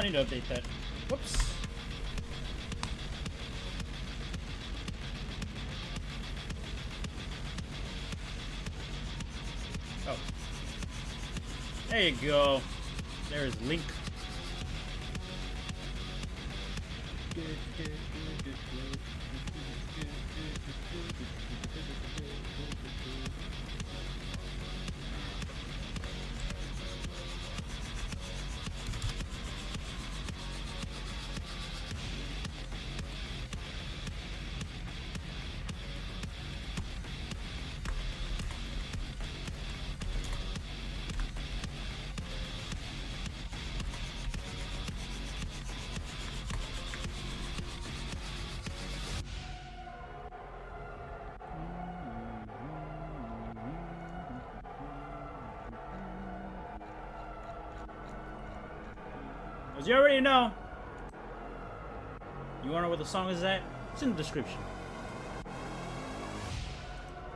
I need to update that. Whoops. Oh. There you go. There's Link. As you already know, you wanna know where the song is at? It's in the description.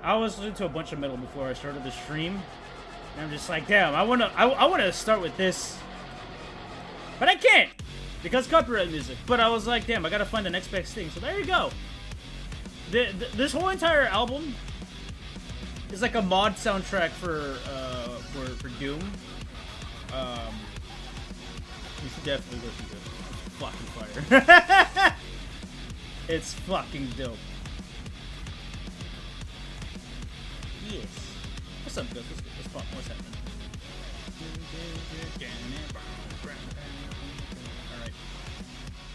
I was listening to a bunch of metal before I started the stream, and I'm just like, damn, I wanna start with this, but I can't because copyright music. But I was like, damn, I gotta find the next best thing. So there you go. This whole entire album is like a mod soundtrack for Doom. You should definitely listen to it. It's fucking fire. It's fucking dope. Yes. What's up, guys? What's fun? What's happening? Alright.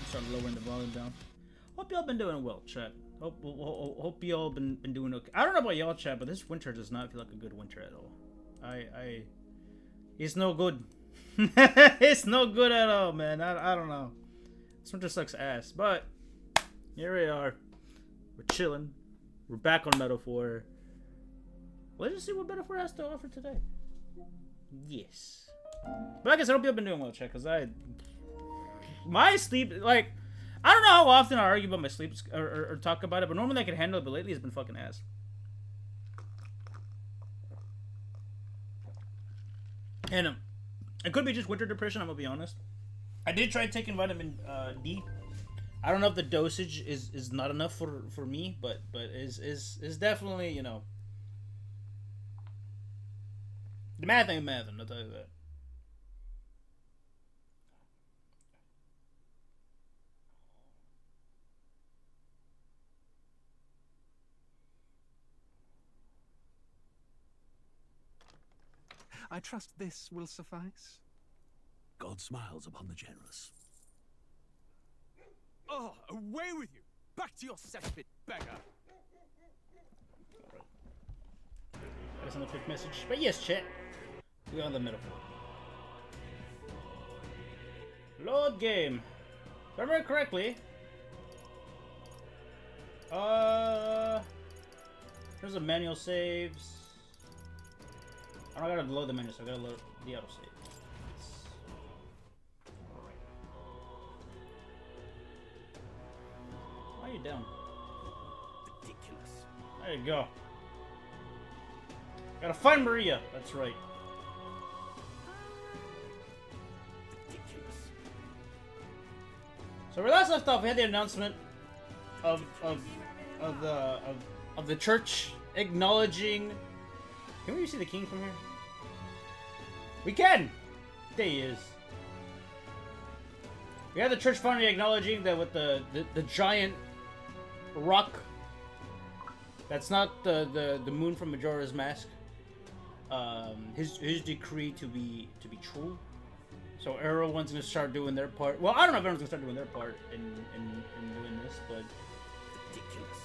Start lowering the volume down. Hope y'all been doing well, chat. Hope y'all been doing okay. I don't know about y'all, chat, but this winter does not feel like a good winter at all. It's no good. It's no good at all, man. I don't know. This winter sucks ass, but here we are. We're chilling. We're back on Metaphor. Let's just see what Metaphor has to offer today. Yes. But like I said, I hope you've been doing well, chat, because my sleep, like, I don't know how often I argue about my sleep or talk about it, but normally I can handle it, but lately it's been fucking ass. And it could be just winter depression, I'm gonna be honest. I did try taking vitamin D. I don't know if the dosage is not enough for me, but is definitely, you know. The math ain't mathing, I'll tell you that. I trust this will suffice. God smiles upon the generous. Oh, away with you! Back to your cesspit, beggar! That's another quick message. But yes, chat. We are on the Metaphor. Load game. If I remember correctly. There's a manual saves. I don't gotta load the menu, so I gotta load the auto save. Alright. Why are you down? Ridiculous. There you go. Gotta find Maria. That's right. Ridiculous. So where last left off, we had the announcement of the church acknowledging. Can we see the king from here? We can! There he is. We have the church finally acknowledging that with the giant rock that's not the moon from Majora's Mask. His decree to be true. So everyone's gonna start doing their part. Well, I don't know if everyone's gonna start doing their part in doing this, but Ridiculous.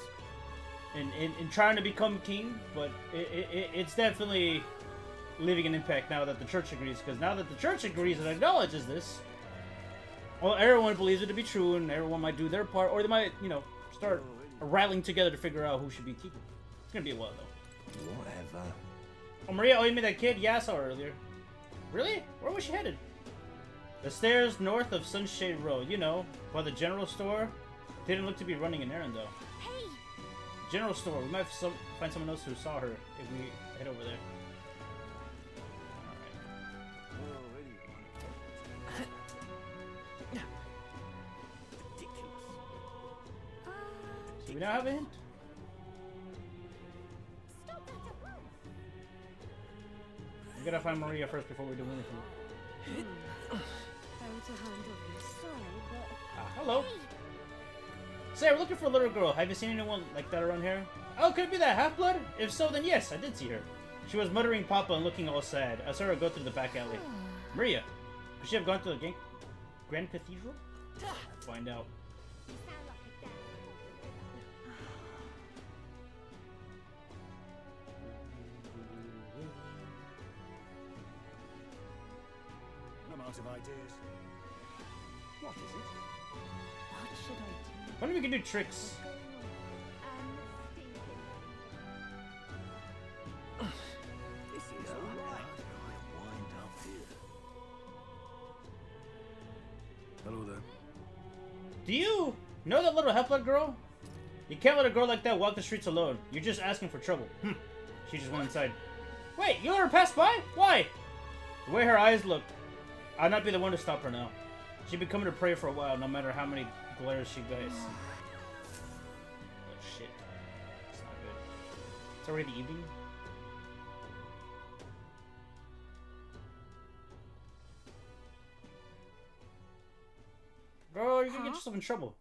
in trying to become king, but it's definitely leaving an impact now that the church agrees. Because now that the church agrees and acknowledges this, well, everyone believes it to be true, and everyone might do their part, or they might, you know, start rallying together to figure out who should be king. It's gonna be a while though. Whatever. Oh, Maria, oh, you mean that kid? Yeah, I saw her earlier. Really? Where was she headed? The stairs north of Sunshade Road. You know, by the general store. Didn't look to be running an errand though. Hey! General store. We might find someone else who saw her if we head over there. we now have a hint? Stop that at once. We gotta find Maria first before we do anything. Better to handle this. Sorry, but Hello. Say, we're looking for a little girl. Have you seen anyone like that around here? Oh, could it be that half-blood? If so, then yes, I did see her. She was muttering Papa and looking all sad. I saw her go through the back alley. Maria, could she have gone to the Grand Cathedral? Let's find out. you sound like a dad. I'm out of ideas. What is it? What should I do? Wonder if we can do tricks. This is alright. Wind up here. Hello there. Do you know that little half-blood girl? You can't let a girl like that walk the streets alone. You're just asking for trouble. She just went inside. Wait, you let her pass by? Why? The way her eyes look, I'll not be the one to stop her now. She's been coming to pray for a while, no matter how many glares she gets. Oh shit. It's not good. It's already the evening. Girl, you're gonna get yourself in trouble.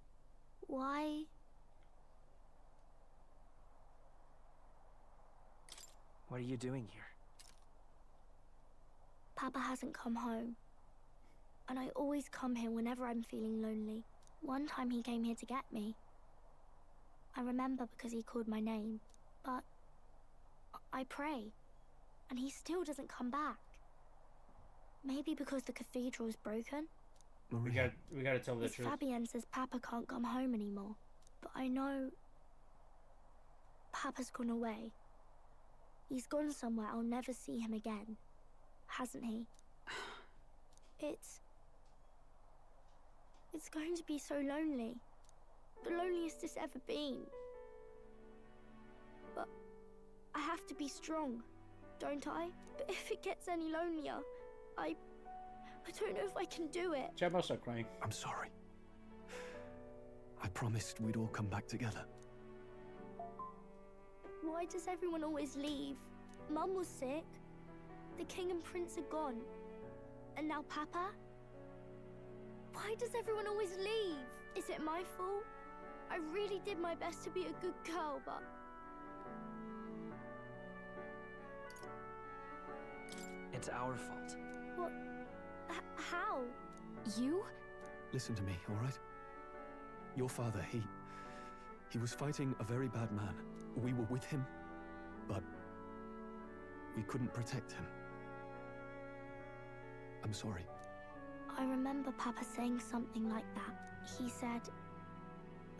Why? What are you doing here? Papa hasn't come home. And I always come here whenever I'm feeling lonely. One time he came here to get me. I remember because he called my name. But I pray. And he still doesn't come back. Maybe because the cathedral's broken? Maria, We gotta tell the Miss truth. Fabienne says Papa can't come home anymore. But I know Papa's gone away. He's gone somewhere I'll never see him again. Hasn't he? It's going to be so lonely. The loneliest it's ever been. But I have to be strong, don't I? But if it gets any lonelier, I don't know if I can do it. Chad must start crying. I'm sorry. I promised we'd all come back together. Why does everyone always leave? Mum was sick. The king and prince are gone. And now Papa? Why does everyone always leave? Is it my fault? I really did my best to be a good girl, but... it's our fault. What? How? You? Listen to me, all right? Your father, he was fighting a very bad man. We were with him, but we couldn't protect him. I'm sorry. I remember Papa saying something like that. He said,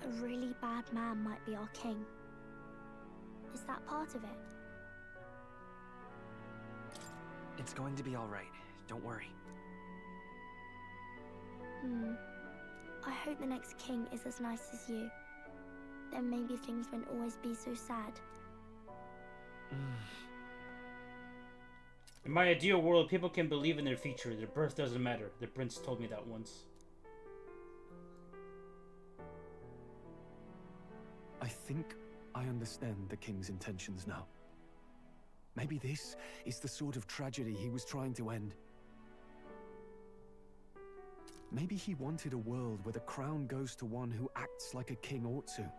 a really bad man might be our king. Is that part of it? It's going to be all right. Don't worry. I hope the next king is as nice as you. Then maybe things won't always be so sad. In my ideal world, people can believe in their future. Their birth doesn't matter. The prince told me that once. I think I understand the king's intentions now. Maybe this is the sort of tragedy he was trying to end. Maybe he wanted a world where the crown goes to one who acts like a king ought to.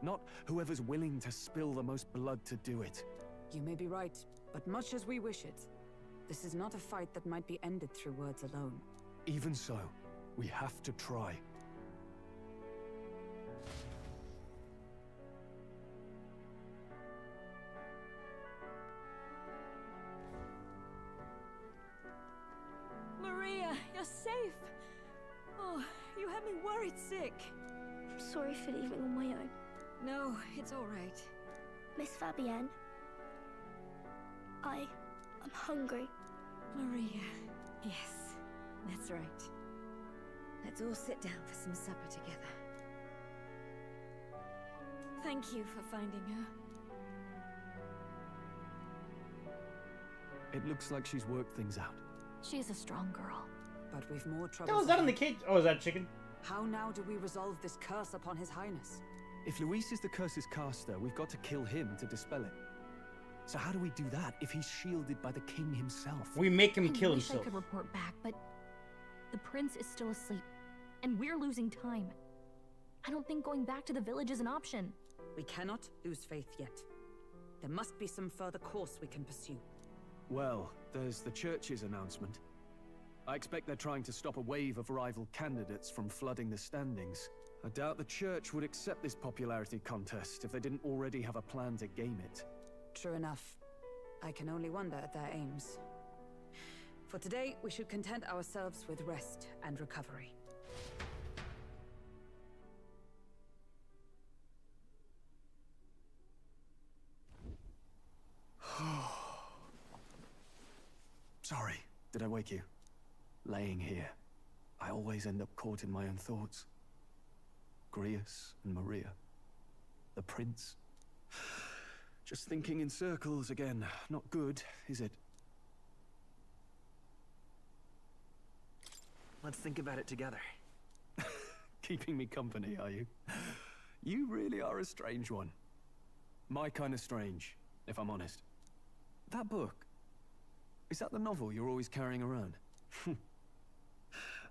Not whoever's willing to spill the most blood to do it. You may be right, but much as we wish it, this is not a fight that might be ended through words alone. Even so, we have to try. Maria, you're safe! Oh, you had me worried sick. I'm sorry for leaving on my own. No, it's all right. Miss Fabienne, I'm hungry. Maria, yes, that's right. Let's all sit down for some supper together. Thank you for finding her. It looks like she's worked things out. She's a strong girl. But we've more What the trouble. hell is that in the cage? Oh, is that chicken? How now do we resolve this curse upon His Highness? If Luis is the curse's caster, we've got to kill him to dispel it. So how do we do that if he's shielded by the king himself? We make him kill I wish himself. I could report back, but the prince is still asleep, and we're losing time. I don't think going back to the village is an option. We cannot lose faith yet. There must be some further course we can pursue. Well, there's the church's announcement. I expect they're trying to stop a wave of rival candidates from flooding the standings. I doubt the church would accept this popularity contest if they didn't already have a plan to game it. True enough. I can only wonder at their aims. For today, we should content ourselves with rest and recovery. Sorry, did I wake you? Laying here, I always end up caught in my own thoughts. Grius and Maria. The prince. Just thinking in circles again. Not good, is it? Let's think about it together. Keeping me company, are you? You really are a strange one. My kind of strange, if I'm honest. That book, is that the novel you're always carrying around?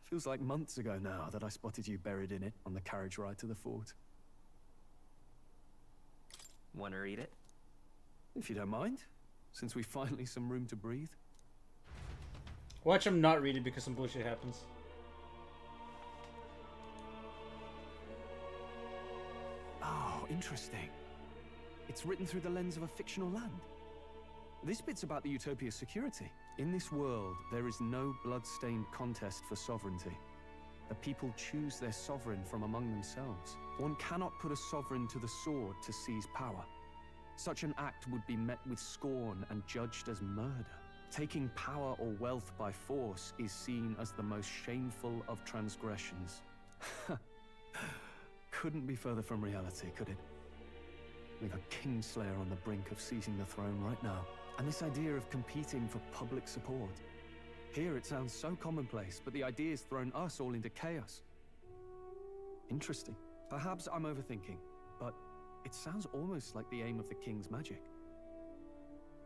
Feels like months ago now that I spotted you buried in it on the carriage ride to the fort. Wanna read it? If you don't mind, since we finally some room to breathe. Watch him not read it because some bullshit happens. Oh, interesting. It's written through the lens of a fictional land. This bit's about the Utopia's security. In this world, there is no blood-stained contest for sovereignty. The people choose their sovereign from among themselves. One cannot put a sovereign to the sword to seize power. Such an act would be met with scorn and judged as murder. Taking power or wealth by force is seen as the most shameful of transgressions. Couldn't be further from reality, could it? We've a Kingslayer on the brink of seizing the throne right now. And this idea of competing for public support. Here it sounds so commonplace, but the idea's thrown us all into chaos. Interesting. Perhaps I'm overthinking, but it sounds almost like the aim of the king's magic.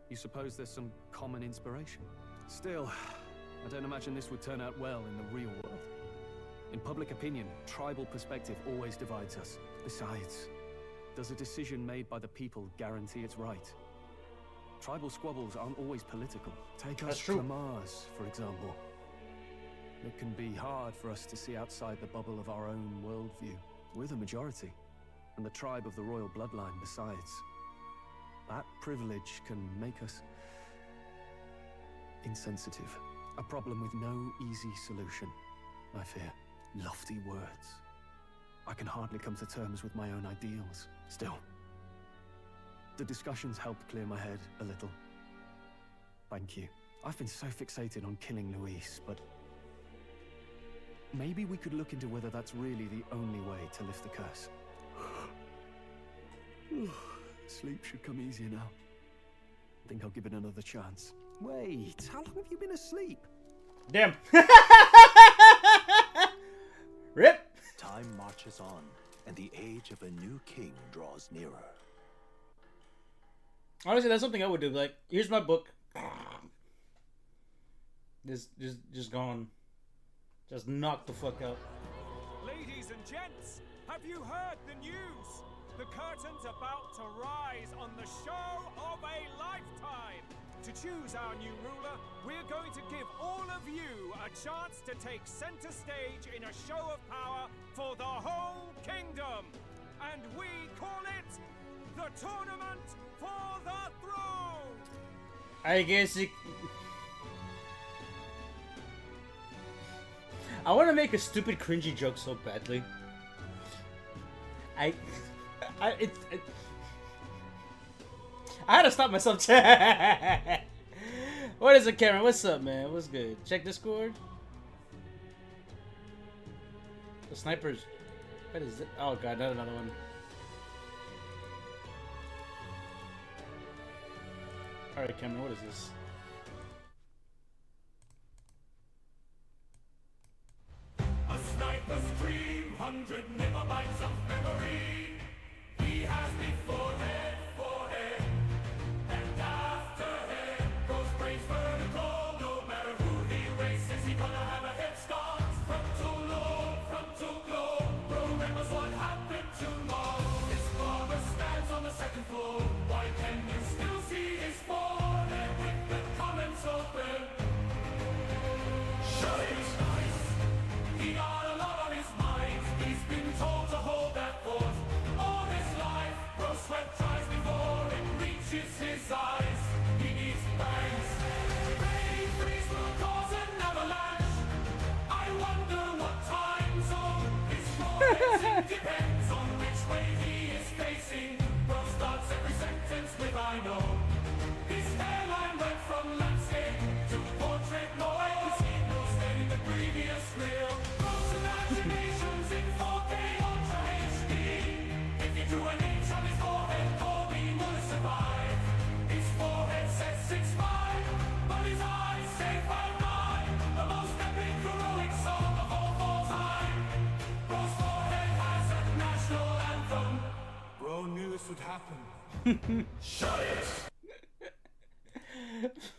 You suppose there's some common inspiration? Still, I don't imagine this would turn out well in the real world. In public opinion, tribal perspective always divides us. Besides, does a decision made by the people guarantee it's right? Tribal squabbles aren't always political. Take us Clamars, for example. It can be hard for us to see outside the bubble of our own worldview. We're the majority, and the tribe of the royal bloodline besides. That privilege can make us insensitive. A problem with no easy solution, I fear. Lofty words. I can hardly come to terms with my own ideals. Still, the discussions helped clear my head a little. Thank you. I've been so fixated on killing Luis, but maybe we could look into whether that's really the only way to lift the curse. Sleep should come easier now. I think I'll give it another chance. Wait, how long have you been asleep? Damn. Rip. Time marches on, and the age of a new king draws nearer. Honestly, that's something I would do. Like, here's my book. Just gone. Just knocked the fuck out. Ladies and gents, have you heard the news? The curtain's about to rise on the show of a lifetime. To choose our new ruler, we're going to give all of you a chance to take center stage in a show of power for the whole kingdom. And we call it the Tournament for the Throne. I guess it... I want to make a stupid, cringy joke so badly. I had to stop myself. What is it, Cameron? What's up, man? What's good? Check Discord. The snipers. What is it? Oh god, not another one. Alright, Cameron, what is this? A sniper's dream, 100 megabytes of memory.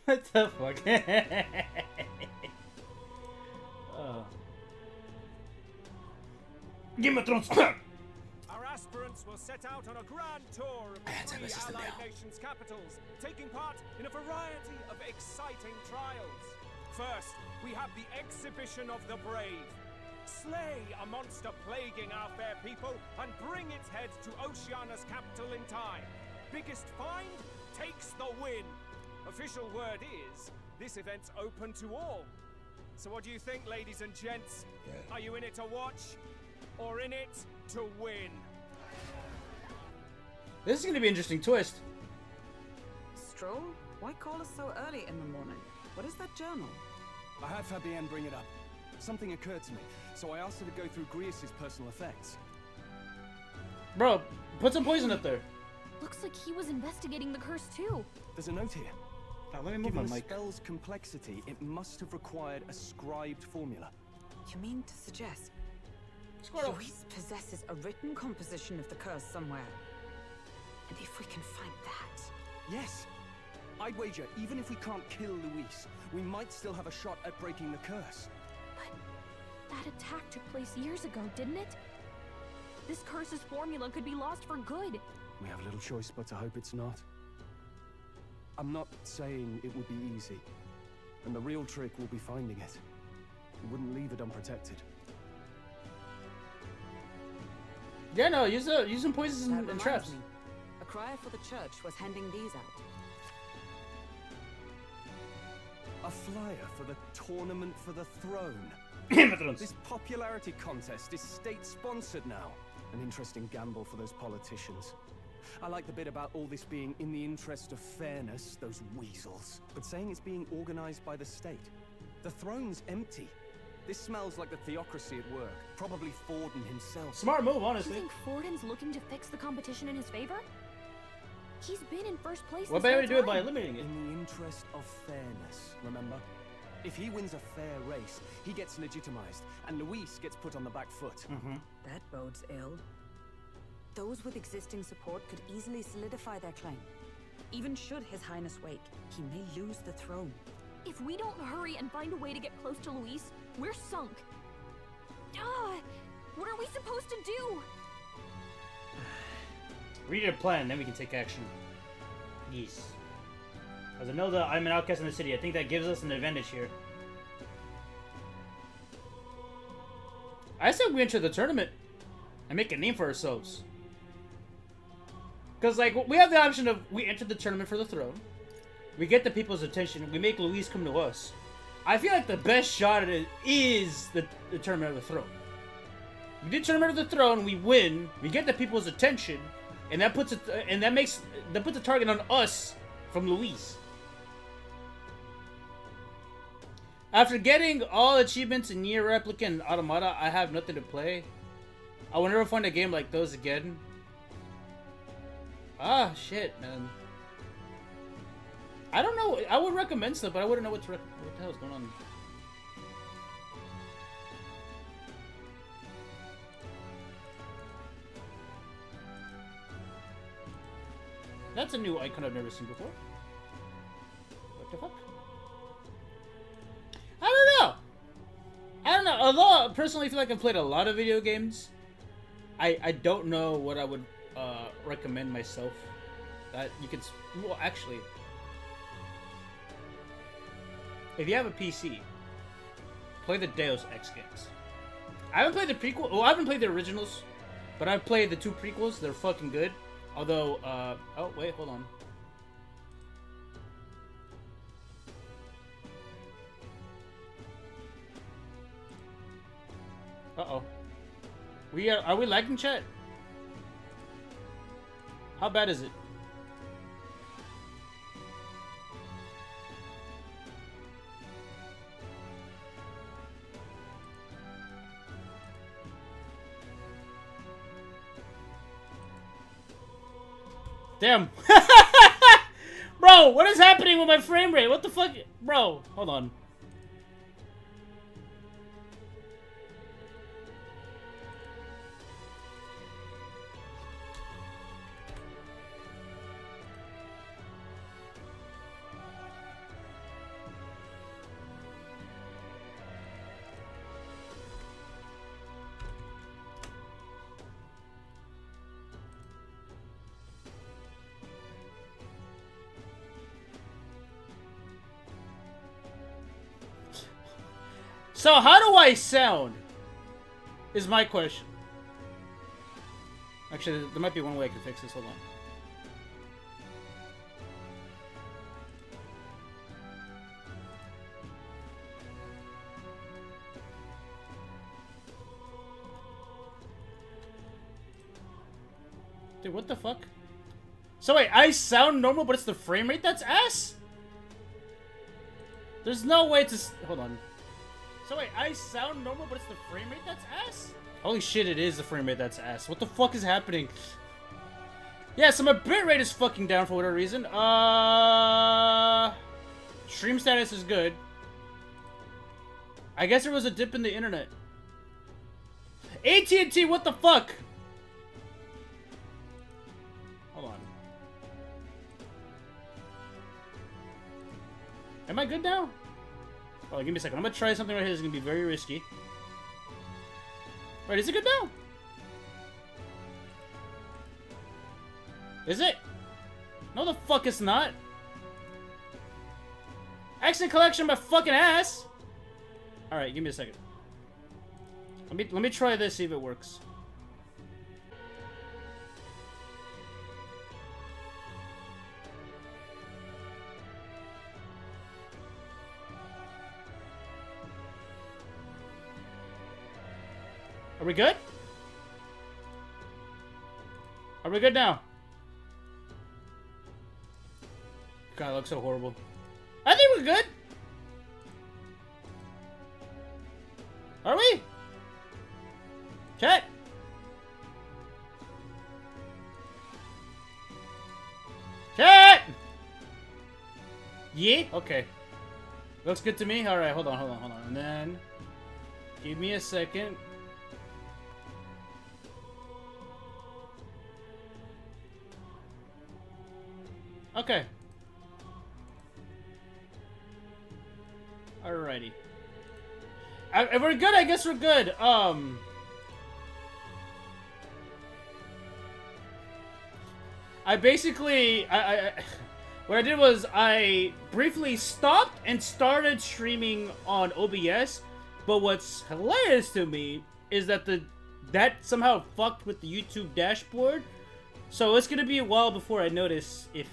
What the fuck? Oh. Game of Thrones. Our aspirants will set out on a grand tour of the three allied nations' capitals, taking part in a variety of exciting trials. First, we have the exhibition of the brave. Slay a monster plaguing our fair people and bring its head to Oceania's capital in time. Biggest find takes the win. Official word is, this event's open to all. So what do you think, ladies and gents? Are you in it to watch, or in it to win? This is gonna be an interesting twist. Stroll? Why call us so early in the morning? What is that journal? I had Fabienne bring it up. Something occurred to me, so I asked her to go through Grius' personal effects. Bro, put some poison up there. Looks like he was investigating the curse too. There's a note here. Now, let me move Given my the mic. spell's complexity, it must have required a scribed formula. You mean to suggest Squirrel. Luis possesses a written composition of the curse somewhere? And if we can find that... Yes! I'd wager, even if we can't kill Luis, we might still have a shot at breaking the curse. But that attack took place years ago, didn't it? This curse's formula could be lost for good. We have little choice but to hope it's not. I'm not saying it would be easy, and the real trick will be finding it. We wouldn't leave it unprotected. Yeah, no, use some poisons That and reminds traps. me. A crier for the church was handing these out. A flyer for the Tournament for the Throne. Game of Thrones. This popularity contest is state-sponsored now. An interesting gamble for those politicians. I like the bit about all this being in the interest of fairness, those weasels. But saying it's being organized by the state. The throne's empty. This smells like the theocracy at work. Probably Forden himself. Smart move, You honestly. think Forden's looking to fix the competition in his favor? He's been in first place What this better whole way to do it by time. eliminating it? In the interest of fairness, remember? If he wins a fair race, he gets legitimized, and Luis gets put on the back foot. That bodes ill. Those with existing support could easily solidify their claim. Even should His Highness wake, he may lose the throne. If we don't hurry and find a way to get close to Luis, we're sunk. What are we supposed to do? Read your plan, then we can take action. Yes. As I know that I'm an outcast in the city, I think that gives us an advantage here. I said we enter the tournament and make a name for ourselves. Because, like, we have the option of we enter the tournament for the throne, we get the people's attention, we make Luis come to us. I feel like the best shot at it is the tournament of the throne. We do tournament of the throne, we win, we get the people's attention, and that puts a target on us from Luis. After getting all achievements in Nier Replicant and Automata, I have nothing to play. I will never find a game like those again. Ah, shit, man. I don't know. I would recommend stuff, but I wouldn't know what the hell is going on. That's a new icon I've never seen before. What the fuck? I don't know. Although I personally feel like I've played a lot of video games, I don't know what I would recommend myself. That you could, well, actually, if you have a PC, play the Deus Ex games. I haven't played the prequel. Well, I haven't played the originals, but I've played the 2 prequels. They're fucking good. Although, oh wait, hold on. Uh-oh. Are we lagging, chat? How bad is it? Damn. Bro, what is happening with my frame rate? What the fuck? Bro, hold on. So how do I sound? Is my question. Actually, there might be one way I can fix this. Hold on. Dude, what the fuck? So wait, I sound normal, but it's the frame rate that's ass? There's no way to... Hold on. So wait, I sound normal, but it's the frame rate that's ass? Holy shit, it is the frame rate that's ass. What the fuck is happening? Yeah, so my bitrate is fucking down for whatever reason. Stream status is good. I guess there was a dip in the internet. AT&T, what the fuck? Hold on. Am I good now? Oh, give me a second. I'm gonna try something right here that's gonna be very risky. Alright, is it good now? Is it? No, the fuck it's not. Accent collection, my fucking ass. Alright, give me a second. Let me try this, see if it works. Are we good? Are we good now? God, it looks so horrible. I think we're good. Are we? Chat. Chat. Yeah. Okay. Looks good to me. All right. Hold on. And then, give me a second. Okay. Alrighty. If we're good, I guess we're good. I basically, what I did was I briefly stopped and started streaming on OBS, but what's hilarious to me is that that somehow fucked with the YouTube dashboard. So it's gonna be a while before I notice if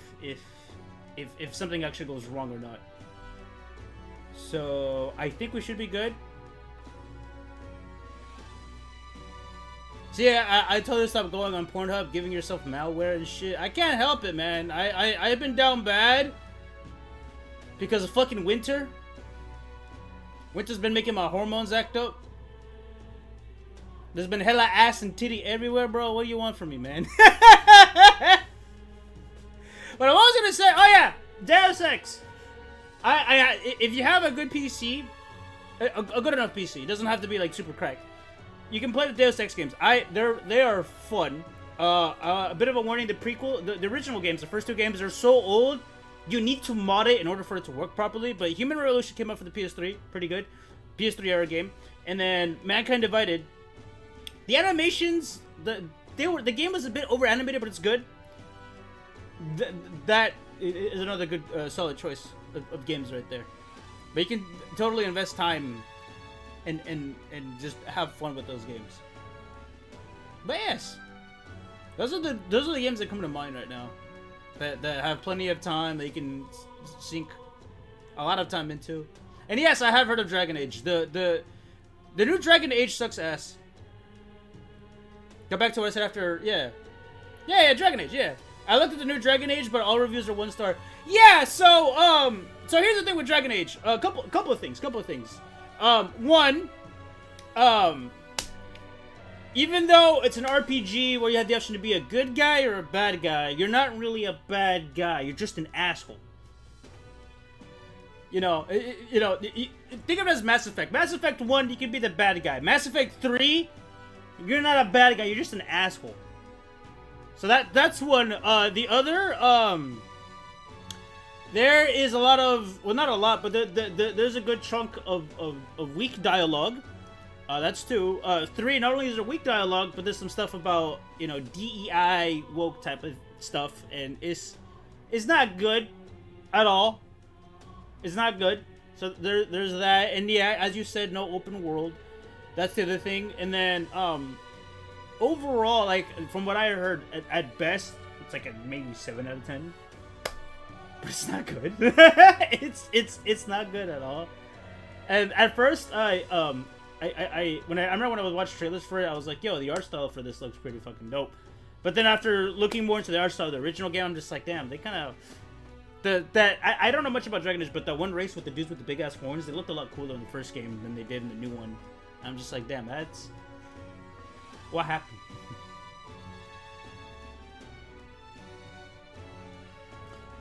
something actually goes wrong or not. So I think we should be good. So yeah, I told you to stop going on Pornhub, giving yourself malware and shit. I can't help it, man. I've been down bad because of fucking winter. Winter's been making my hormones act up. There's been hella ass and titty everywhere, bro. What do you want from me, man? But I was gonna say, oh yeah, Deus Ex. If you have a good PC, a good enough PC, it doesn't have to be like super cracked. You can play the Deus Ex games. They are fun. A bit of a warning: the prequel, the original games, the first two games are so old, you need to mod it in order for it to work properly. But Human Revolution came out for the PS3, pretty good, PS3 era game, and then Mankind Divided. The animations, the game was a bit over animated, but it's good. That is another good solid choice of games right there. But you can totally invest time and just have fun with those games. But yes, those are the games that come to mind right now that have plenty of time that you can sink a lot of time into. And yes, I have heard of Dragon Age. The new Dragon Age sucks ass. Go back to what I said after. Yeah, Dragon Age. Yeah, I looked at the new Dragon Age, but all reviews are 1 star. Yeah, so here's the thing with Dragon Age. Couple of things. One, even though it's an RPG where you have the option to be a good guy or a bad guy, you're not really a bad guy. You're just an asshole. Think of it as Mass Effect. Mass Effect 1, you can be the bad guy. Mass Effect 3, you're not a bad guy. You're just an asshole. So that's one. The other, there is a lot of, well, not a lot, but there's a good chunk of weak dialogue. That's 2. 3, not only is there weak dialogue, but there's some stuff about, DEI woke type of stuff, and it's not good at all. It's not good. So there's that, and yeah, as you said, no open world. That's the other thing. And then overall, like from what I heard, at best it's like a maybe 7 out of 10. But it's not good. it's not good at all. And at first, I remember when I was watching trailers for it, I was like, yo, the art style for this looks pretty fucking dope. But then after looking more into the art style of the original game, I'm just like, damn, they kind of I don't know much about Dragon Age, but that one race with the dudes with the big ass horns, they looked a lot cooler in the first game than they did in the new one. I'm just like, damn, that's what happened.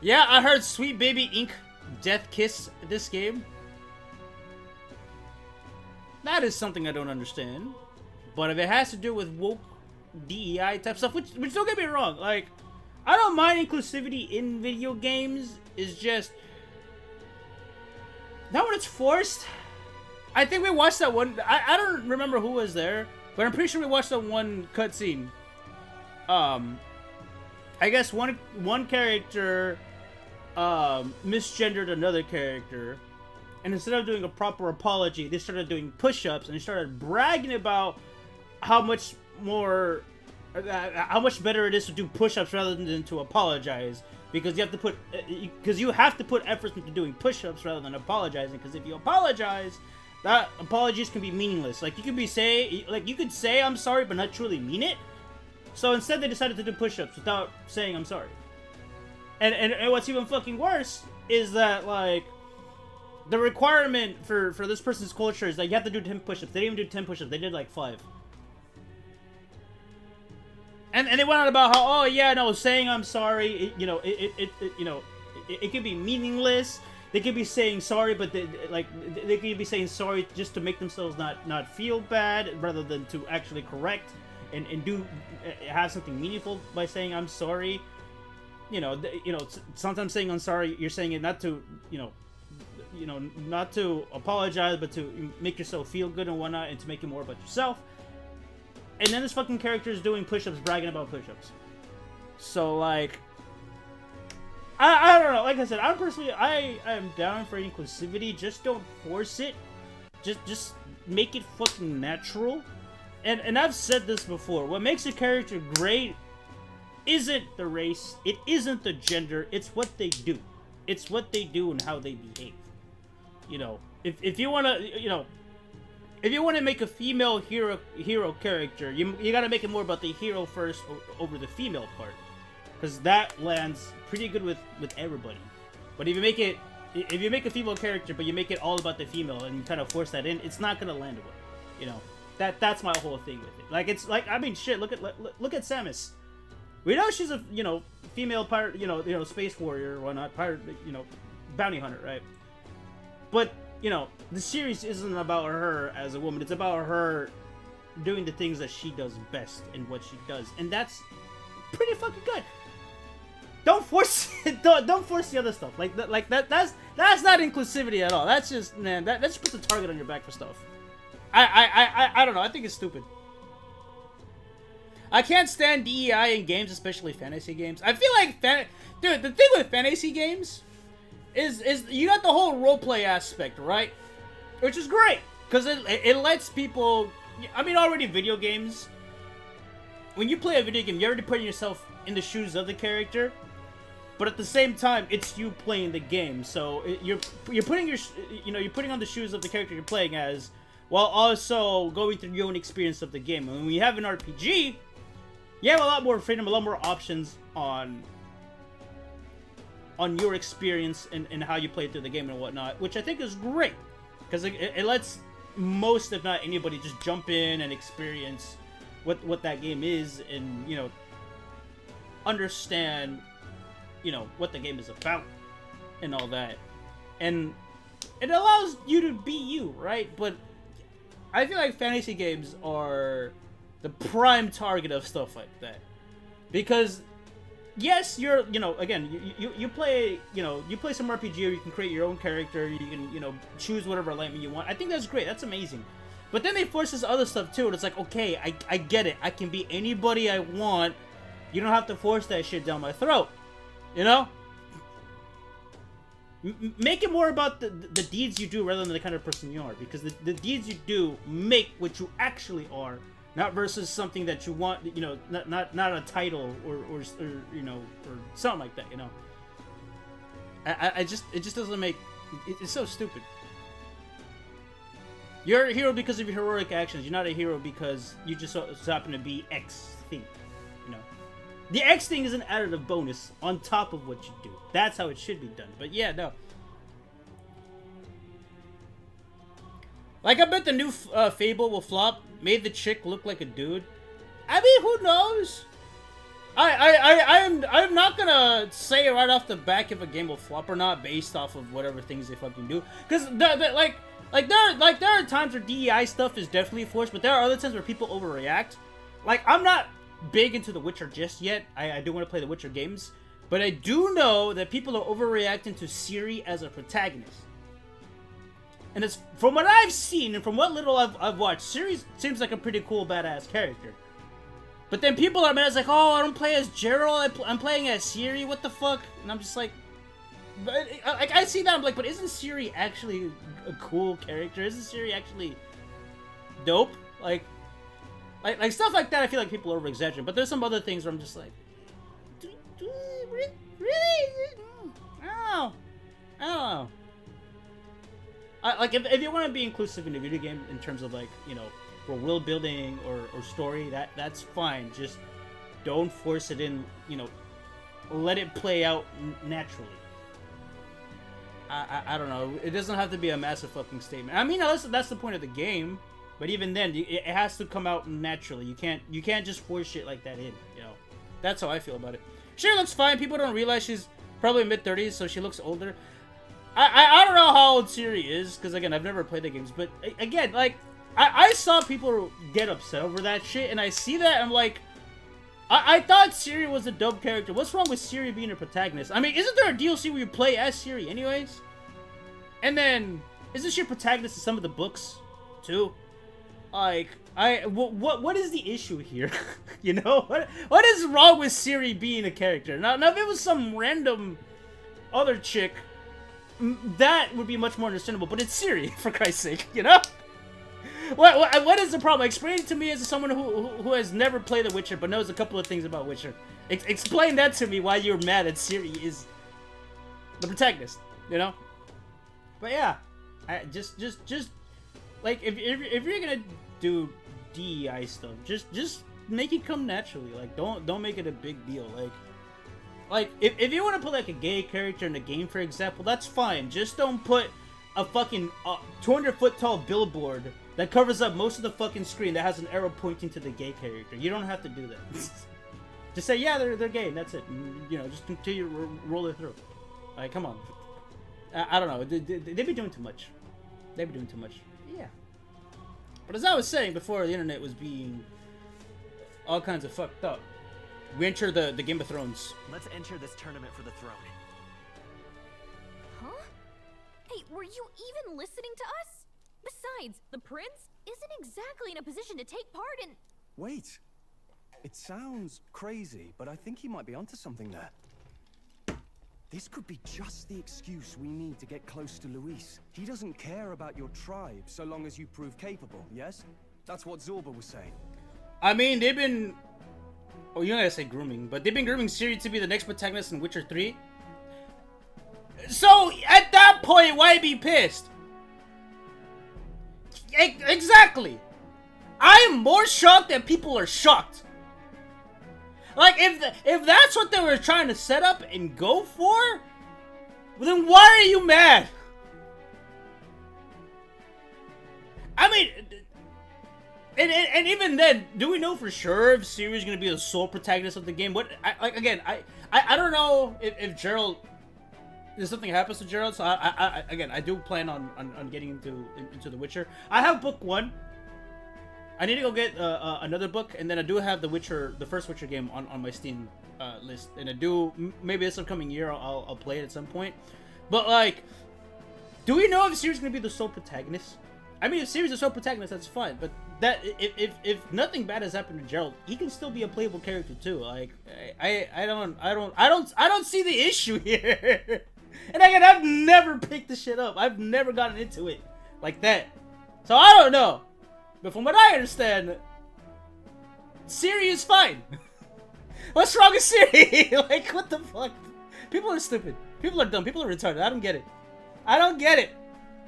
Yeah, I heard Sweet Baby Ink Death Kiss this game. That is something I don't understand. But if it has to do with woke DEI type stuff, which don't get me wrong, like, I don't mind inclusivity in video games, is just not when it's forced. I think we watched that one, I don't remember who was there, but I'm pretty sure we watched that one cutscene. I guess one character misgendered another character, and instead of doing a proper apology, they started doing push-ups and they started bragging about how much better it is to do push-ups rather than to apologize, because you have to put effort into doing push-ups rather than apologizing, because if you apologize, that apologies can be meaningless. Like, you could say I'm sorry but not truly mean it. So instead they decided to do push-ups without saying I'm sorry. And what's even fucking worse is that, like, the requirement for this person's culture is that you have to do 10 push-ups. They didn't even do 10 push-ups. They did like 5. And they went on about how, oh yeah, no, saying I'm sorry, it could be meaningless. They could be saying sorry, but they could be saying sorry just to make themselves not feel bad, rather than to actually correct and have something meaningful by saying I'm sorry. Sometimes saying I'm sorry, you're saying it not to, not to apologize, but to make yourself feel good and whatnot, and to make it more about yourself. And then this fucking character is doing push-ups, bragging about push-ups. So, like, I don't know. Like I said, I am down for inclusivity. Just don't force it. Just make it fucking natural. And I've said this before. What makes a character great isn't the race. It isn't the gender. It's what they do. It's what they do and how they behave. If you wanna, if you want to make a female hero character, you gotta make it more about the hero first over the female part, because that lands pretty good with everybody. But if you make a female character but you make it all about the female and you kind of force that in, it's not gonna land well. That's my whole thing with it. Like, it's like, I mean, shit. Look at Samus. We know she's a female pirate, space warrior or whatnot, pirate, bounty hunter, right? But the series isn't about her as a woman. It's about her doing the things that she does best and what she does, and that's pretty fucking good. Don't force it. Don't force the other stuff. That's not inclusivity at all. That's just, man, that just puts a target on your back for stuff. I don't know. I think it's stupid. I can't stand DEI in games, especially fantasy games. I feel like dude, the thing with fantasy games is you got the whole roleplay aspect, right? Which is great, because it lets people, I mean, already video games, when you play a video game, you're already putting yourself in the shoes of the character, but at the same time, it's you playing the game. So you're putting you're putting on the shoes of the character you're playing as, while also going through your own experience of the game. And when you have an RPG, you have a lot more freedom, a lot more options on your experience and how you play through the game and whatnot, which I think is great, because it lets most, if not anybody, just jump in and experience what that game is, and understand what the game is about and all that, and it allows you to be you, right? But I feel like fantasy games are the prime target of stuff like that, because yes, you're, again, you play, you play some RPG, or you can create your own character, you can, choose whatever alignment you want. I think that's great, that's amazing. But then they force this other stuff too, and it's like, okay, I get it, I can be anybody I want, you don't have to force that shit down my throat, Make it more about the deeds you do rather than the kind of person you are, because the deeds you do make what you actually are, not versus something that you want, you know, not a title or you know, or something like that, you know. It just doesn't make it's so stupid. You're a hero because of your heroic actions. You're not a hero because you just so happen to be X thing, you know. The X thing is an additive bonus on top of what you do. That's how it should be done. But yeah, no. Like, I bet the new Fable will flop. Made the chick look like a dude. I mean, who knows? I'm not gonna say right off the back if a game will flop or not based off of whatever things they fucking do. Because there are times where DEI stuff is definitely forced, but there are other times where people overreact. Like, I'm not big into The Witcher just yet. I do want to play The Witcher games, but I do know that people are overreacting to Ciri as a protagonist. And it's from what I've seen and from what little I've watched, Ciri seems like a pretty cool badass character. But then people are mad, it's like, oh, I don't play as Geralt, I'm playing as Ciri, what the fuck? And I'm just like, I see that, I'm like, but isn't Ciri actually a cool character? Isn't Ciri actually dope? Like stuff like that, I feel like people are over-exaggerating. But there's some other things where I'm just like, really? I don't know. Like, if you want to be inclusive in a video game in terms of, like, you know, for world building or story, that's fine. Just don't force it in, you know, let it play out naturally. I don't know. It doesn't have to be a massive fucking statement. I mean, that's the point of the game. But even then, it has to come out naturally. You can't just force shit like that in, you know. That's how I feel about it. She looks fine. People don't realize she's probably mid-30s, so she looks older. I don't know how old Ciri is, because again, I've never played the games. But again, like, I saw people get upset over that shit, and I see that, and I'm like, I thought Ciri was a dope character. What's wrong with Ciri being a protagonist? I mean, isn't there a DLC where you play as Ciri anyways? And then, isn't she a protagonist in some of the books, too? Like, what is the issue here? You know? What is wrong with Ciri being a character? Now, if it was some random other chick, that would be much more understandable. But it's Ciri, for Christ's sake, you know? What is the problem? Explain it to me as someone who has never played The Witcher, but knows a couple of things about Witcher. Explain that to me, why you're mad that Ciri is the protagonist, you know? But yeah, I just like, if you're gonna do DEI stuff, just make it come naturally. Like, don't make it a big deal. Like if you want to put like a gay character in a game, for example, that's fine. Just don't put a fucking 200-foot tall billboard that covers up most of the fucking screen that has an arrow pointing to the gay character. You don't have to do that. Just say, yeah, they're gay, and that's it. And, you know, just continue to roll it through. Like, come on. I don't know. They be doing too much. They be doing too much. Yeah. But as I was saying before, the internet was being all kinds of fucked up. We enter the Game of Thrones. Let's enter this tournament for the throne. Huh? Hey, were you even listening to us? Besides, the prince isn't exactly in a position to take part in... Wait. It sounds crazy, but I think he might be onto something there. This could be just the excuse we need to get close to Luis. He doesn't care about your tribe so long as you prove capable, yes? That's what Zorba was saying. I mean, they've been... Oh, you don't gotta say grooming, but they've been grooming Ciri to be the next protagonist in Witcher 3. So, at that point, why be pissed? Exactly! I am more shocked that people are shocked. Like, if that's what they were trying to set up and go for, then why are you mad? I mean, and even then, do we know for sure if Ciri's gonna be the sole protagonist of the game? I don't know if Geralt, if something happens to Geralt. So I do plan on getting into The Witcher. I have book 1. I need to go get another book, and then I do have the first Witcher game on my Steam list, and I do, maybe this upcoming year I'll play it at some point. But like, do we know if Ciri's gonna be the sole protagonist? I mean, if Ciri's the sole protagonist, that's fine. But that if nothing bad has happened to Geralt, he can still be a playable character too. Like, I don't see the issue here. And again, I've never picked the shit up. I've never gotten into it like that. So I don't know. But from what I understand, Siri is fine. What's wrong with Siri? Like, what the fuck? People are stupid. People are dumb. People are retarded. I don't get it. I don't get it.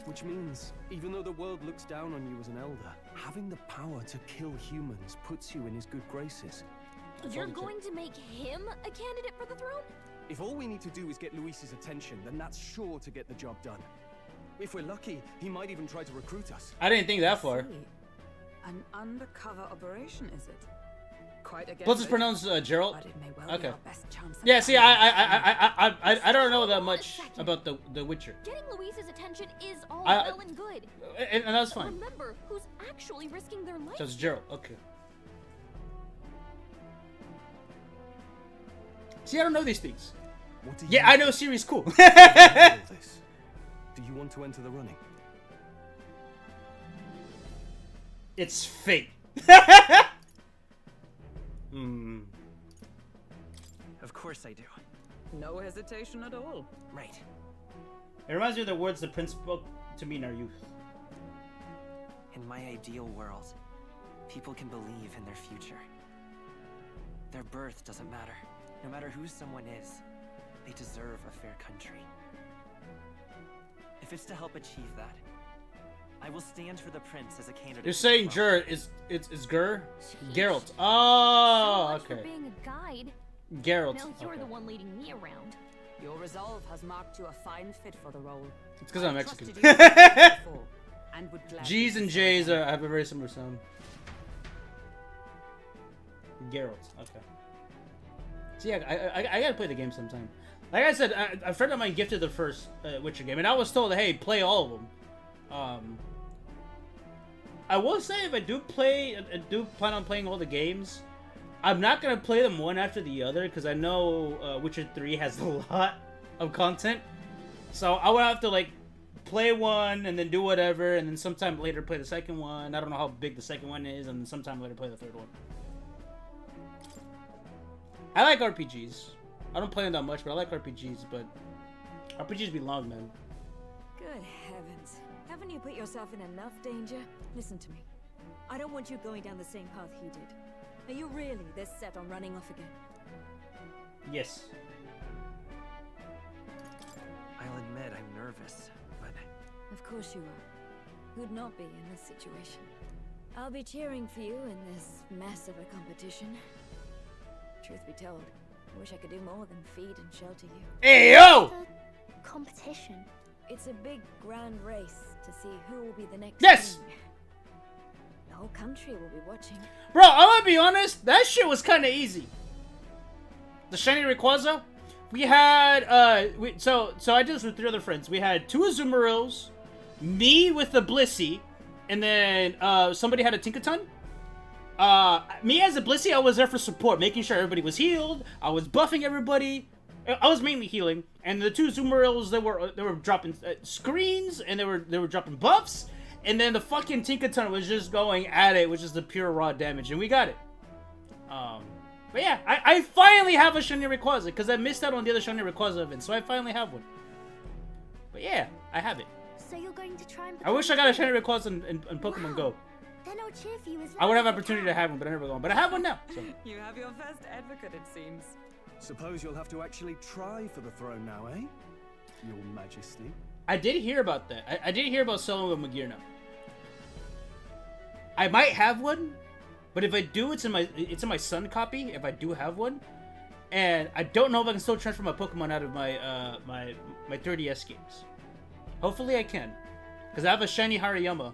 Which means, even though the world looks down on you as an elder, having the power to kill humans puts you in his good graces. You're going to make him a candidate for the throne? If all we need to do is get Luis's attention, then that's sure to get the job done. If we're lucky, he might even try to recruit us. I didn't think that far. An undercover operation, is it? Quite a What's it pronounced, Gerald? But it may well be Okay. our best chance at Yeah, see, finding I don't know that much about the Witcher. Getting Luis's attention is all I- well and good. And that's But fine. remember who's actually risking their life. So it's Gerald. Okay. See, I don't know these things. What do Yeah, you I know Siri's cool. think of all this? Do you want to enter the running? It's fate. Hmm. Of course I do. No hesitation at all. Right. It reminds me of the words the prince spoke to me in our youth. In my ideal world, people can believe in their future. Their birth doesn't matter. No matter who someone is, they deserve a fair country. If it's to help achieve that, I will stand for the prince as a candidate. You're for the saying throne. Ger is Ger? Jeez. Geralt. So Oh, much for okay. being a guide. Geralt. Now you're Okay. the one leading me around. Your resolve has marked you a fine fit for the role. It's because I'm I Mexican. trusted you before, and would gladly G's and do so J's again. have a very similar sound. Geralt. Okay. See, I gotta play the game sometime. Like I said, a friend of mine gifted the first Witcher game, and I was told, hey, play all of them. I will say, if I do plan on playing all the games, I'm not gonna play them one after the other because I know Witcher 3 has a lot of content. So I would have to like play one and then do whatever, and then sometime later play the second one. I don't know how big the second one is, and then sometime later play the third one. I like RPGs. I don't play them that much, but I like RPGs. But RPGs be long, man. Good heavens. Haven't you put yourself in enough danger? Listen to me. I don't want you going down the same path he did. Are you really this set on running off again? Yes. I'll admit I'm nervous, but Of course you are. Who'd not be in this situation? I'll be cheering for you in this mess of a competition. Truth be told, I wish I could do more than feed and shelter you. Hey yo! The competition. It's a big grand race to see who will be the next Yes! king. The whole country will be watching. Bro, I'm gonna be honest. That shit was kind of easy. The shiny Rayquaza. We had so I did this with 3 other friends. We had 2 Azumarills, me with the Blissey, and then somebody had a Tinkaton. Me as a Blissey, I was there for support, making sure everybody was healed. I was buffing everybody. I was mainly healing, and the 2 Azumarills, they were dropping screens, and they were dropping buffs, and then the fucking Tinkaton was just going at it, which is the pure raw damage, and we got it. But yeah, I finally have a shiny Rayquaza because I missed out on the other shiny Rayquaza event, so I finally have one. But yeah, I have it. So you're going to try and I wish I become got a king? shiny Rayquaza in Pokemon Wow. Go. Then I'll cheer for you as I would have loud as opportunity to can. have one, but I never got one. But I have one now. So. You have your first advocate, it seems. Suppose you'll have to actually try for the throne now, eh? Your Majesty. I did hear about that. I did hear about selling a Magearna. I might have one, but if I do, it's in my Sun copy. If I do have one, and I don't know if I can still transfer my Pokemon out of my my 3DS games. Hopefully I can, because I have a shiny Hariyama.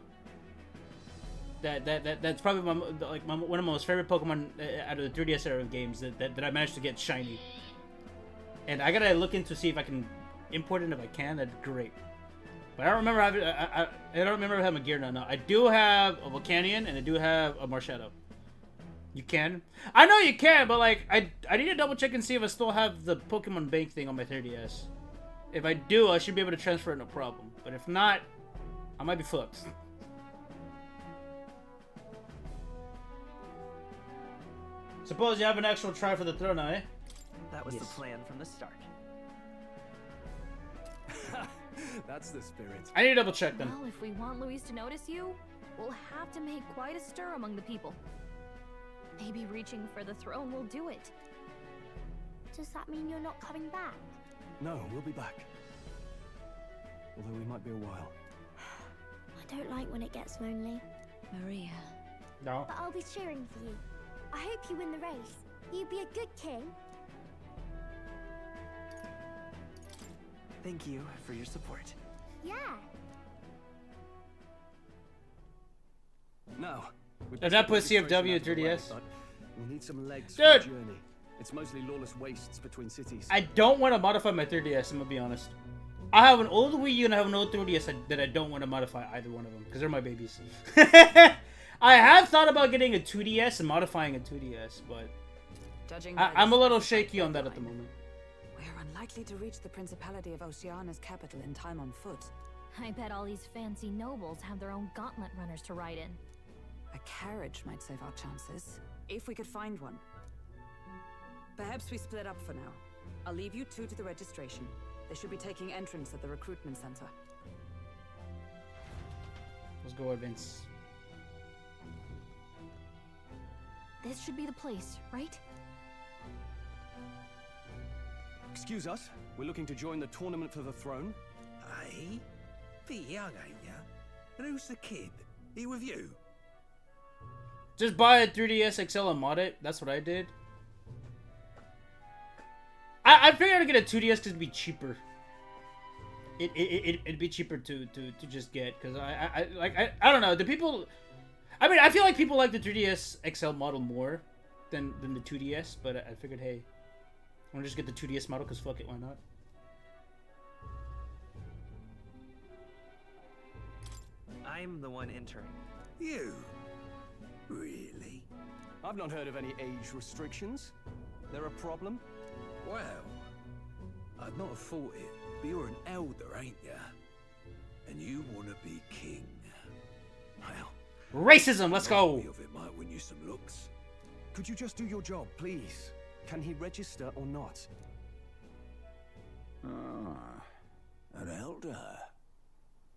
That's probably one of my most favorite Pokemon out of the 3DS era of games that I managed to get shiny. And I gotta look into see if I can import it. And if I can, that'd be great. But I don't remember having I don't remember having a Gearna. No, I do have a Volcanion and I do have a Marshadow. You can? I know you can, but like I need to double check and see if I still have the Pokemon Bank thing on my 3DS. If I do, I should be able to transfer it no problem. But if not, I might be fucked. Suppose you have an actual try for the throne now, eh? that was Yes. the plan from the start. That's the spirit. I need to double check then. Well, if we want Luis to notice you, we'll have to make quite a stir among the people. Maybe reaching for the throne will do it. Does that mean you're not coming back? No, we'll be back. Although we might be a while. I don't like when it gets lonely. Maria. No. But I'll be cheering for you. I hope you win the race. You'd be a good king. Thank you for your support. Yeah. Now, If that puts CFW 3DS. We'll need some legs Dude. for the journey. It's mostly lawless wastes between cities. I don't want to modify my 3DS, I'm gonna be honest. I have an old Wii U and I have an old 3DS that I don't want to modify either one of them, because they're my babies. I have thought about getting a 2DS and modifying a 2DS, but I'm a little shaky on that at the moment. We're unlikely to reach the Principality of Oceana's capital in time on foot. I bet all these fancy nobles have their own gauntlet runners to ride in. A carriage might save our chances, if we could find one. Perhaps we split up for now. I'll leave you two to the registration. They should be taking entrance at the recruitment center. Let's go, Vince. This should be the place, right? Excuse us, we're looking to join the tournament for the throne. Aye? Bit young, ain't ya? And who's the kid? He with you? Just buy a 3DS XL and mod it. That's what I did. I figured I'd get a 2DS because it'd be cheaper. It'd be cheaper to just get, because I don't know, the people, I mean, I feel like people like the 3DS XL model more than the 2DS, but I figured, hey, I want to just get the 2DS model because fuck it, why not? I'm the one entering. You? Really? I've not heard of any age restrictions. There a problem? Well, I'd not have thought it, but you're an elder, ain't ya? And you want to be king. Well, Racism, let's go! of it might win you some looks. Could you just do your job, please? Can he register or not? Ah, an elder.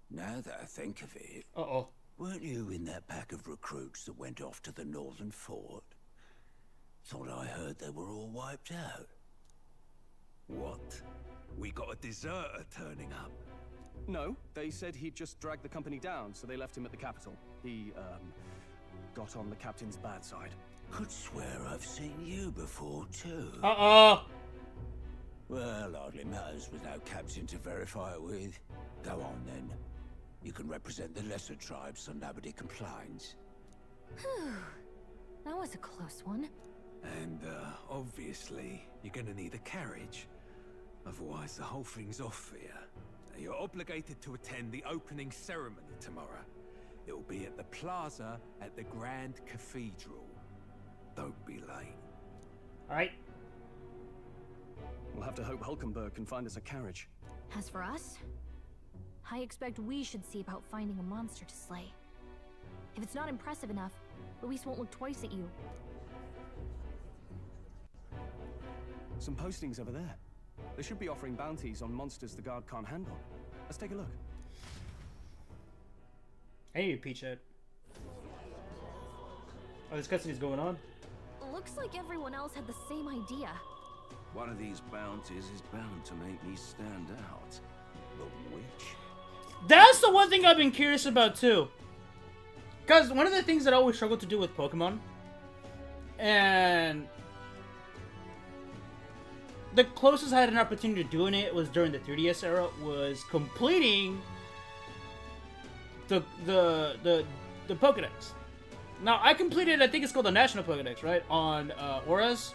Now that I think of it, Uh-oh. weren't you in that pack of recruits that went off to the northern fort? Thought I heard they were all wiped out. What? We got a deserter turning up? No, they said he'd just dragged the company down, so they left him at the capital. He, got on the captain's bad side. Could swear I've seen you before, too. Uh-oh. Well, hardly matters with no captain to verify it with. Go on, then. You can represent the lesser tribes so nobody complains. Whew. That was a close one. And, obviously, you're gonna need a carriage. Otherwise, the whole thing's off for you. You're obligated to attend the opening ceremony tomorrow. It'll be at the plaza at the Grand Cathedral. Don't be late. Alright. We'll have to hope Hulkenberg can find us a carriage. As for us, I expect we should see about finding a monster to slay. If it's not impressive enough, Luis won't look twice at you. Some postings over there. They should be offering bounties on monsters the guard can't handle. Let's take a look. I need to peach it. Oh, this cutscene's going on? Looks like everyone else had the same idea. One of these bounties is bound to make me stand out. The witch? That's the one thing I've been curious about too. Because one of the things that I always struggle to do with Pokemon, and the closest I had an opportunity to doing it was during the 3DS era, was completing the Pokedex. Now, I completed, I think it's called the National Pokedex, right? On Auras.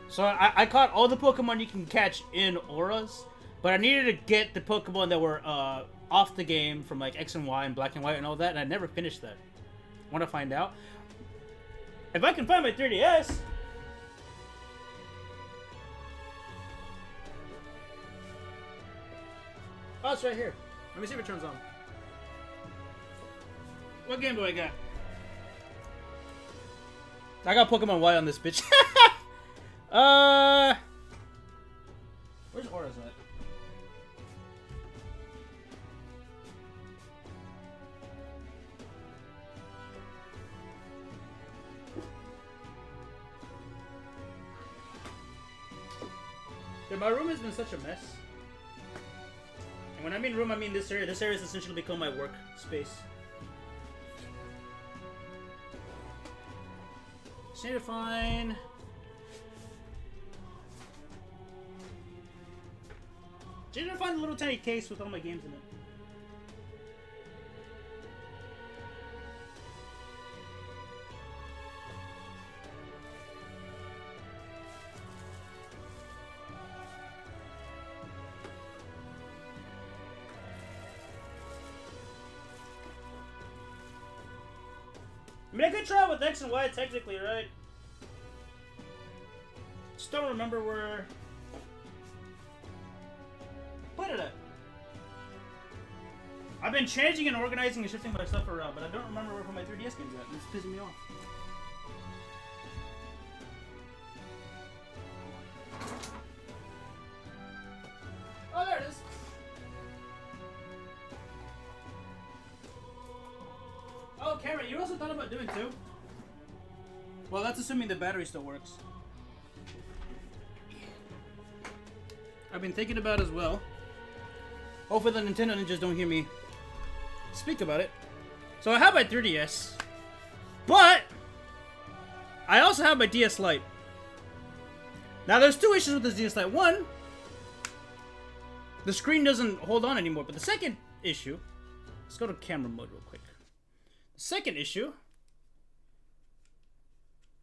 So I caught all the Pokemon you can catch in Auras, but I needed to get the Pokemon that were off the game from like X and Y and Black and White and all that, and I never finished that. Want to find out? If I can find my 3DS! Oh, it's right here. Let me see if it turns on. What game do I got? I got Pokemon Y on this bitch. Where's Auras at? my room has been such a mess. And when I mean room, I mean this area. This area has essentially become my work space. Just need to find... Just need to find a little tiny case with all my games in it. I mean, I could try with X and Y technically, right? Just don't remember where... Put it at. I've been changing and organizing and shifting my stuff around, but I don't remember where my 3DS game's at. It's pissing me off. Oh, there it is. Oh, Cameron, you also thought about doing too? Well, that's assuming the battery still works. I've been thinking about as well. Hopefully the Nintendo Ninjas don't hear me speak about it. So I have my 3DS, but I also have my DS Lite. Now there's two issues with this DS Lite. One, the screen doesn't hold on anymore. But the second issue, let's go to camera mode real quick. The second issue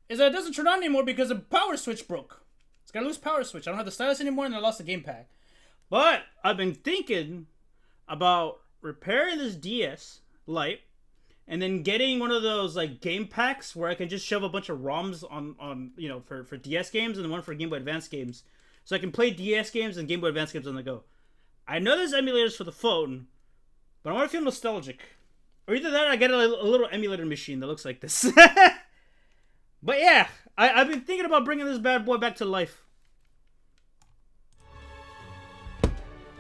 is that it doesn't turn on anymore because the power switch broke. It's got a loose power switch. I don't have the stylus anymore and I lost the game pack. But I've been thinking about repairing this DS Lite and then getting one of those like game packs where I can just shove a bunch of ROMs on you know, for DS games and one for Game Boy Advance games. So I can play DS games and Game Boy Advance games on the go. I know there's emulators for the phone, but I want to feel nostalgic. Or either that or I get a little emulator machine that looks like this. But yeah, I've been thinking about bringing this bad boy back to life.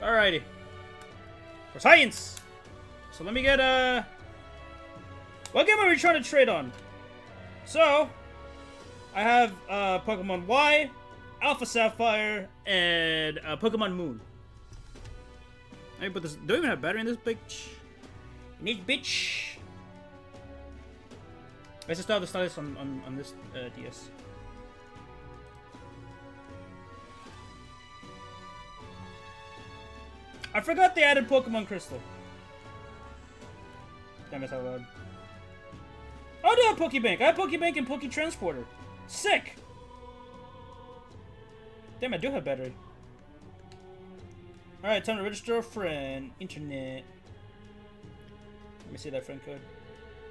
Alrighty. For science! So let me get, what game are we trying to trade on? So, I have, Pokemon Y, Alpha Sapphire, and, Pokemon Moon. Let me put this, do I even have battery in this bitch? Need bitch! I just have the stylus on this, DS. I forgot they added Pokemon Crystal. Damn it, how loud. Oh, I do have Pokebank. I have Pokebank and Poketransporter. Sick! Damn, I do have battery. Alright, time to register a friend. Internet. Let me see that friend code.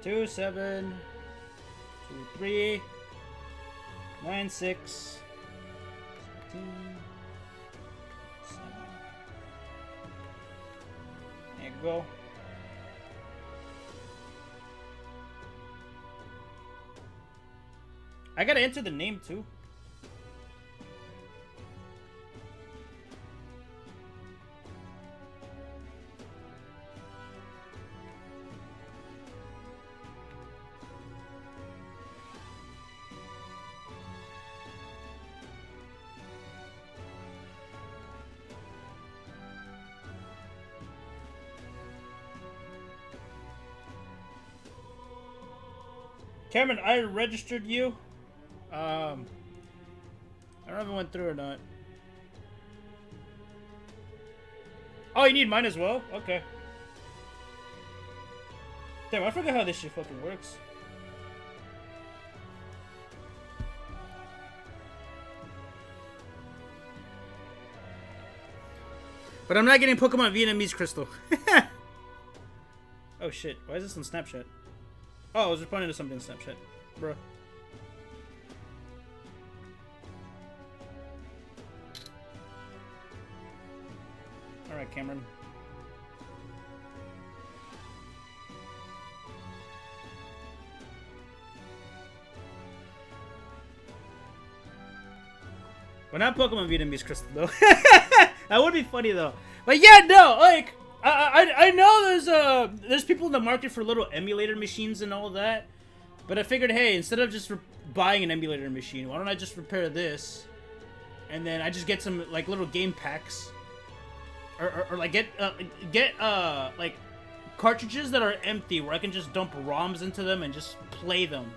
2723 96 17 7. There you go. I gotta enter the name too. Cameron, I registered you. I don't know if it went through or not. Oh, you need mine as well? Okay. Damn, I forgot how this shit fucking works. But I'm not getting Pokemon Vietnamese Crystal. Oh shit, why is this on Snapchat? Oh, I was responding to something on Snapchat. Bruh. Alright, Cameron. Well, not Pokemon Vietnamese Crystal, though. That would be funny, though. But yeah, no, like... I know there's people in the market for little emulator machines and all that, but I figured, hey, instead of just buying an emulator machine, why don't I just repair this and then I just get some like little game packs, or like get like cartridges that are empty where I can just dump ROMs into them and just play them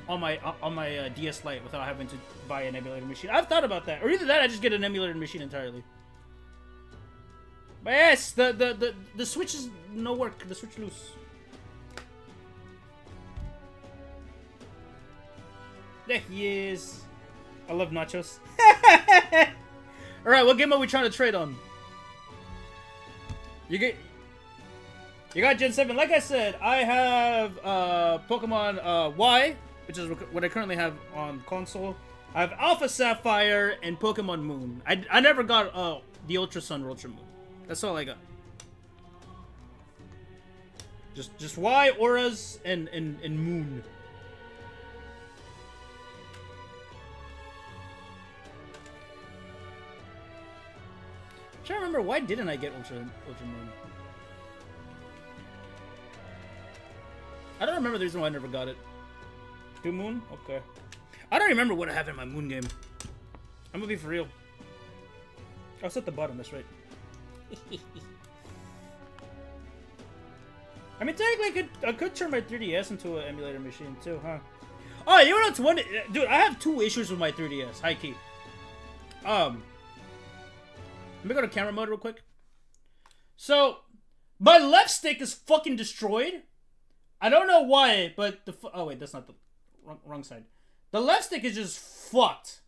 on my DS Lite without having to buy an emulator machine. I've thought about that, or either that I just get an emulator machine entirely. But yes, the Switch is no work. The Switch loose. There he is. I love nachos. Alright, what game are we trying to trade on? You got Gen 7. Like I said, I have Pokemon Y, which is what I currently have on console. I have Alpha Sapphire and Pokemon Moon. I never got the Ultra Sun or Ultra Moon. That's all I got. Just Y, Auras, and Moon. I'm trying to remember, why didn't I get Ultra Moon? I don't remember the reason why I never got it. Do Moon? Okay. I don't remember what I have in my Moon game. I'm gonna be for real. Oh, it's at the bottom, that's right. I mean, technically, I could turn my 3DS into an emulator machine too, huh? Oh, you know what's one? Dude, I have 2 issues with my 3DS. High key. Let me go to camera mode real quick. So, my left stick is fucking destroyed. I don't know why, but oh wait, that's not the wrong side. The left stick is just fucked.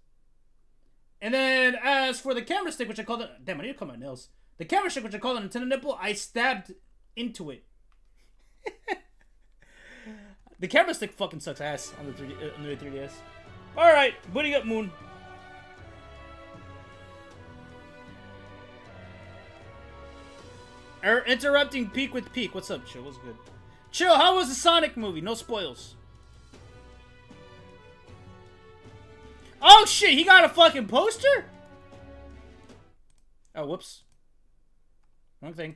And then as for the camera stick, which I call it, damn, I need to cut my nails. The camera stick, which I call the Nintendo nipple, I stabbed into it. The camera stick fucking sucks ass on the 3DS. All right, booting up Moon. Interrupting Peak with Peak. What's up, Chill? What's good? Chill, how was the Sonic movie? No spoils. Oh shit, he got a fucking poster? Oh, whoops. Wrong thing.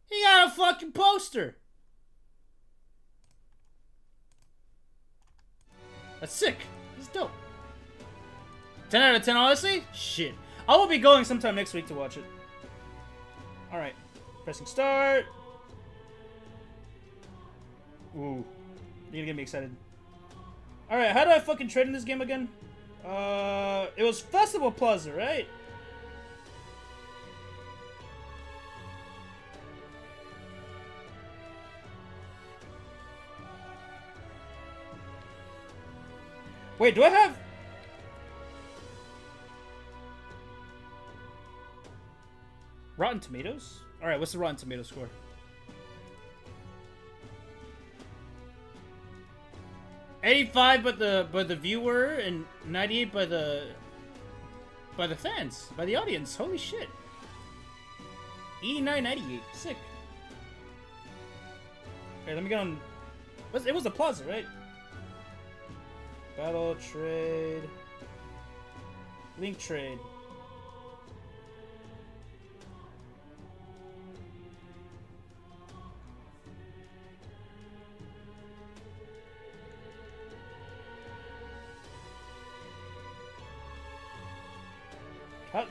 He got a fucking poster. That's sick. That's dope. 10 out of 10, honestly? Shit. I will be going sometime next week to watch it. Alright. Pressing start. Ooh. You're gonna get me excited. Alright, how do I fucking trade in this game again? It was Festival Plaza, right? Wait, do I have... Rotten Tomatoes? Alright, what's the Rotten Tomatoes score? $85 by the viewer and 98 by the fans, by the audience. Holy shit. 89.98. Sick. Okay, let me get on. It was the Plaza, right? Battle trade. Link trade.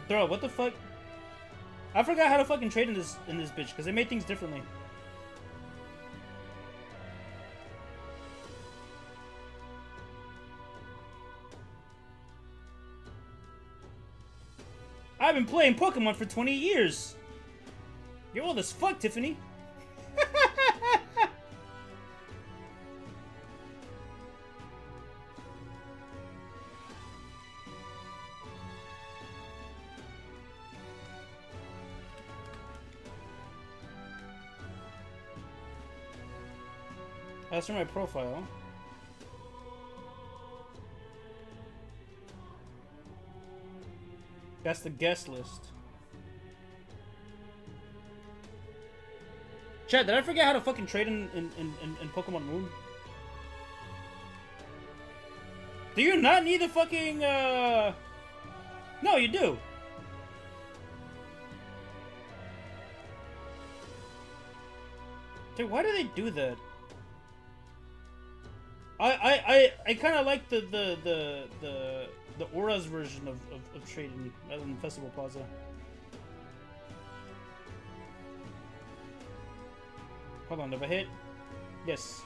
Bro, what the fuck? I forgot how to fucking trade in this bitch because they made things differently. I've been playing Pokemon for 20 years. You're old as fuck, Tiffany. That's from my profile. That's the guest list. Chad, did I forget how to fucking trade in Pokemon Moon? Do you not need the fucking, No, you do. Dude, why do they do that? I kind of like the the Aura's version of trading rather than Festival Plaza. Hold on, have I hit? Yes.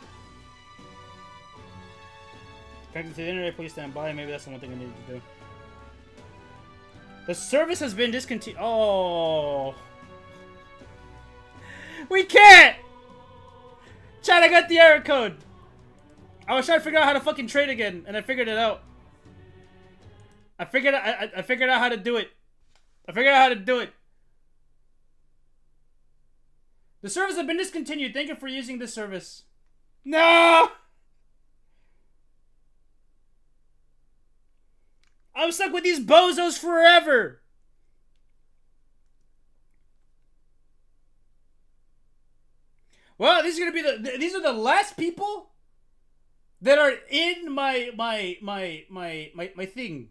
Connecting to the internet, please stand by. Maybe that's the one thing I needed to do. The service has been discontinued. Oh. We can't! Chat, I got the error code. I was trying to figure out how to fucking trade again, and I figured it out. I figured out how to do it. I figured out how to do it. The service has been discontinued. Thank you for using this service. No! I'm stuck with these bozos forever. Well, these are gonna be these are the last people that are in my thing.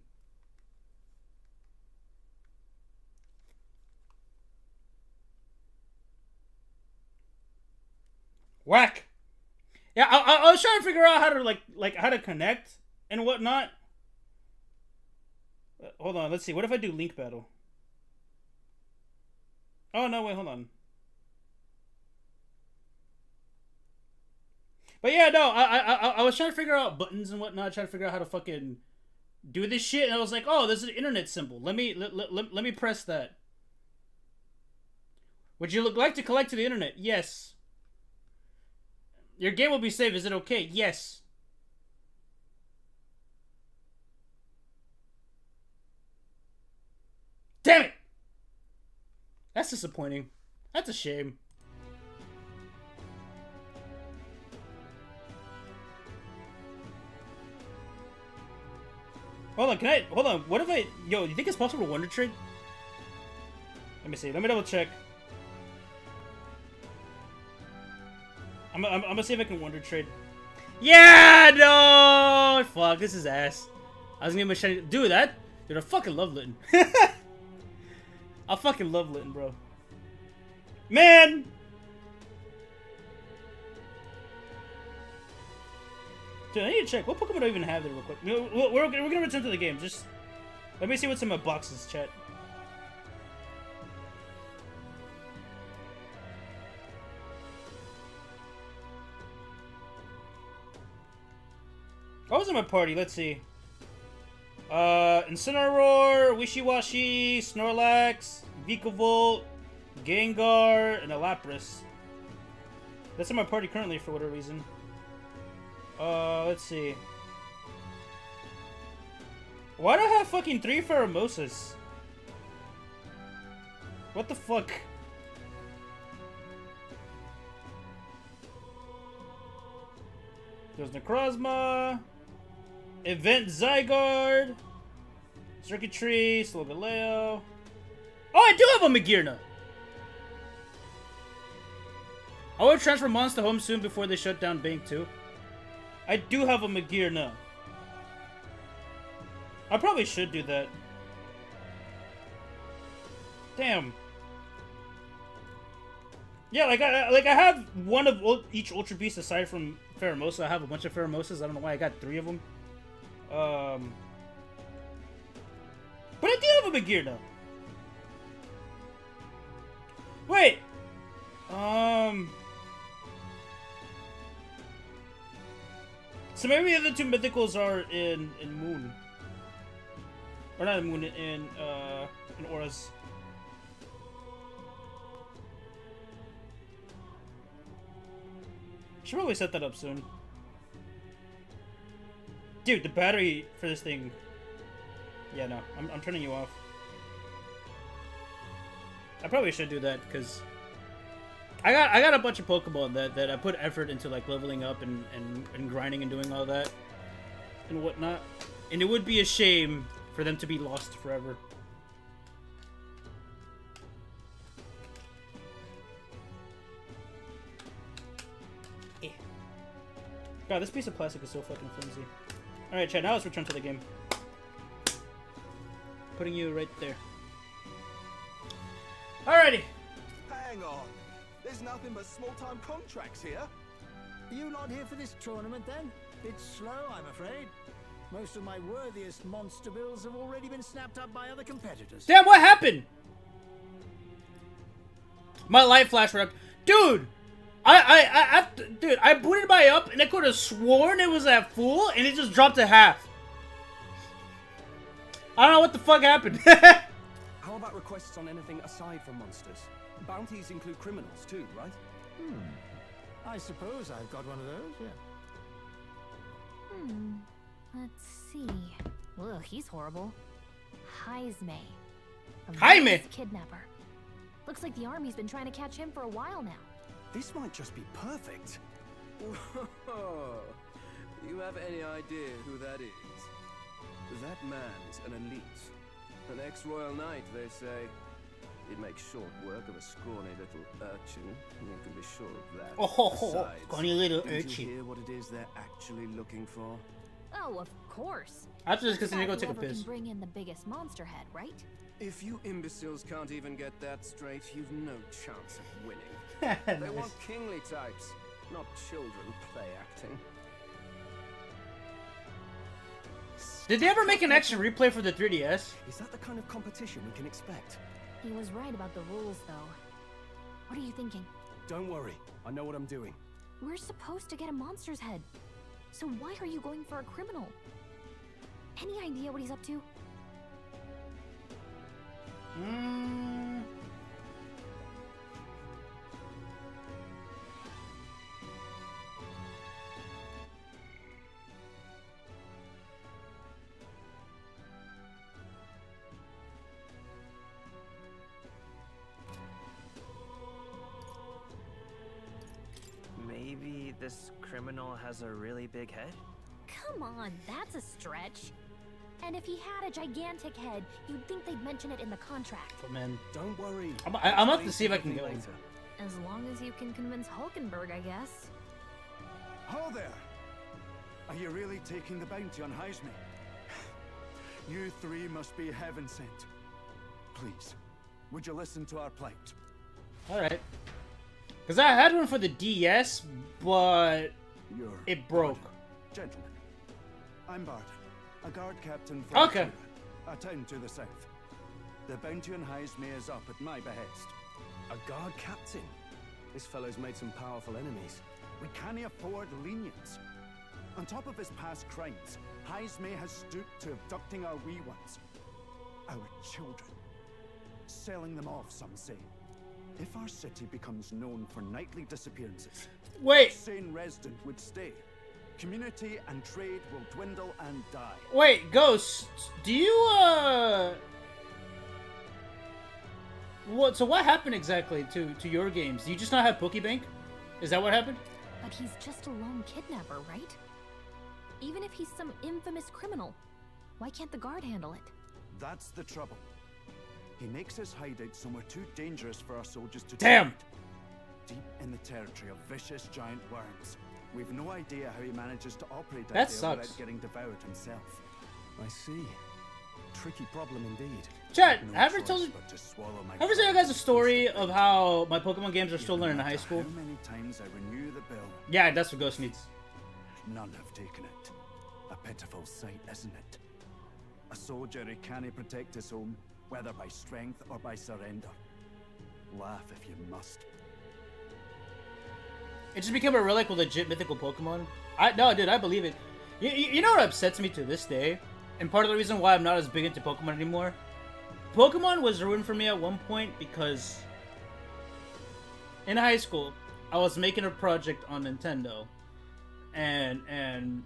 Whack. Yeah, I was trying to figure out how to like how to connect and whatnot. Hold on, let's see. What if I do link battle? Oh no, wait, hold on. But yeah, no, I was trying to figure out buttons and whatnot, trying to figure out how to fucking do this shit, and I was like, oh, there's an internet symbol. Let me press that. Would you like to collect to the internet? Yes. Your game will be saved. Is it okay? Yes. Damn it! That's disappointing. That's a shame. Hold on, hold on, what if yo, you think it's possible to wonder trade? Let me see, let me double check. I'm gonna see if I can wonder trade. Yeah, no! Fuck, this is ass. I was gonna give him a shiny. Dude, I fucking love Litton. I fucking love Litton, bro. Man! Dude, I need to check. What Pokemon do I even have there real quick? We're gonna return to the game. Just let me see what's in my boxes, chat. What was in my party? Let's see. Incineroar, Wishiwashi, Snorlax, Vikavolt, Gengar, and a Lapras. That's in my party currently for whatever reason. Let's see. Why do I have fucking 3 Pheromosas? What the fuck? There's Necrozma, Event Zygarde, Circuitry, Slowgaleo. Oh, I do have a Magearna! I will transfer Mons to home soon before they shut down Bank 2. I do have a Magearna. I probably should do that. Damn. Yeah, like I have one of each Ultra Beast aside from Pheromosa. I have a bunch of Pheromosas. I don't know why I got 3 of them. But I do have a Magearna. Wait. So maybe the other 2 mythicals are in Moon. Or not in Moon, in Auras. Should probably set that up soon. Dude, the battery for this thing. Yeah, no, I'm turning you off. I probably should do that because I got a bunch of Pokemon that I put effort into, like leveling up and grinding and doing all that and whatnot. And it would be a shame for them to be lost forever. God, this piece of plastic is so fucking flimsy. Alright, chat, now let's return to the game. Putting you right there. Alrighty! Hang on. There's nothing but small-time contracts here. Are you not here for this tournament, then? Bit slow, I'm afraid. Most of my worthiest monster builds have already been snapped up by other competitors. Damn, what happened? My light flash wrecked. Dude! Dude, I booted my up and I could have sworn it was at full and it just dropped to half. I don't know what the fuck happened. How about requests on anything aside from monsters? Bounties include criminals too, right? I suppose I've got one of those, yeah. Let's see. Ugh, he's horrible. Jaime. A Jaime! villainous kidnapper. Looks like the army's been trying to catch him for a while now. This might just be perfect. Whoa. You have any idea who that is? That man's an elite. An ex-royal knight, they say. He'd make short work of a scrawny little urchin. You can be sure of that. Oh, scrawny little did urchin. you hear what it is they're actually looking for? Oh, of course. After this, because I need to go Whoever take a piss. can bring in the biggest monster head, right? If you imbeciles can't even get that straight, you've no chance of winning. They want kingly types, not children play acting. Did they ever make an action replay for the 3DS? Is that the kind of competition we can expect? He was right about the rules, though. What are you thinking? Don't worry, I know what I'm doing. We're supposed to get a monster's head. So why are you going for a criminal? Any idea what he's up to? Maybe this criminal has a really big head? Come on, that's a stretch. And if he had a gigantic head, you'd think they'd mention it in the contract. But man, don't worry. I'm about to see if I can go. As long as you can convince Hulkenberg, I guess. Ho there! Are you really taking the bounty on Jaime? You three must be heaven sent. Please, would you listen to our plight? Alright. Because I had one for the DS, but it broke. Gentlemen, I'm Barton, a guard captain from Okay. a town to the south. The bounty on Jaime is up at my behest. A guard captain? This fellow's made some powerful enemies. We can't afford lenience. On top of his past crimes, Jaime has stooped to abducting our wee ones. Our children. Selling them off, some say. If our city becomes known for nightly disappearances, wait, sane resident would stay. Community and trade will dwindle and die. Wait, Ghost, do you what? So what happened exactly to your games? Do you just not have Pokebank? Is that what happened? But he's just a lone kidnapper, right? Even if he's some infamous criminal, why can't the guard handle it? That's the trouble. He makes his hideout somewhere too dangerous for our soldiers to Damn! defend. Deep in the territory of vicious giant worms. We've no idea how he manages to operate out That there sucks. without getting devoured himself. I see. Tricky problem indeed. Chat, No have I ever choice told you? but to swallow my Have I ever told you guys a story of how my Pokemon games are still learning in high school? How many times I renew the bill, Yeah, that's what Ghost needs. none have taken it. A pitiful sight, isn't it? A soldier who can't protect his home, whether by strength or by surrender. Laugh if you must. It just became a relic with legit mythical Pokemon. No, dude, I believe it. You know what upsets me to this day? And part of the reason why I'm not as big into Pokemon anymore? Pokemon was ruined for me at one point because in high school, I was making a project on Nintendo. And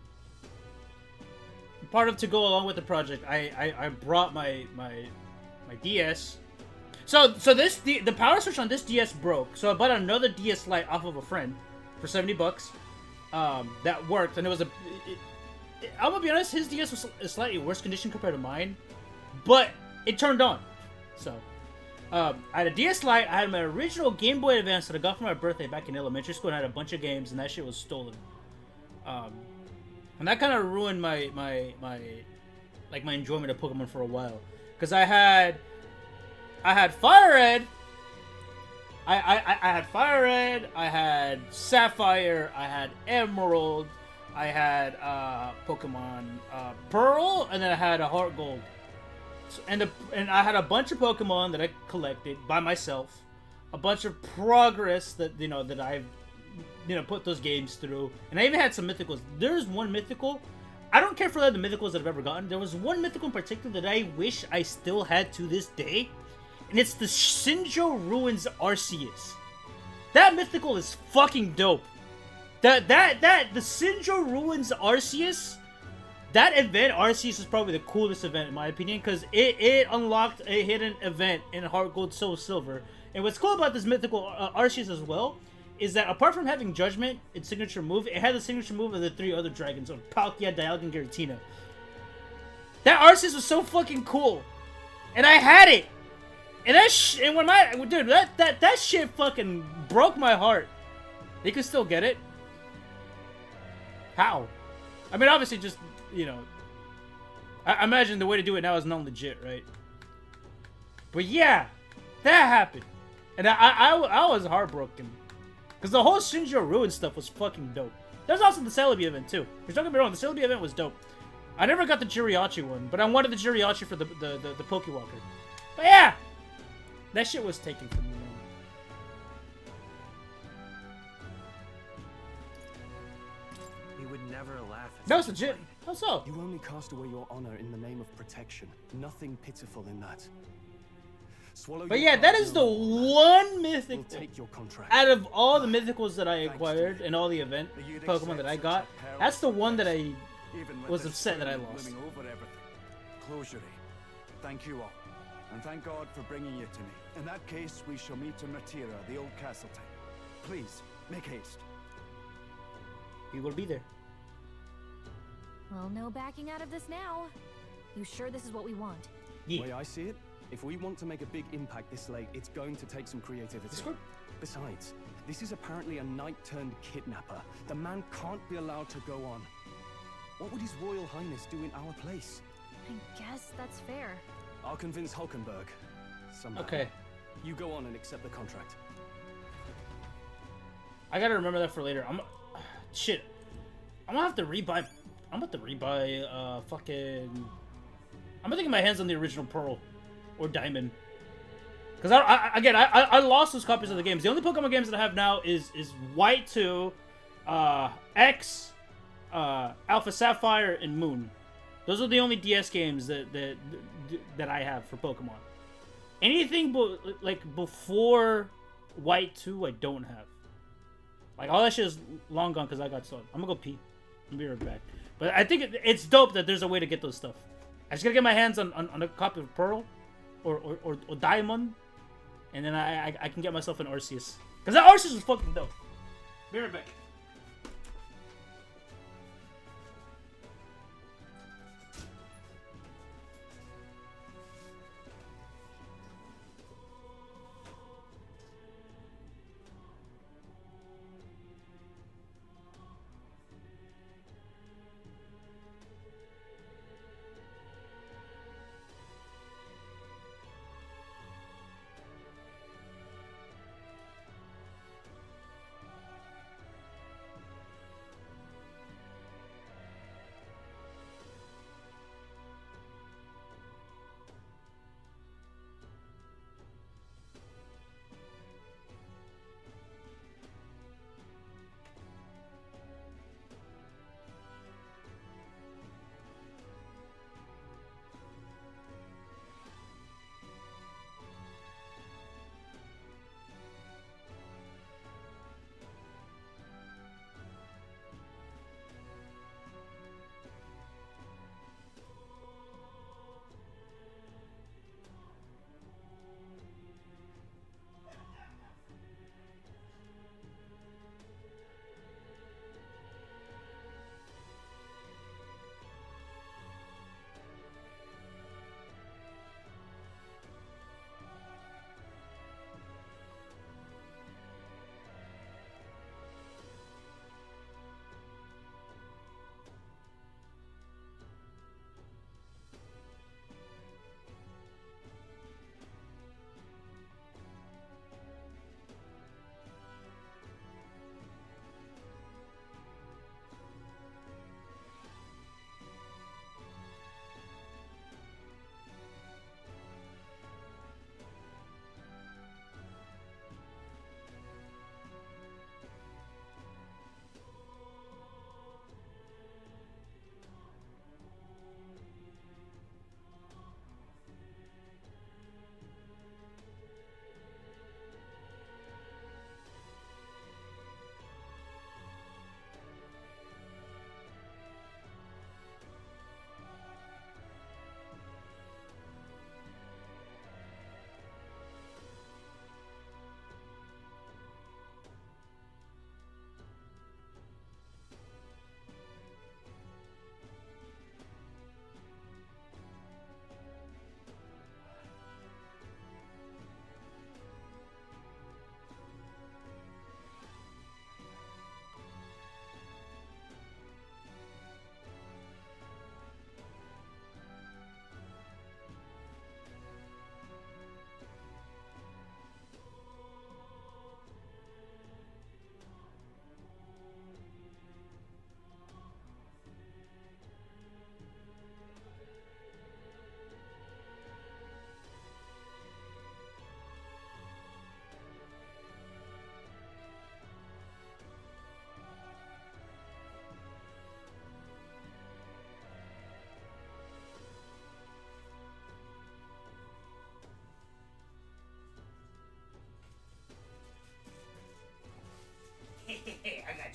part of to go along with the project, I brought my DS. So the power switch on this DS broke. So I bought another DS Lite off of a friend for $70. That worked, and it was I'm gonna be honest, his DS was a slightly worse condition compared to mine, but it turned on. So I had a DS Lite. I had my original Game Boy Advance that I got for my birthday back in elementary school, and I had a bunch of games, and that shit was stolen. And that kind of ruined my enjoyment of Pokemon for a while, because I had Fire Red. I had Fire Red, I had Sapphire, I had Emerald, I had Pokemon Pearl, and then I had a Heart Gold. So, and I had a bunch of Pokemon that I collected by myself. A bunch of progress that that I've put those games through, and I even had some mythicals. There's one mythical. I don't care for the mythicals that I've ever gotten. There was one mythical in particular that I wish I still had to this day, and it's the Sinjo Ruins Arceus. That mythical is fucking dope. The Sinjo Ruins Arceus, that event, Arceus is probably the coolest event in my opinion, because it unlocked a hidden event in Heart Gold Soul Silver. And what's cool about this mythical Arceus as well is that apart from having Judgment, its signature move, it had the signature move of the 3 other dragons, of Palkia, Dialga, and Giratina. That Arceus was so fucking cool, and I had it. And that shit fucking broke my heart. They could still get it. How? I mean, obviously, just I imagine the way to do it now is not legit, right? But yeah, that happened, and I was heartbroken. Because the whole Shinjo Ruin stuff was fucking dope. There's also the Celebi event, too. You're talking me wrong, the Celebi event was dope. I never got the Jiriachi one, but I wanted the Jiriachi for the Pokewalker. But yeah! That shit was taken from me, man. He would never laugh at That was legit. How so? You only cast away your honor in the name of protection. Nothing pitiful in that. But yeah, that is the one mythic out of all the mythicals that I acquired and all the event Pokemon that I got. That's the one that I was upset that I lost. Closure. Thank you all, and thank God for bringing you to me. In that case, we shall meet in Matira, the old castle town. Please, make haste. We will be there. Well, no backing out of this now. You sure this is what we want? The way I see it, if we want to make a big impact this late, it's going to take some creativity. Besides, this is apparently a knight-turned-kidnapper. The man can't be allowed to go on. What would His Royal Highness do in our place? I guess that's fair. I'll convince Hulkenberg. Somehow. Okay. You go on and accept the contract. I gotta remember that for later. Shit. I'm gonna have to rebuy. I'm about to rebuy, fucking... I'm gonna get my hands on the original Pearl. Or Diamond. Because, I lost those copies of the games. The only Pokemon games that I have now is White 2, X, Alpha Sapphire, and Moon. Those are the only DS games that I have for Pokemon. Anything before White 2, I don't have. Like, all that shit is long gone because I got sold. I'm gonna go pee. I'll be right back. But I think it's dope that there's a way to get those stuff. I just gotta get my hands on a copy of Pearl. Or Diamond, and then I can get myself an Arceus. Because that Arceus is fucking dope. Be right back.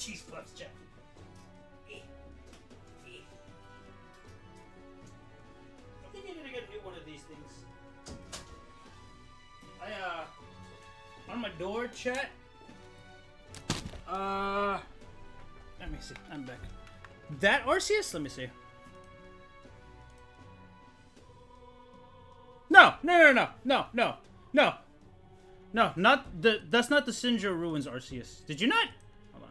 cheese puffs, Jeff. I think I need to get a new one of these things. On my door, chat. Let me see. I'm back. That Arceus? Let me see. No, not the. That's not the Sinjo Ruins Arceus. Did you not? Hold on.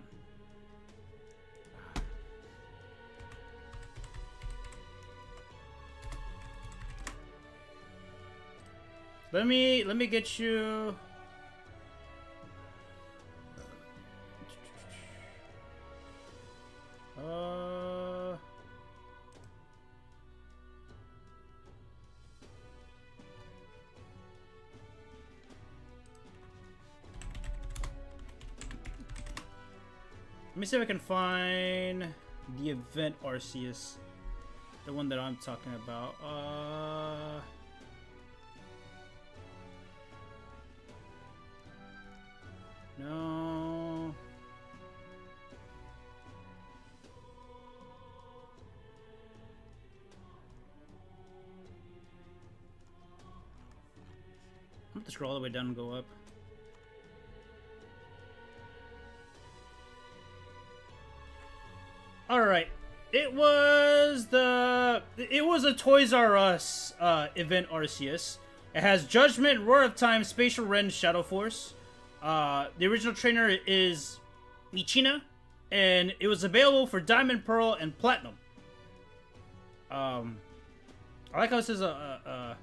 Let me get you. Let me see if I can find the event Arceus, the one that I'm talking about. No. I'm gonna scroll all the way down and go up. Alright. It was a Toys R Us event Arceus. It has Judgment, Roar of Time, Spatial Rend, Shadow Force. The original trainer is Michina, and it was available for Diamond, Pearl, and Platinum. I like how it says oh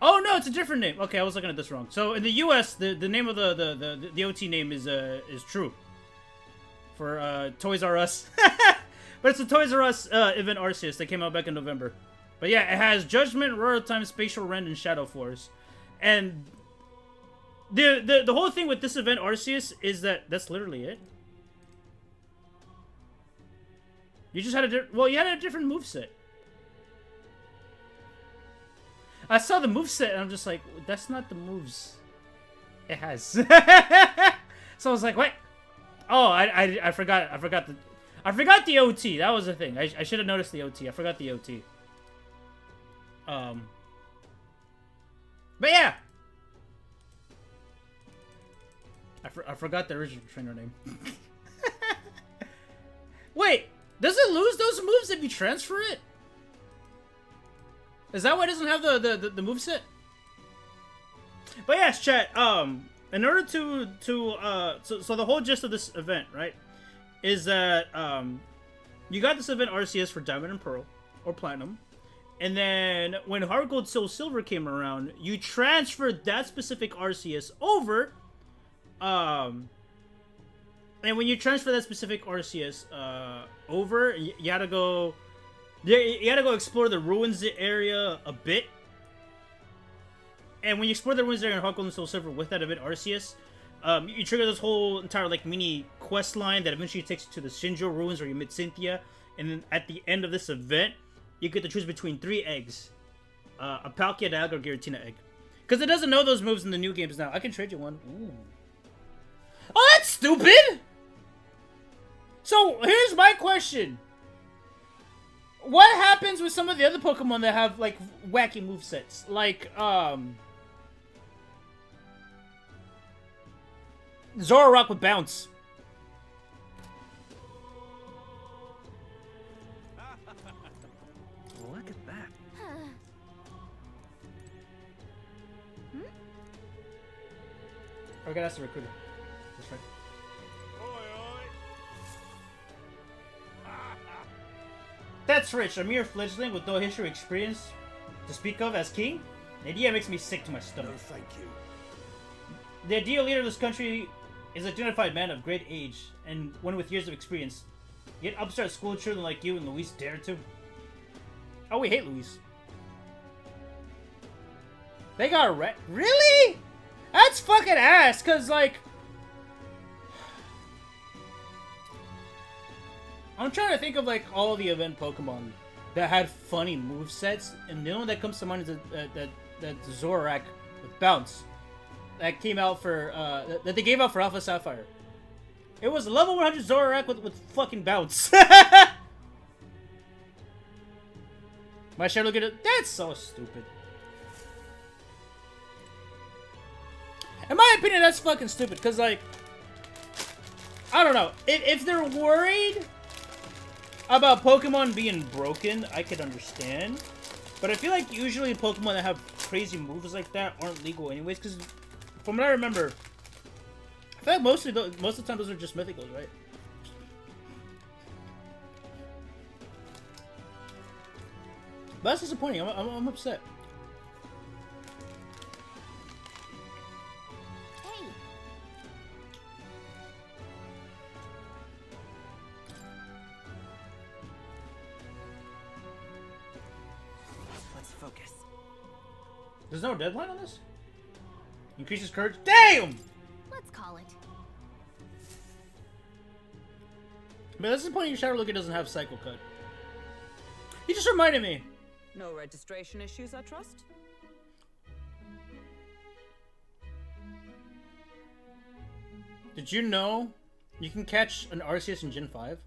no, it's a different name. Okay, I was looking at this wrong. So in the US, the name of the OT name is True. For Toys R Us. But it's a Toys R Us event Arceus that came out back in November. But yeah, it has Judgment, Roar of Time, Spatial Rend, and Shadow Force. And the whole thing with this event Arceus is that that's literally it. You just had you had a different moveset. I saw the moveset and I'm just like, that's not the moves it has. So I was like, what? Oh, I forgot the OT. That was the thing. I should have noticed the OT. I forgot the OT. But yeah. I forgot the original trainer name. Wait, does it lose those moves if you transfer it? Is that why it doesn't have the moveset? But yes, chat, in order so the whole gist of this event, right, is that you got this event Arceus for Diamond and Pearl or Platinum, and then when Heart Gold Soul Silver came around, you transferred that specific Arceus over, and when you transfer that specific Arceus over, you had to go, you had to go explore the ruins area a bit. And when you explore the ruins area in Heart Gold and Soul Silver with that event Arceus, you trigger this whole entire like mini quest line that eventually takes you to the Sinjo ruins where you meet Cynthia. And then at the end of this event, you get to choose between 3 eggs: a Palkia egg or Giratina egg. Because it doesn't know those moves in the new games now. I can trade you one. Ooh. Oh, that's stupid! So here's my question: what happens with some of the other Pokemon that have like wacky movesets, like Zoroark with bounce? Look at that. I gotta ask the recruiter. That's right. That's rich. A mere fledgling with no history or experience to speak of as king? The idea makes me sick to my stomach. No, thank you. The ideal leader of this country is a dignified man of great age and one with years of experience. Yet upstart school children like you and Luis dare to. Oh, we hate Luis. They got really? That's fucking ass, cause like I'm trying to think of like all the event Pokemon that had funny movesets, and the only one that comes to mind is that Zoroark with bounce. that came out for that they gave out for Alpha Sapphire. It was level 100 Zorak with fucking bounce. My Shadow, look at it. That's so stupid. In my opinion, that's fucking stupid. Cause like, I don't know. If they're worried about Pokemon being broken, I could understand. But I feel like usually Pokemon that have crazy moves like that aren't legal anyways. Cause from what I remember, I feel like most of the time those are just mythicals, right? But that's disappointing. I'm upset. Hey. Let's focus. There's no deadline on this? Increases courage? Damn! Let's call it. But that's disappointing. Shadow Looker doesn't have Cycle Cut. He just reminded me. No registration issues, I trust? Did you know you can catch an Arceus in Gen 5?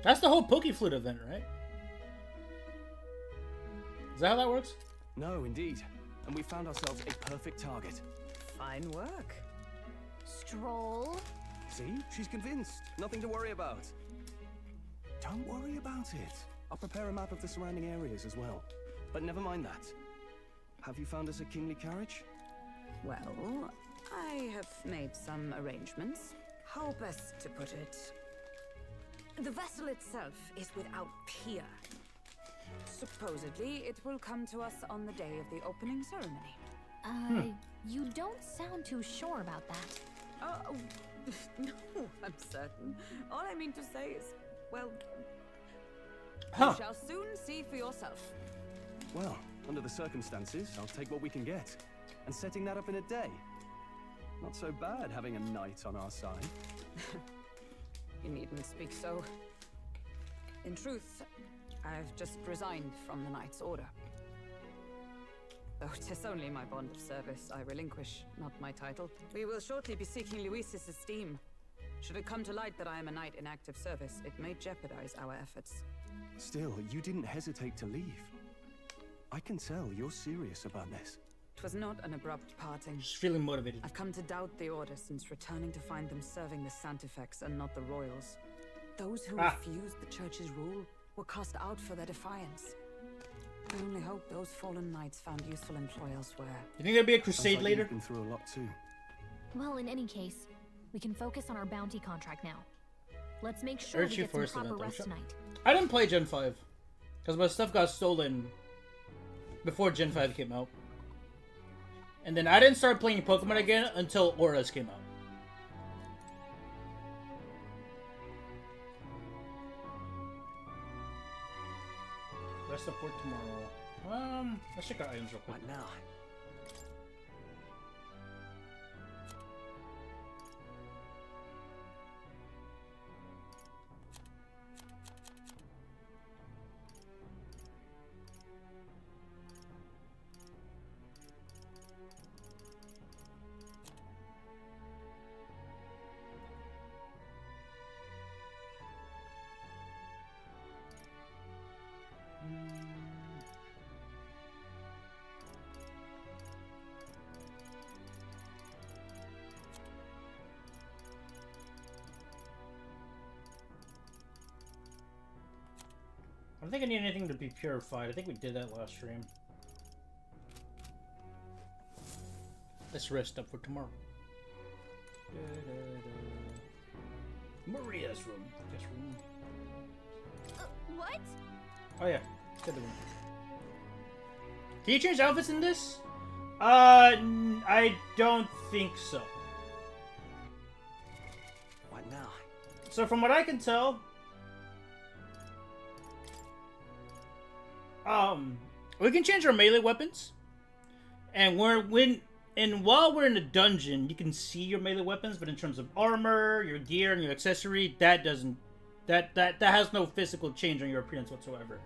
That's the whole Pokeflute event, right? Is that how that works? No, indeed. And we found ourselves a perfect target. Fine work. Stroll. See? She's convinced. Nothing to worry about. Don't worry about it. I'll prepare a map of the surrounding areas as well. But never mind that. Have you found us a kingly carriage? Well, I have made some arrangements. How best to put it? The vessel itself is without peer. Supposedly, it will come to us on the day of the opening ceremony. You don't sound too sure about that. Oh, no, I'm certain. All I mean to say is, well, you shall soon see for yourself. Well, under the circumstances, I'll take what we can get. And setting that up in a day. Not so bad having a knight on our side. You needn't speak so. In truth, I've just resigned from the Knight's Order. Though 'tis only my bond of service I relinquish, not my title. We will shortly be seeking Luis's esteem. Should it come to light that I am a knight in active service, it may jeopardize our efforts. Still, you didn't hesitate to leave. I can tell you're serious about this. It was not an abrupt parting. Just feeling motivated. I've come to doubt the Order since returning to find them serving the Santifex and not the Royals. Those who refused the Church's rule were cast out for their defiance. I only hope those fallen knights found useful employ elsewhere. You think there'll be a crusade like later? You've been through a lot too. Well, in any case, we can focus on our bounty contract now. Let's make sure we get some proper rest tonight. I didn't play Gen 5 because my stuff got stolen before Gen 5 came out. And then I didn't start playing Pokemon again until Auras came out. Rest up for tomorrow. Let's check our items real quick. What now? I don't think I need anything to be purified. I think we did that last stream. Let's rest up for tomorrow. Maria's room. This room. What? Oh yeah, the room. Can you change outfits in this? I don't think so. What now? So from what I can tell, we can change our melee weapons, and while we're in the dungeon, you can see your melee weapons. But in terms of armor, your gear, and your accessory, that doesn't, that has no physical change on your appearance whatsoever.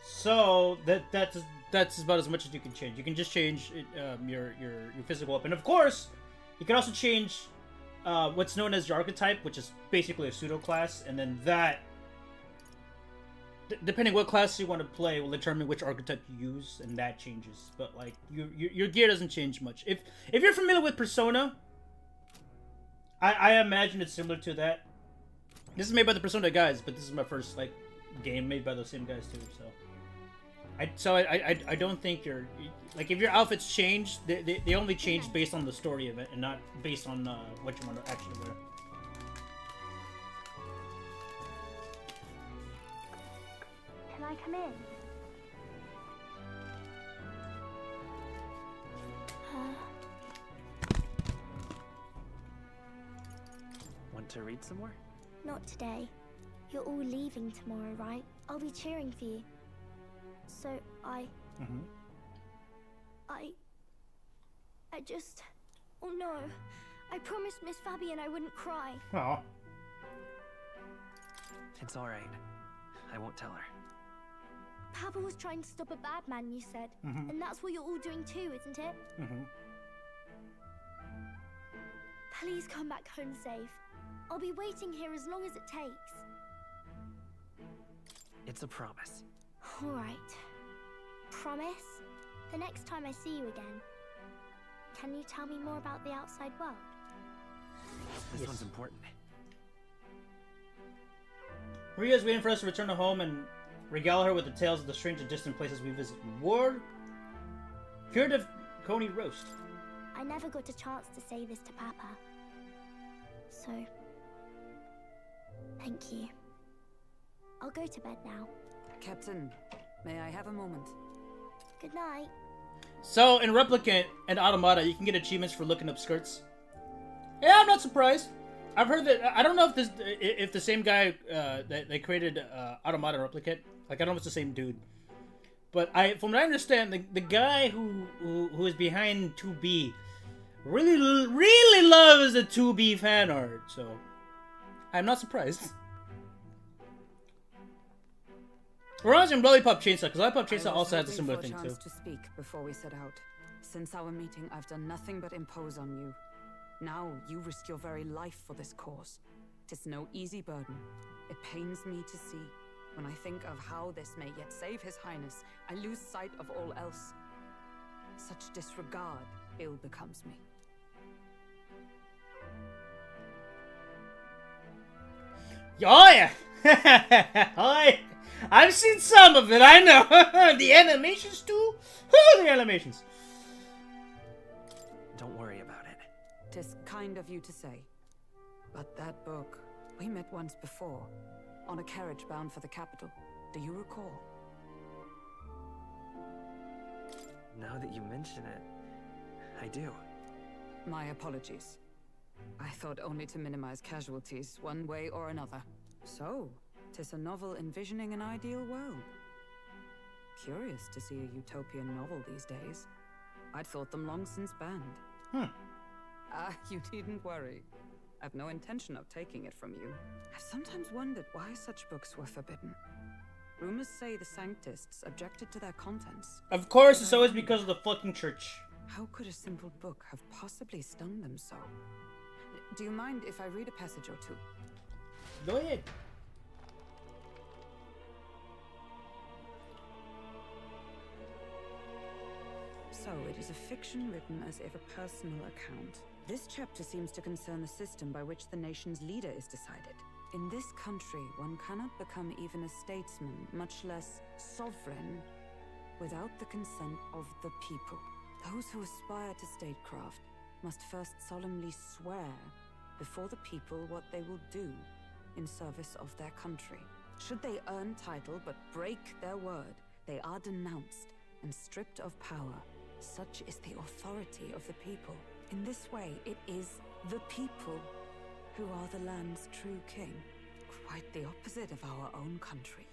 So that's about as much as you can change. You can just change your physical weapon. Of course, you can also change what's known as your archetype, which is basically a pseudo class, and then that, depending what class you want to play, will determine which archetype you use, and that changes. But like your gear doesn't change much. If you're familiar with Persona, I imagine it's similar to that. This is made by the Persona guys, but this is my first like game made by those same guys too. So I don't think like if your outfits change, they only change based on the story of it and not based on what you want to actually wear. Can I come in? Want to read some more? Not today. You're all leaving tomorrow, right? I'll be cheering for you. So I just... Oh no. I promised Miss Fabian I wouldn't cry. Oh. It's alright. I won't tell her. Papa was trying to stop a bad man, you said. And that's what you're all doing too, isn't it? Please come back home safe. I'll be waiting here as long as it takes. It's a promise. Alright. Promise? The next time I see you again, can you tell me more about the outside world? This one's important. Ria's waiting for us to return to home and regale her with the tales of the strange and distant places we visit. War, curative coney roast. I never got a chance to say this to Papa. So, thank you. I'll go to bed now. Captain, may I have a moment? Good night. So, in Replicant and Automata, you can get achievements for looking up skirts. Yeah, I'm not surprised. I've heard that. I don't know if the same guy that created Automata and Replicant, like I don't know if it's the same dude. But from what I understand, the guy who is behind 2B really loves the 2B fan art. So, I'm not surprised. We're on Lollipop Chainsaw, because Lollipop Chainsaw also has a similar thing too. To speak before we set out. Since our meeting, I've done nothing but impose on you. Now you risk your very life for this cause. 'Tis no easy burden. It pains me to see. When I think of how this may yet save His Highness, I lose sight of all else. Such disregard ill becomes me. Oh yeah! I've seen some of it, I know! The animations too? The animations! Don't worry about it. 'Tis kind of you to say. But that book, we met once before, on a carriage bound for the capital. Do you recall? Now that you mention it, I do. My apologies. I thought only to minimize casualties, one way or another. So, 'tis a novel envisioning an ideal world. Curious to see a utopian novel these days. I'd thought them long since banned. You needn't worry. I've no intention of taking it from you. I've sometimes wondered why such books were forbidden. Rumors say the Sanctists objected to their contents. Of course, it's always because of the fucking church. How could a simple book have possibly stung them so? Do you mind if I read a passage or two? Go ahead. So, it is a fiction written as if a personal account. This chapter seems to concern the system by which the nation's leader is decided. In this country, one cannot become even a statesman, much less sovereign, without the consent of the people. Those who aspire to statecraft must first solemnly swear before the people what they will do in service of their country. Should they earn title but break their word, they are denounced and stripped of power. Such is the authority of the people. In this way, it is the people who are the land's true king. Quite the opposite of our own country.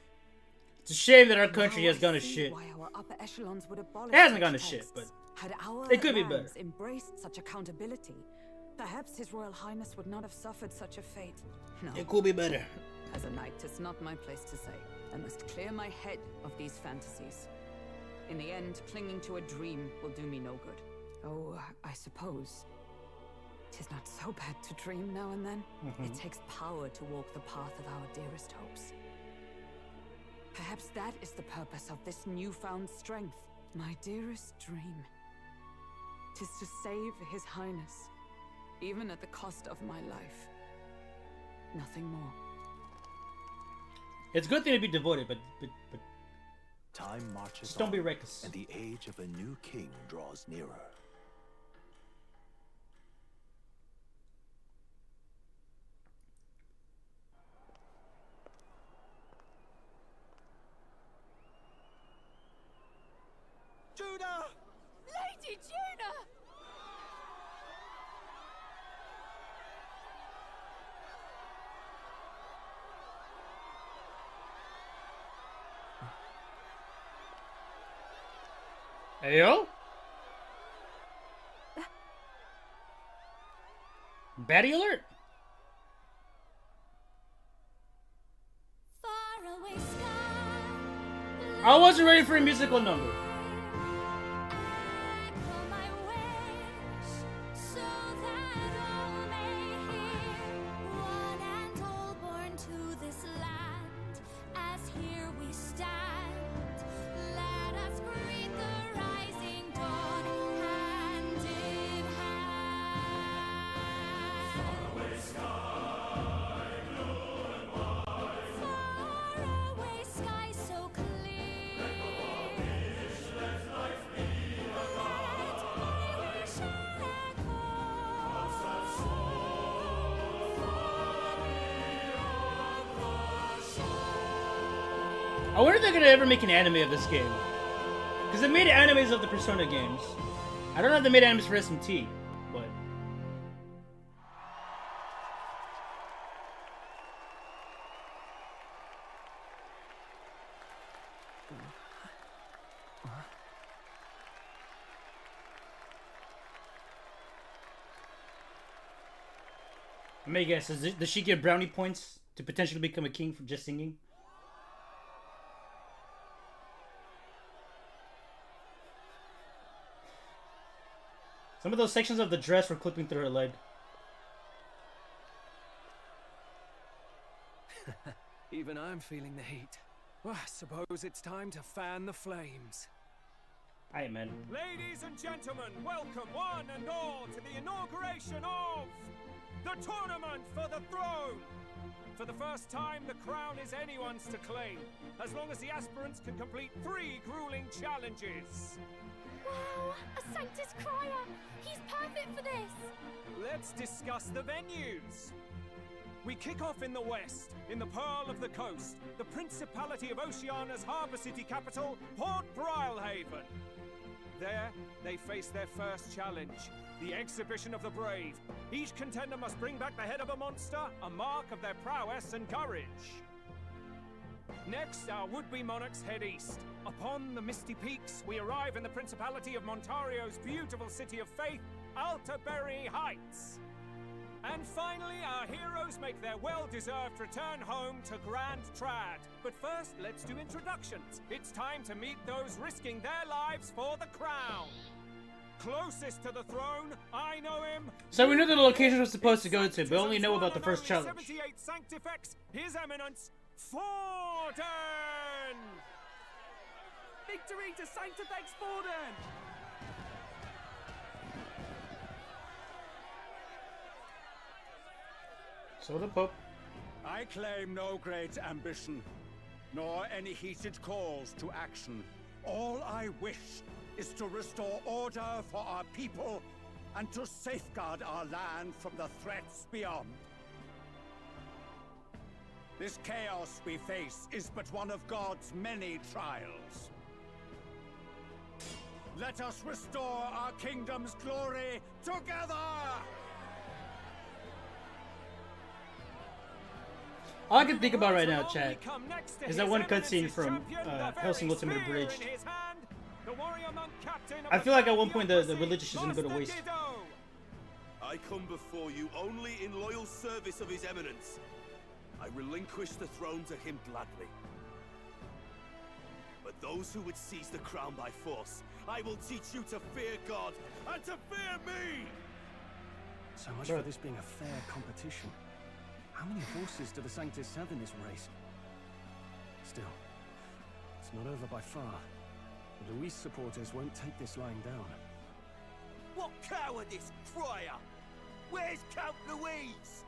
It's a shame that our country has gone to shit. Why our upper echelons would abolish it hasn't such gone to shit, texts. but had our it could be better. lands embraced such accountability, perhaps His Royal Highness would not have suffered such a fate. No. It could be better. As a knight, it's not my place to say. I must clear my head of these fantasies. In the end, clinging to a dream will do me no good. Oh, I suppose 'tis not so bad to dream now and then. It takes power to walk the path of our dearest hopes. Perhaps that is the purpose of this newfound strength. My dearest dream. 'Tis to save His Highness, even at the cost of my life. Nothing more. It's a good thing to be devoted, but time marches just don't on, be reckless. and the age of a new king draws nearer. Juna! Lady Juna! Ayo? Baddie alert! I wasn't ready for a musical number. I wonder if they're gonna ever make an anime of this game. Because they made animes of the Persona games. I don't know if they made animes for SMT, but... Let me guess, does she get brownie points to potentially become a king for just singing? Some of those sections of the dress were clipping through her leg. Even I'm feeling the heat. Well, I suppose it's time to fan the flames. Aye, man. Ladies and gentlemen, welcome one and all to the inauguration of the Tournament for the Throne. For the first time, the crown is anyone's to claim, as long as the aspirants can complete 3 grueling challenges. Wow, a Sanctus Crier! He's perfect for this! Let's discuss the venues. We kick off in the west, in the Pearl of the Coast, the Principality of Oceania's harbour city capital, Port Brilehaven. There, they face their first challenge, the Exhibition of the Brave. Each contender must bring back the head of a monster, a mark of their prowess and courage. Next, our would-be monarchs head east. Upon the misty peaks, we arrive in the Principality of Montario's beautiful city of faith, Altaberry Heights. And finally, our heroes make their well-deserved return home to Grand Trad. But first, let's do introductions. It's time to meet those risking their lives for the crown. Closest to the throne, I know him. So we knew the location we're supposed to go to, but only know about the first challenge. 78 Sanctifex, His Eminence, Forden! Victory to Sanctifex Forden! So the Pope. I claim no great ambition, nor any heated calls to action. All I wish is to restore order for our people and to safeguard our land from the threats beyond. This chaos we face is but one of God's many trials. Let us restore our kingdom's glory together! All I can think about right now, Chad, is that one cutscene from Hellsing Ultimate Abridged. I feel like at one point the religious is going to go to waste. I come before you only in loyal service of His Eminence. I relinquish the throne to him gladly. those who would seize the crown by force, I will teach you to fear God and to fear me! So much for this being a fair competition. How many horses do the Sanctus have in this race? Still, it's not over by far. The Luis supporters won't take this lying down. What cowardice, Friar! Where's Count Louise?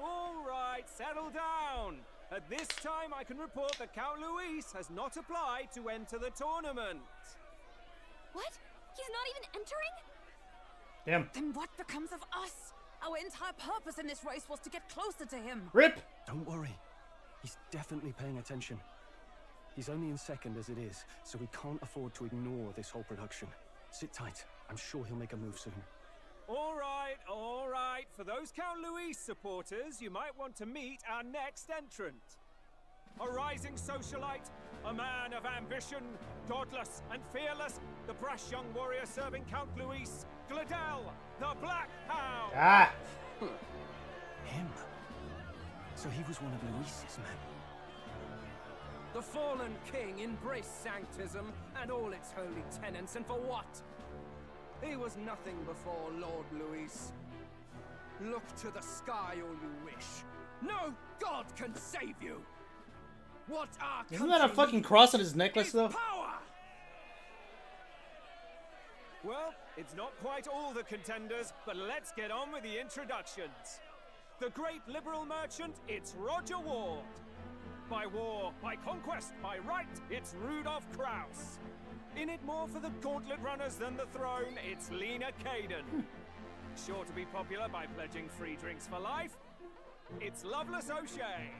All right, settle down. At this time, I can report that Count Luis has not applied to enter the tournament. What? He's not even entering? Damn. Then what becomes of us? Our entire purpose in this race was to get closer to him. Rip! Don't worry. He's definitely paying attention. He's only in second as it is, so we can't afford to ignore this whole production. Sit tight. I'm sure he'll make a move soon. All right, all right. For those Count Luis supporters, you might want to meet our next entrant. A rising socialite, a man of ambition, godless and fearless, the brash young warrior serving Count Luis, Gladel, the Black Hound. Ah! Him? So he was one of Luis's men. The fallen king embraced sanctism and all its holy tenets, and for what? He was nothing before Lord Luis. Look to the sky all you wish. No god can save you. What our Isn't that a fucking cross on his necklace, though? Power! Well, it's not quite all the contenders, but let's get on with the introductions. The great liberal merchant, it's Roger Ward. By war, by conquest, by right, it's Rudolph Kraus. In it more for the gauntlet runners than the throne, it's Lena Caden. Sure to be popular by pledging free drinks for life, it's Loveless O'Shea.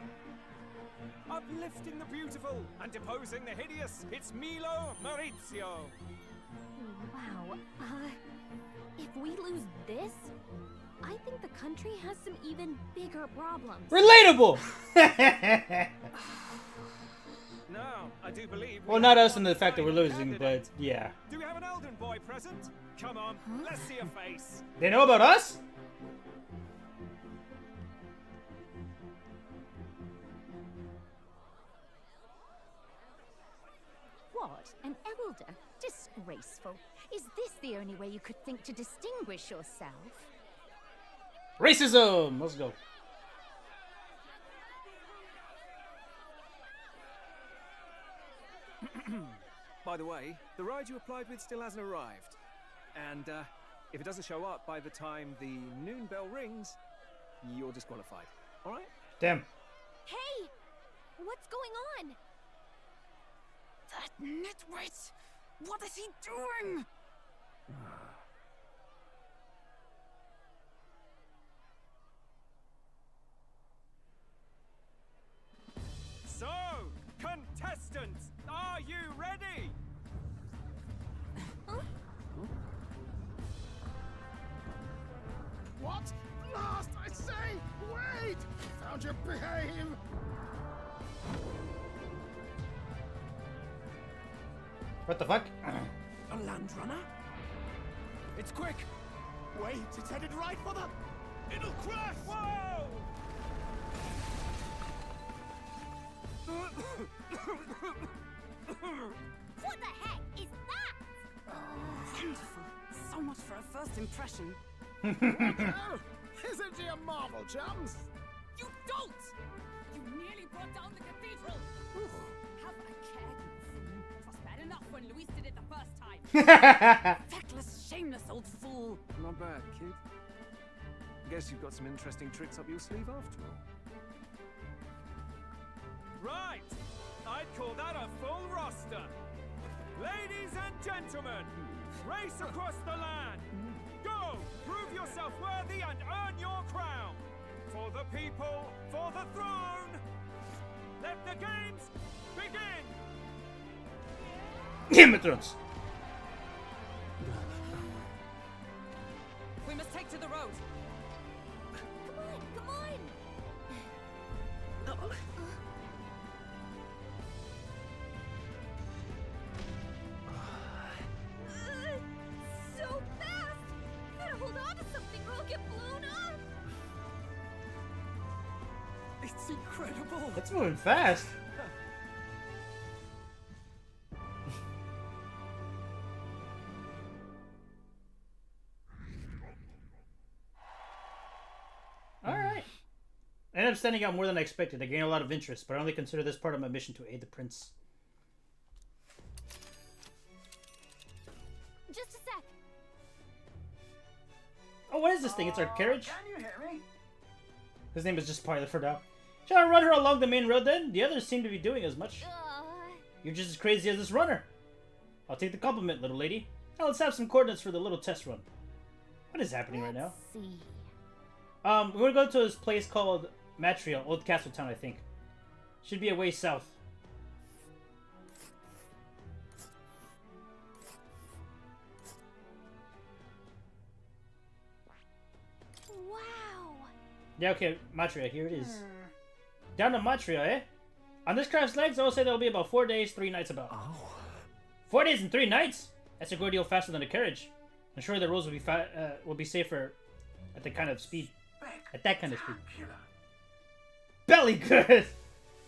Uplifting the beautiful and deposing the hideous, it's Milo Maurizio. Wow. If we lose this, I think the country has some even bigger problems. Relatable! Now, I do believe. Well, not us in the fact that we're losing, but yeah. Do we have an Elden boy present? Come on, let's see a face. They know about us? What? An elder? Disgraceful. Is this the only way you could think to distinguish yourself? Racism! Let's go. By the way, the ride you applied with still hasn't arrived. And if it doesn't show up by the time the noon bell rings, you're disqualified. All right? Damn. Hey! What's going on? That nitwit! What is he doing? So, contestants, are you ready? What? Last, I say! Wait! Found your behave! What the fuck? A land runner? It's quick! Wait, it's headed right for the... It'll crash! Whoa! What the heck is that? Wonderful. So much for a first impression. Oh, isn't she a marvel, chums? You don't! You nearly brought down the cathedral! Have a care, you fool. It was bad enough when Luis did it the first time. Feckless, shameless old fool. Not bad, kid. Guess you've got some interesting tricks up your sleeve after all. Right! I'd call that a full roster. Ladies and gentlemen, race across the land. Go! Prove yourself worthy and earn your crown. For the people, for the throne. Let the games begin! Game of Thrones. We must take to the road. Come on! So fast! That incredible. It's moving fast. Alright. I ended up standing out more than I expected. I gained a lot of interest, but I only consider this part of my mission to aid the prince. Just a sec. Oh, what is this thing? It's our carriage? Can you hear me? His name is just Pilot for now. Shall I run her along the main road then? The others seem to be doing as much. You're just as crazy as this runner. I'll take the compliment, little lady. Now let's have some coordinates for the little test run. What is happening right now? See. We're gonna go to this place called MAHVEL, Old Castle Town, I think. Should be a way south. Wow. Yeah, okay, MAHVEL, here it is. Down to MAHVEL, eh? On this craft's legs, I will say there will be about 4 days, 3 nights about. Oh. 4 days and 3 nights? That's a good deal faster than a carriage. I'm sure the roads will be safer at the kind of speed. At that kind of speed. Belly good!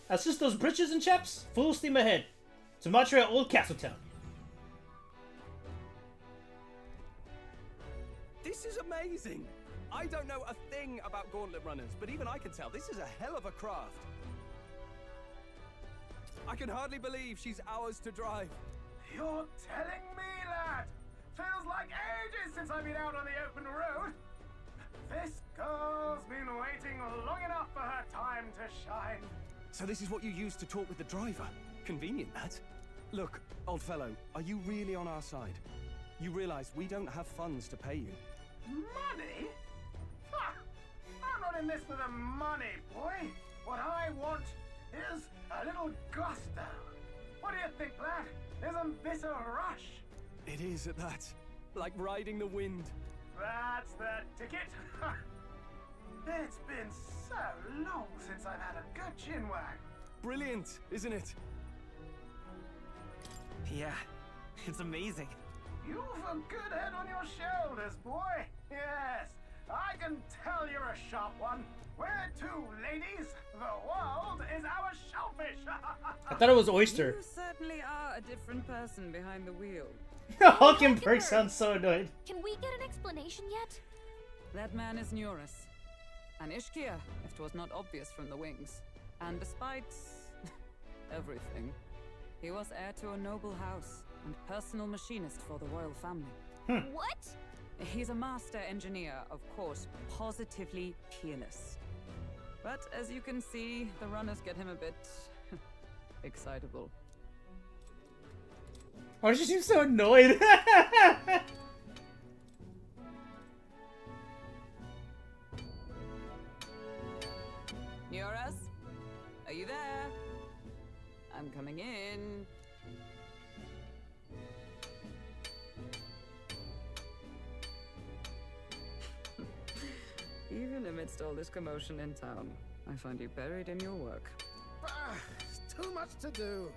Assist those britches and chaps. Full steam ahead. To MAHVEL, Old Castle Town. This is amazing. I don't know a thing about gauntlet runners, but even I can tell this is a hell of a craft. I can hardly believe she's ours to drive. You're telling me, lad? Feels like ages since I've been out on the open road. This girl's been waiting long enough for her time to shine. So this is what you used to talk with the driver? Convenient, that. Look, old fellow, are you really on our side? You realize we don't have funds to pay you. Money? Ha! I'm not in this for the money, boy. What I want is a little gusto. What do you think, lad? Isn't this a rush? It is at that. Like riding the wind. That's the ticket. It's been so long since I've had a good chinwag. Brilliant, isn't it? Yeah, it's amazing. You've a good head on your shoulders, boy. Yes, I can tell you're a sharp one. Where to, ladies? The world is our shellfish. I thought it was oyster. You certainly are a different person behind the wheel. Hulkenberg sounds so annoyed. Can we get an explanation yet? That man is Neurus. An Ishkia, if 'twas not obvious from the wings. And despite everything, he was heir to a noble house and personal machinist for the royal family. What? He's a master engineer, of course, positively peerless. But as you can see, the runners get him a bit excitable. Why does she seem so annoyed? Neurus? Are you there? I'm coming in. Even amidst all this commotion in town, I find you buried in your work. Too much to do.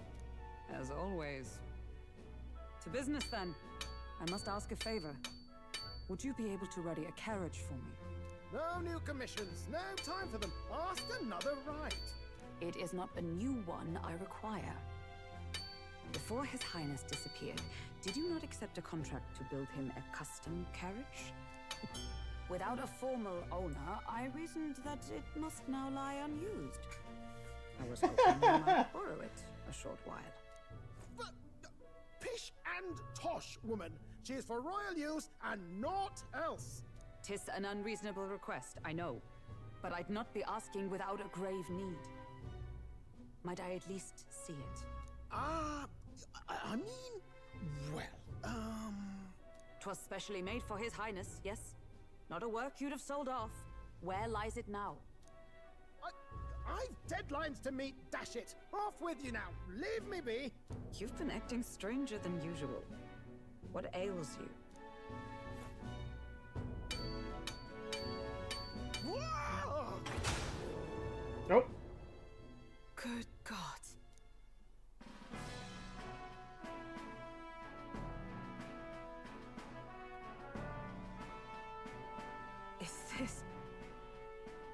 As always. To business then. I must ask a favor. Would you be able to ready a carriage for me? No new commissions. No time for them. Ask another right. It is not a new one I require. Before His Highness disappeared, did you not accept a contract to build him a custom carriage? Without a formal owner, I reasoned that it must now lie unused. I was hoping you might borrow it a short while. But, pish and tosh, woman. She is for royal use and naught else. 'Tis an unreasonable request, I know. But I'd not be asking without a grave need. Might I at least see it? I mean, well, 'Twas specially made for His Highness, yes? Not a work you'd have sold off. Where lies it now? I've deadlines to meet, dash it. Off with you now. Leave me be. You've been acting stranger than usual. What ails you? Whoa! Nope. Good God. Is this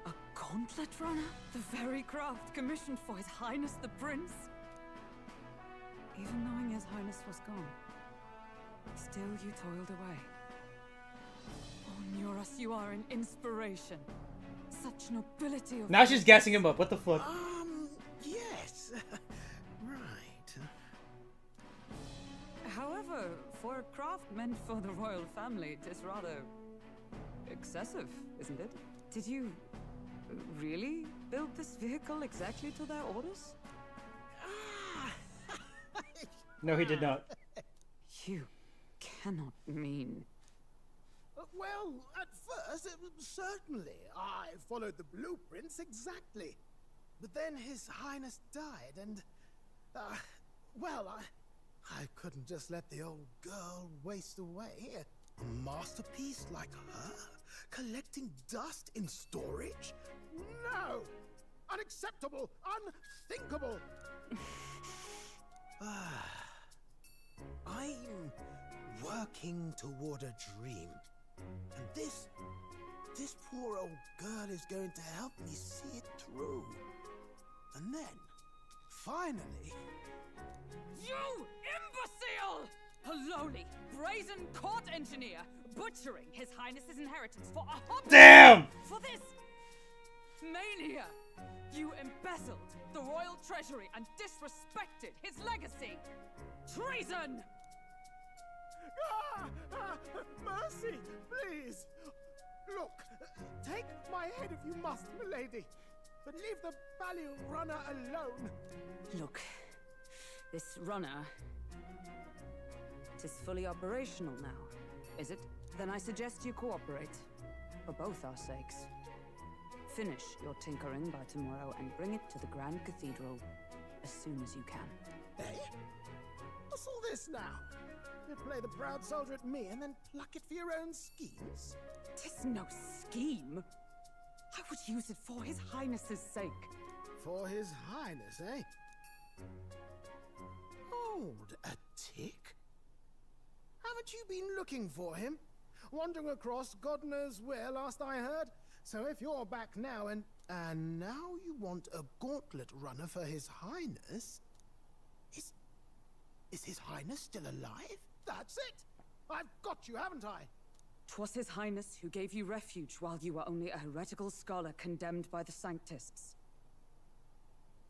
a Gauntlet Runner? The very craft commissioned for His Highness the Prince? Even knowing His Highness was gone, still you toiled away. Oh, Nuras, you are an inspiration. Such nobility of... Now she's gassing him up. What the fuck? Yes. Right. However, for a craft meant for the royal family, it is rather excessive, isn't it? Did you really build this vehicle exactly to their orders? No, he did not. You cannot mean... Well, at first, certainly, I followed the blueprints exactly. But then His Highness died, and... well, I couldn't just let the old girl waste away. A masterpiece like her? Collecting dust in storage? No! Unacceptable! Unthinkable! I'm working toward a dream. And this poor old girl is going to help me see it through. And then, finally... You imbecile! A lowly, brazen court engineer butchering His Highness's inheritance for a hobby! Damn! For this mania! You embezzled the royal treasury and disrespected his legacy! Treason! Mercy, please! Look, take my head if you must, milady, but leave the value runner alone. Look, this runner... it is fully operational now, is it? Then I suggest you cooperate, for both our sakes. Finish your tinkering by tomorrow and bring it to the Grand Cathedral as soon as you can. Eh? What's all this now? You play the proud soldier at me and then pluck it for your own schemes? 'Tis no scheme. I would use it for His Highness's sake. For His Highness, eh? Hold a tick. Haven't you been looking for him? Wandering across God knows where last I heard? So if you're back now and now you want a gauntlet runner for His Highness? Is His Highness still alive? That's it! I've got you, haven't I? 'Twas His Highness who gave you refuge while you were only a heretical scholar condemned by the Sanctists.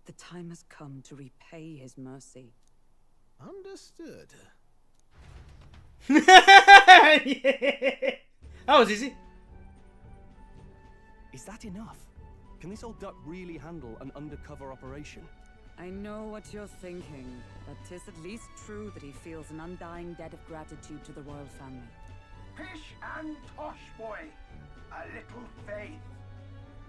The time has come to repay his mercy. Understood. Yeah. That was easy. Is that enough? Can this old duck really handle an undercover operation? I know what you're thinking, but 'tis at least true that he feels an undying debt of gratitude to the royal family. Pish and tosh, boy. A little faith.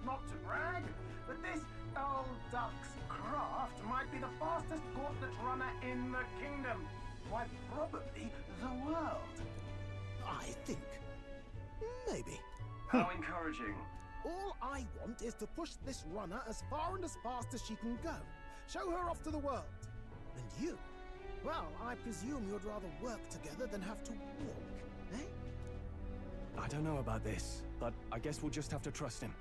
Not to brag, but this old duck's craft might be the fastest gauntlet runner in the kingdom. Why, probably the world. I think. Maybe. How encouraging. All I want is to push this runner as far and as fast as she can go. Show her off to the world. And you? Well, I presume you'd rather work together than have to walk, eh? I don't know about this, but I guess we'll just have to trust him.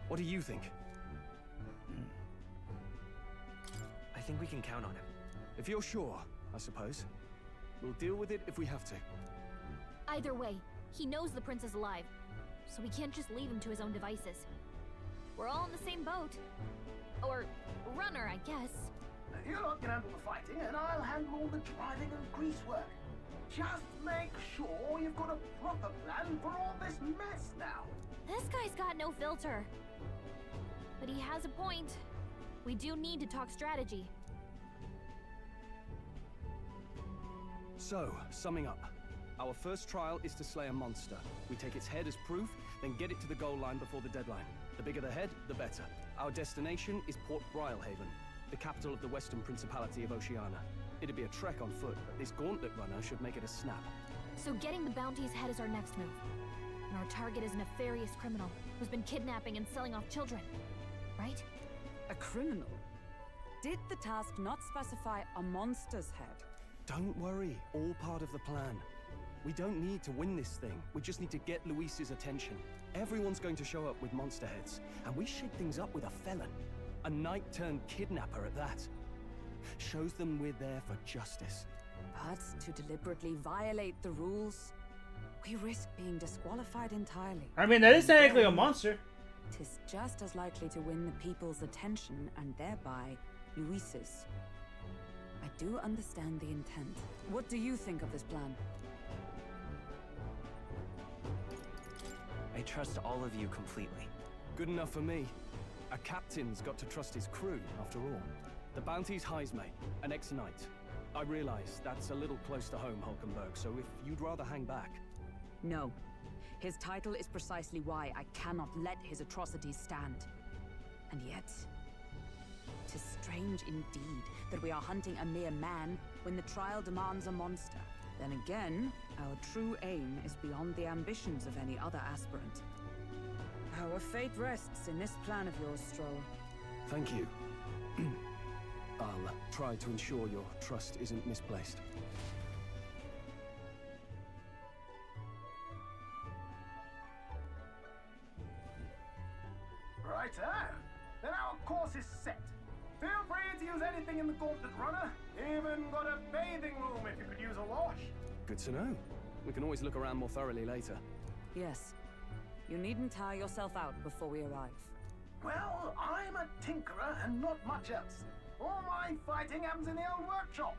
What do you think? I think we can count on him. If you're sure, I suppose. We'll deal with it if we have to. Either way, he knows the prince is alive, so we can't just leave him to his own devices. We're all in the same boat. Or runner, I guess. You lot can handle the fighting, and I'll handle all the driving and grease work. Just make sure you've got a proper plan for all this mess now. This guy's got no filter. But he has a point. We do need to talk strategy. So, summing up. Our first trial is to slay a monster. We take its head as proof, then get it to the goal line before the deadline. The bigger the head, the better. Our destination is Port Brylehaven, the capital of the Western Principality of Oceania. It'd be a trek on foot, but this gauntlet runner should make it a snap. So getting the bounty's head is our next move. And our target is a nefarious criminal who's been kidnapping and selling off children. Right? A criminal? Did the task not specify a monster's head? Don't worry, all part of the plan. We don't need to win this thing. We just need to get Luis's attention. Everyone's going to show up with monster heads, and we shake things up with a felon. A knight-turned-kidnapper at that. Shows them we're there for justice. But to deliberately violate the rules, we risk being disqualified entirely. I mean, that is technically a monster. Tis just as likely to win the people's attention and thereby Luis's. I do understand the intent. What do you think of this plan? I trust all of you completely. Good enough for me. A captain's got to trust his crew, after all. The bounty's Heismay, an ex-knight. I realize that's a little close to home, Hulkenberg, so if you'd rather hang back... No. His title is precisely why I cannot let his atrocities stand. And yet... 'tis strange indeed that we are hunting a mere man when the trial demands a monster. Then again, our true aim is beyond the ambitions of any other aspirant. Our fate rests in this plan of yours, Stroll. Thank you. I'll try to ensure your trust isn't misplaced. Righto. Then our course is set. Feel free to use anything in the Gauntlet Runner. Even got a bathing room if you could use a wash. Good to know. We can always look around more thoroughly later. Yes. You needn't tire yourself out before we arrive. Well, I'm a tinkerer and not much else. All my fighting happens in the old workshop.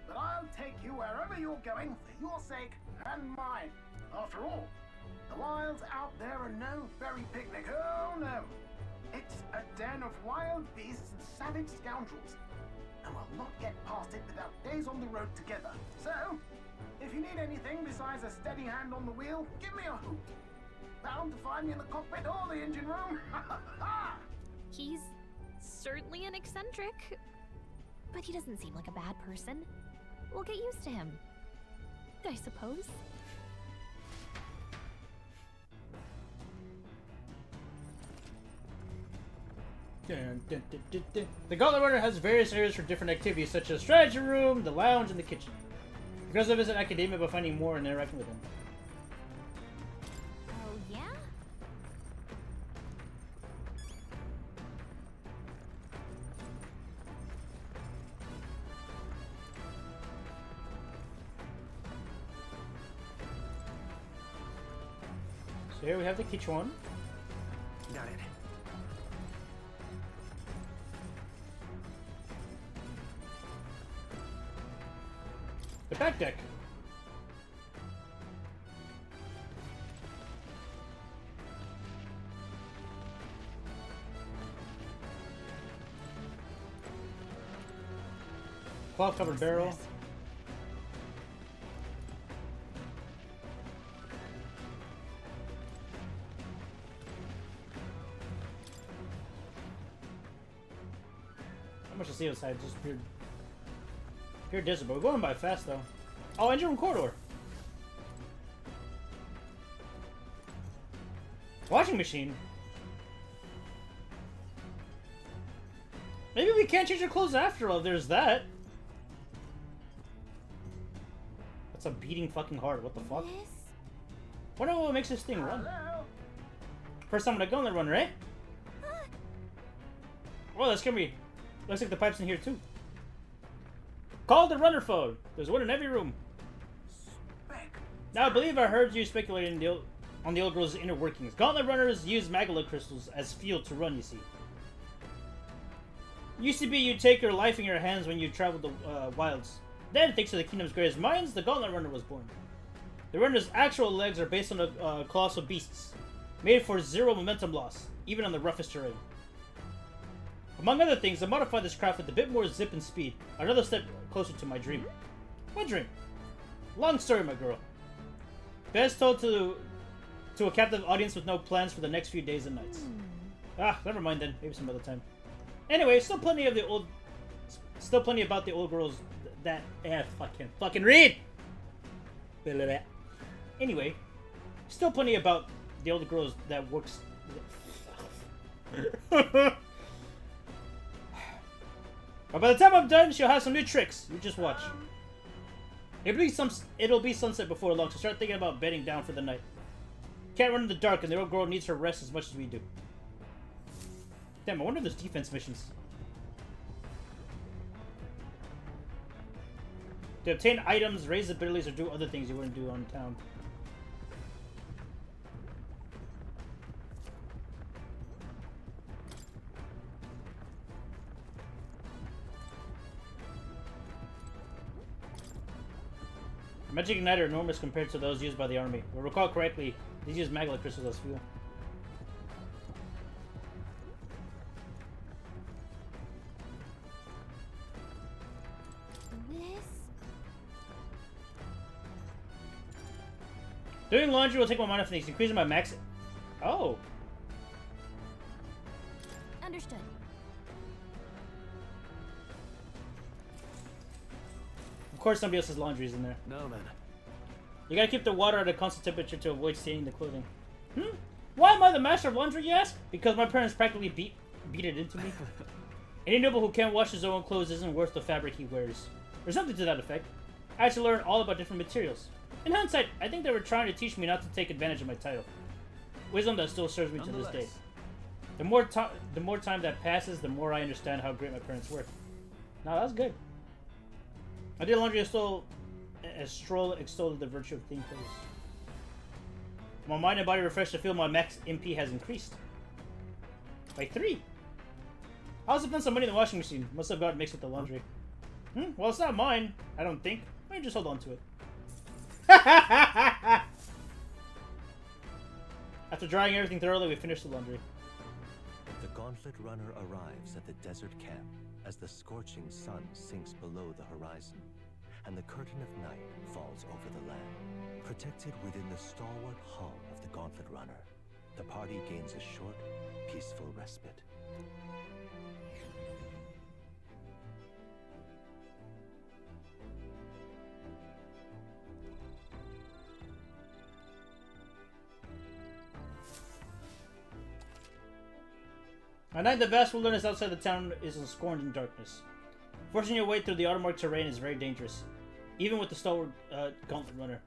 But I'll take you wherever you're going for your sake and mine. After all, the wilds out there are no fairy picnic. Oh no. It's a den of wild beasts and savage scoundrels. And we'll not get past it without days on the road together. So, if you need anything besides a steady hand on the wheel, give me a hoot. Bound to find me in the cockpit or the engine room. He's certainly an eccentric, but he doesn't seem like a bad person. We'll get used to him, I suppose. The Gauntlet Runner has various areas for different activities, such as strategy room, the lounge, and the kitchen. You can also visit academia by finding more and interacting with them. Oh, yeah? So here we have the kitchen. Got it. The back deck. Cloth covered barrel. How much to see outside? Just pure desert, but we're going by fast though. Oh, engine room corridor. Washing machine. Maybe we can't change our clothes after all. There's that. That's a beating fucking heart. What the fuck? Wonder what makes this thing run. First time on a Gauntlet Runner, eh? Well, that's gonna be. Looks like the pipe's in here too. Call the runner phone. There's one in every room. Now, I believe I heard you speculating on the old girl's inner workings. Gauntlet runners use MAHVEL crystals as fuel to run, you see. Used to be you'd take your life in your hands when you traveled the wilds. Then, thanks to the kingdom's greatest minds, the Gauntlet Runner was born. The runner's actual legs are based on the colossal beasts, made for zero momentum loss, even on the roughest terrain. Among other things, I modified this craft with a bit more zip and speed, another step closer to my dream. What dream? Long story, my girl. Best told to a captive audience with no plans for the next few days and nights. Ah, never mind then. Maybe some other time. Anyway, still plenty about the old girls that fucking read. Anyway, still plenty about the old girls that works. But by the time I'm done, she'll have some new tricks. You just watch. It'll be sunset before long, so start thinking about bedding down for the night. Can't run in the dark, and the little girl needs her rest as much as we do. Damn, I wonder if there's defense missions. To obtain items, raise abilities, or do other things you wouldn't do on town. Magic Ignite are enormous compared to those used by the army. If I recall correctly, these use MAHVEL crystals as fuel. Doing laundry will take my mana things, increasing my max. Oh. Understood. Of course, somebody else's laundry is in there. No, man. You gotta keep the water at a constant temperature to avoid staining the clothing. Why am I the master of laundry, you ask? Because my parents practically beat it into me. Any noble who can't wash his own clothes isn't worth the fabric he wears. Or something to that effect. I had to learn all about different materials. In hindsight, I think they were trying to teach me not to take advantage of my title. Wisdom that still serves me to this day. The more time that passes, the more I understand how great my parents were. No, that's good. I did laundry as Stroll extolled the virtue of clean clothes. My mind and body refreshed to feel my max MP has increased. By 3. I also spent some money in the washing machine. Must have got mixed with the laundry. Well, it's not mine, I don't think. Let me just hold on to it. After drying everything thoroughly, we finished the laundry. The Gauntlet Runner arrives at the desert camp as the scorching sun sinks below the horizon, and the curtain of night falls over the land. Protected within the stalwart hull of the Gauntlet Runner, the party gains a short, peaceful respite. At night, the vast wilderness outside the town is ensconced in darkness. Forcing your way through the autumn-marked terrain is very dangerous, even with the stalwart Gauntlet Runner.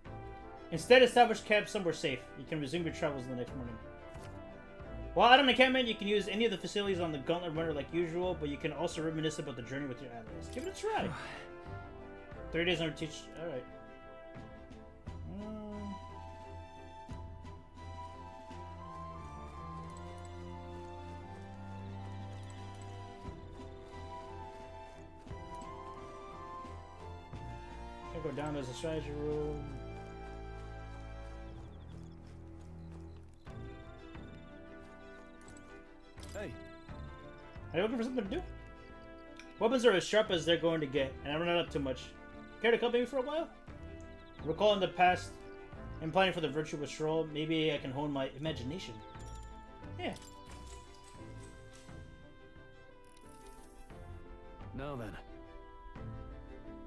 Instead, establish camp somewhere safe. You can resume your travels the next morning. While out on encampment, you can use any of the facilities on the Gauntlet Runner like usual, but you can also reminisce about the journey with your allies. Give it a try. 3 days on teach. Alright. Go down as a strategy room. Hey. Are you looking for something to do? Weapons are as sharp as they're going to get, and I run out too much. Care to accompany me for a while? Recalling the past and planning for the virtuous stroll, maybe I can hone my imagination. Yeah. No, man.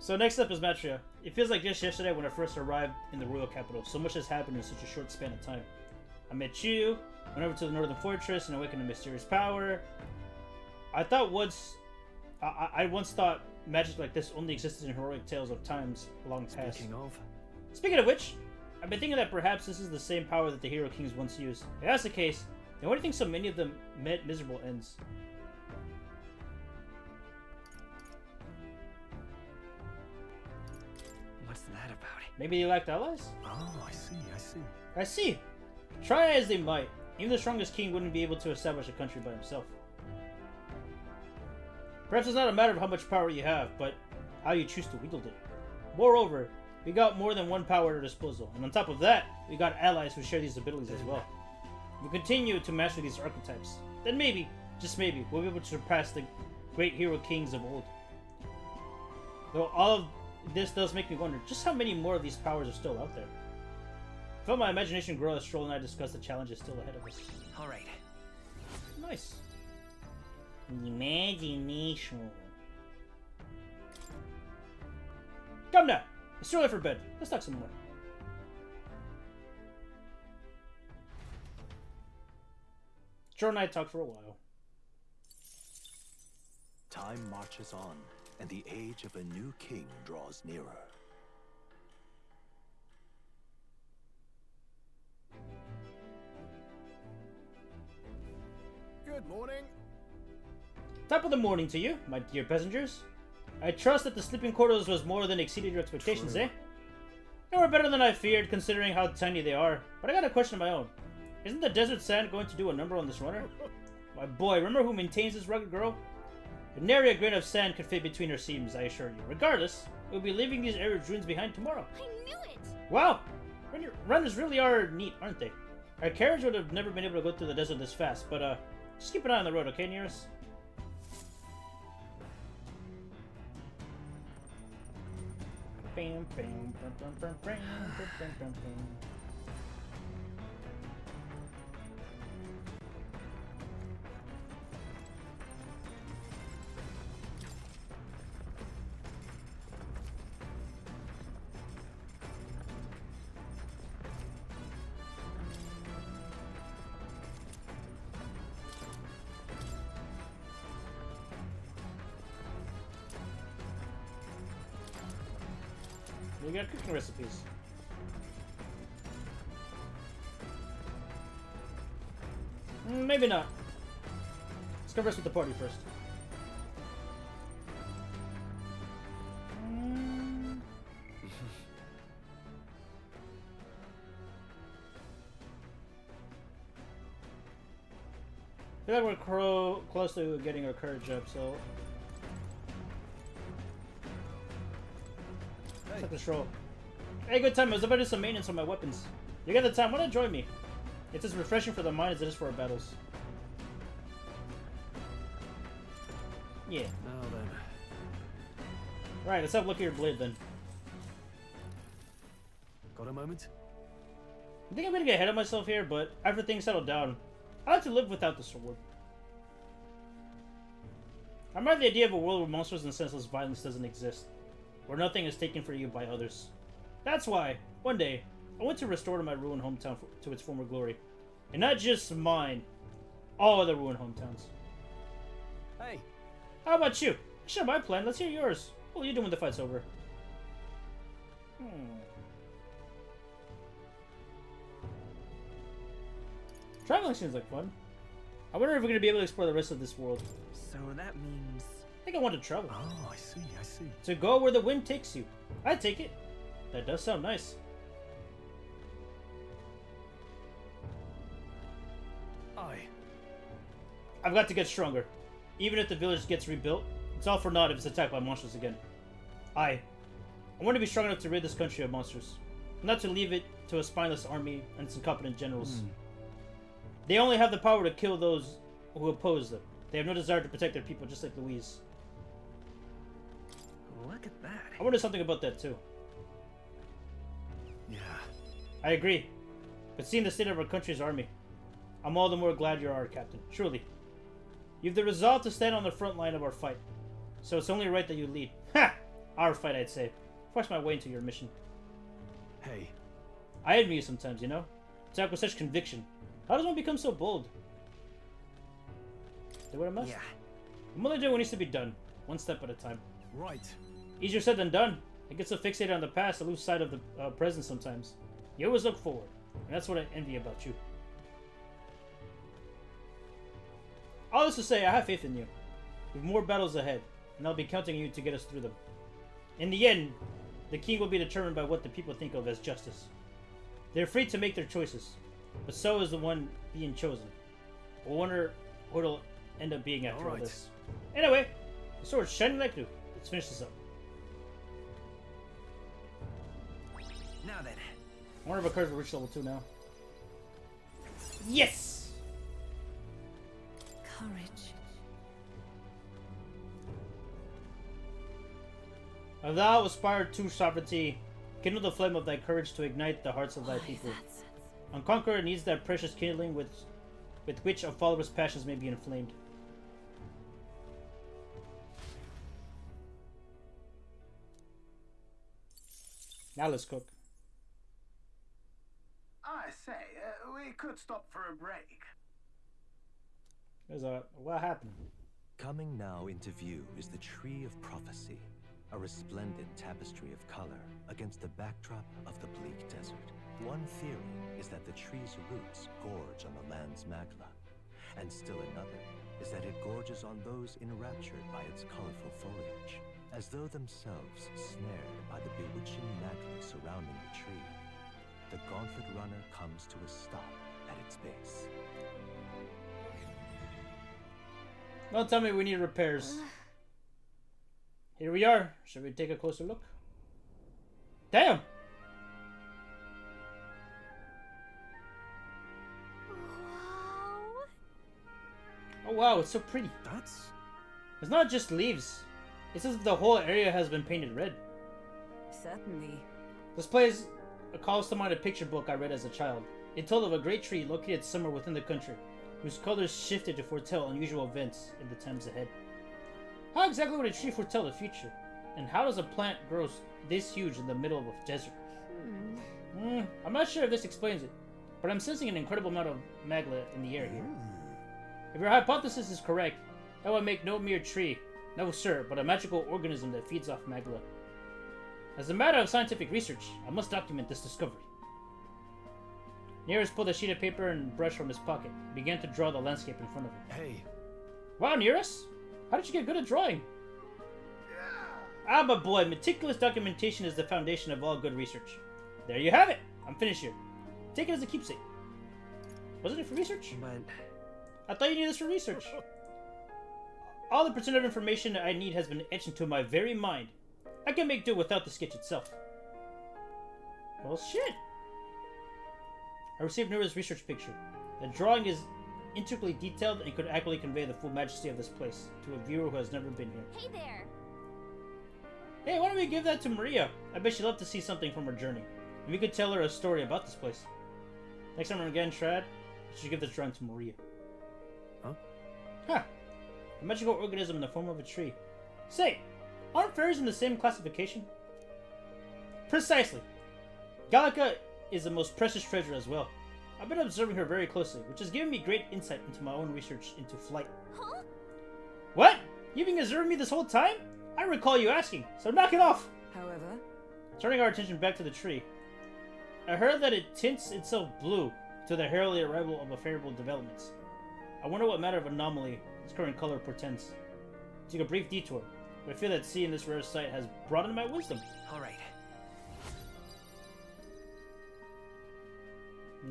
So next up is Matria. It feels like just yesterday when I first arrived in the royal capital. So much has happened in such a short span of time. I met you, went over to the northern fortress and awakened a mysterious power. I once thought magic like this only existed in heroic tales of times long past. Speaking of which, I've been thinking that perhaps this is the same power that the hero kings once used. If that's the case, then why do you think so many of them met miserable ends? What's that about? Maybe they lacked allies? Oh, I see. I see. Try as they might, even the strongest king wouldn't be able to establish a country by himself. Perhaps it's not a matter of how much power you have, but how you choose to wield it. Moreover, we got more than one power at our disposal, and on top of that, we got allies who share these abilities as well. If we continue to master these archetypes, then maybe, just maybe, we'll be able to surpass the great hero kings of old. Though all of this does make me wonder just how many more of these powers are still out there. I felt my imagination grow as Stroll and I discussed the challenges still ahead of us. Alright. Nice. Imagination. Come now! It's too early for bed. Let's talk some more. Stroll and I talked for a while. Time marches on, and the age of a new king draws nearer. Good morning. Top of the morning to you, my dear passengers. I trust that the sleeping quarters was more than exceeded your expectations, eh? They were better than I feared, considering how tiny they are. But I got a question of my own. Isn't the desert sand going to do a number on this runner? My boy, remember who maintains this rugged girl? Nary a grain of sand could fit between her seams, I assure you. Regardless, we'll be leaving these arid ruins behind tomorrow. I knew it! Wow! Runners really are neat, aren't they? Our carriage would have never been able to go through the desert this fast, but just keep an eye on the road, okay, Nearest? Bam, bam, bam, bam, bam, bam, bam, bam, bam. We got cooking recipes. Maybe not. Let's converse with the party first. I feel like we're close to getting our courage up, so... Let's take the stroll. Hey, good time. I was about to do some maintenance on my weapons. You got the time. Why not join me? It's as refreshing for the mind as it is for our battles. Yeah. Now then. Right, let's have a look at your blade then. Got a moment? I think I'm gonna get ahead of myself here, but after things settle down, I like to live without the sword. I admire the idea of a world where monsters and senseless violence doesn't exist, where nothing is taken from you by others. That's why, one day, I want to restore my ruined hometown to its former glory. And not just mine, all other ruined hometowns. Hey! How about you? I share my plan, let's hear yours. What will you do when the fight's over? Traveling seems like fun. I wonder if we're going to be able to explore the rest of this world. So that means... I think I want to travel. Oh, I see, I see. To go where the wind takes you. I take it. That does sound nice. I've got to get stronger. Even if the village gets rebuilt, it's all for naught if it's attacked by monsters again. I want to be strong enough to rid this country of monsters. Not to leave it to a spineless army and its incompetent generals. They only have the power to kill those who oppose them. They have no desire to protect their people, just like Louise. Look at that. I wonder something about that too. Yeah. I agree. But seeing the state of our country's army, I'm all the more glad you're our captain. Truly. You've the resolve to stand on the front line of our fight. So it's only right that you lead. Ha! Our fight, I'd say. Force my way into your mission. Hey. I admire you sometimes, you know? Attack with such conviction. How does one become so bold? Do what I must? Yeah. I'm only doing what needs to be done. One step at a time. Right. Easier said than done. I get so fixated on the past I lose sight of the present sometimes. You always look forward. And that's what I envy about you. All this to say, I have faith in you. We have more battles ahead, and I'll be counting on you to get us through them. In the end, the king will be determined by what the people think of as justice. They're free to make their choices, but so is the one being chosen. I wonder what it'll end up being after all this. Anyway, the sword's shining like new. Let's finish this up. Now then. I wonder if our cards will reach level 2 now. Yes! Courage. If thou aspire to sovereignty, kindle the flame of thy courage to ignite the hearts of thy people. Unconqueror needs that precious kindling with which a follower's passions may be inflamed. Now let's cook. I say, we could stop for a break. What happened? Coming now into view is the Tree of Prophecy, a resplendent tapestry of color against the backdrop of the bleak desert. One theory is that the tree's roots gorge on the land's magma, and still another is that it gorges on those enraptured by its colorful foliage, as though themselves snared by the bewitching magic surrounding the tree. The Gauntlet Runner comes to a stop at its base. Don't tell me we need repairs. Here we are. Should we take a closer look? Damn! Oh wow, it's so pretty. It's not just leaves. It's as if the whole area has been painted red. Certainly. This place calls to mind a picture book I read as a child. It told of a great tree located somewhere within the country, whose colors shifted to foretell unusual events in the times ahead. How exactly would a tree foretell the future? And how does a plant grow this huge in the middle of a desert? I'm not sure if this explains it, but I'm sensing an incredible amount of magla in the air here. If your hypothesis is correct, that would make no mere tree, no sir, but a magical organism that feeds off magla. As a matter of scientific research, I must document this discovery. Nearest pulled a sheet of paper and brush from his pocket, and began to draw the landscape in front of him. Hey. Wow, Nearest! How did you get good at drawing? Ah, my boy, meticulous documentation is the foundation of all good research. There you have it! I'm finished here. Take it as a keepsake. Wasn't it for research? I thought you needed this for research. All the percent of information I need has been etched into my very mind. I can make do without the sketch itself. Well, shit. I received Nura's research picture. The drawing is intricately detailed and could accurately convey the full majesty of this place to a viewer who has never been here. Hey there! Hey, why don't we give that to Maria? I bet she'd love to see something from her journey. And we could tell her a story about this place. Next time we're again, Shrad, you should give this drawing to Maria. Huh. A magical organism in the form of a tree. Say, aren't fairies in the same classification? Precisely. Gallica is the most precious treasure as well. I've been observing her very closely, which has given me great insight into my own research into flight. Huh? What? You've been observing me this whole time? I recall you asking, so knock it off! However, turning our attention back to the tree, I heard that it tints itself blue to the heralded arrival of a favorable developments. I wonder what matter of anomaly its current color portends. Took a brief detour, but I feel that seeing this rare sight has broadened my wisdom. Alright.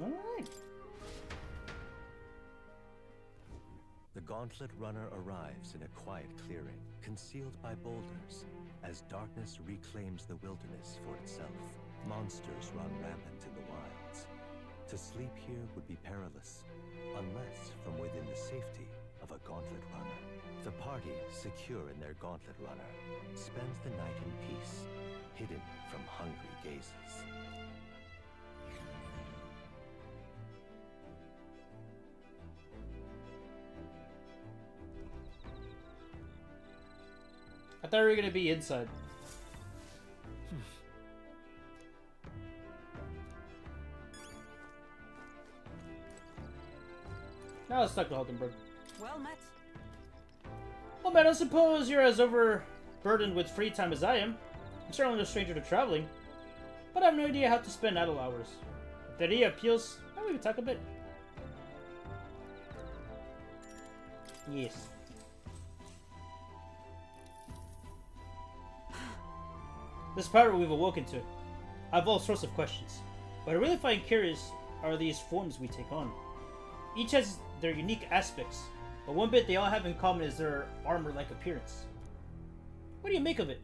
Alright. The Gauntlet Runner arrives in a quiet clearing, concealed by boulders, as darkness reclaims the wilderness for itself. Monsters run rampant in the wilds. To sleep here would be perilous, unless from within the safety of a Gauntlet Runner. The party, secure in their Gauntlet Runner, spends the night in peace, hidden from hungry gazes. I thought we were gonna be inside. Now let's talk to Hulkenberg. Well met. Well, man, I suppose you're as overburdened with free time as I am. I'm certainly no stranger to traveling, but I have no idea how to spend idle hours. If the idea appeals, maybe we can talk a bit. Yes. This power we've awoken to. I have all sorts of questions. What I really find curious are these forms we take on. Each has their unique aspects, but one bit they all have in common is their armor-like appearance. What do you make of it?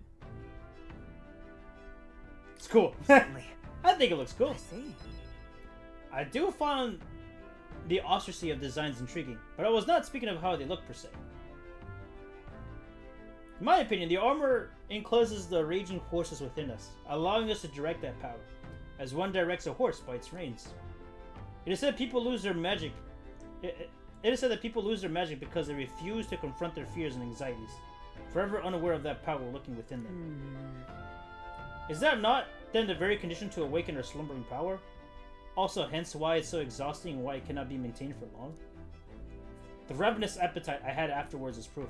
It's cool. I think it looks cool. I do find the austerity of designs intriguing, but I was not speaking of how they look per se. In my opinion, the armor encloses the raging forces within us, allowing us to direct that power, as one directs a horse by its reins. It is said people lose their magic. It is said that people lose their magic because they refuse to confront their fears and anxieties, forever unaware of that power lurking within them. Is that not, then, the very condition to awaken our slumbering power? Also, hence why it's so exhausting and why it cannot be maintained for long? The ravenous appetite I had afterwards is proof.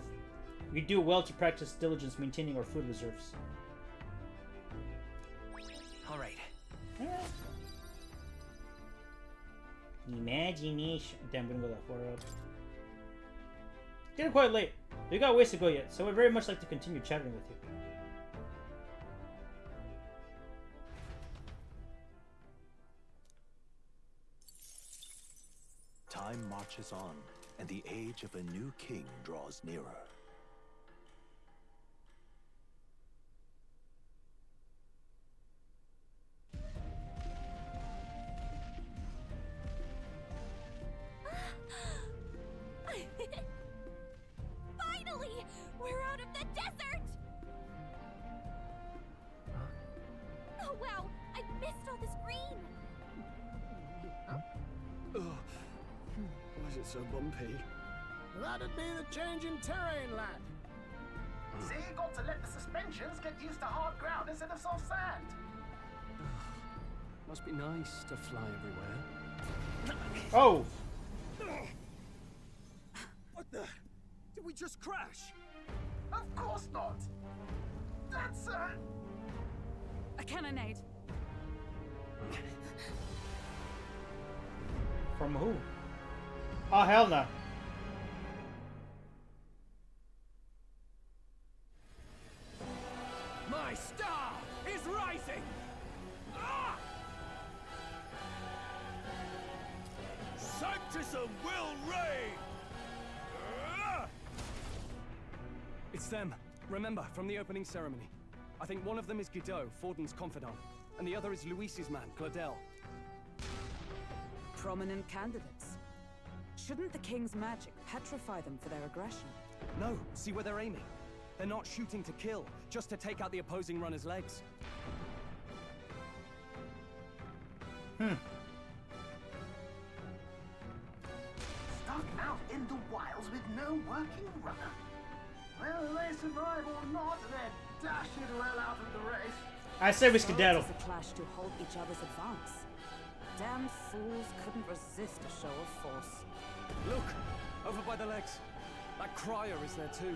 We do well to practice diligence maintaining our food reserves. Alright. Imagination. Damn, we didn't go that far up. Getting quite late. We got ways to go yet, so we'd very much like to continue chatting with you. Time marches on, and the age of a new king draws nearer. Finally! We're out of the desert! Oh wow! I missed all this green! Why is it so bumpy? That'd be the change in terrain, lad. See, you got to let the suspensions get used to hard ground instead of soft sand. Must be nice to fly everywhere. Oh! What the? Did we just crash? Of course not. That's A cannonade. From who? Oh, hell no. My star is rising! Ah! Sanctism will reign! Ah! It's them. Remember, from the opening ceremony. I think one of them is Godot, Forden's confidant, and the other is Luis's man, Claudel. Prominent candidates. Shouldn't the king's magic petrify them for their aggression? No, see where they're aiming. They're not shooting to kill, just to take out the opposing runner's legs. stuck out in the wilds with no working runner. Whether they survive or not, they're dashing well out of the race. I say we skedaddle. It's a clash to hold each other's advance. Damn fools couldn't resist a show of force. Look! Over by the legs. That crier is there too.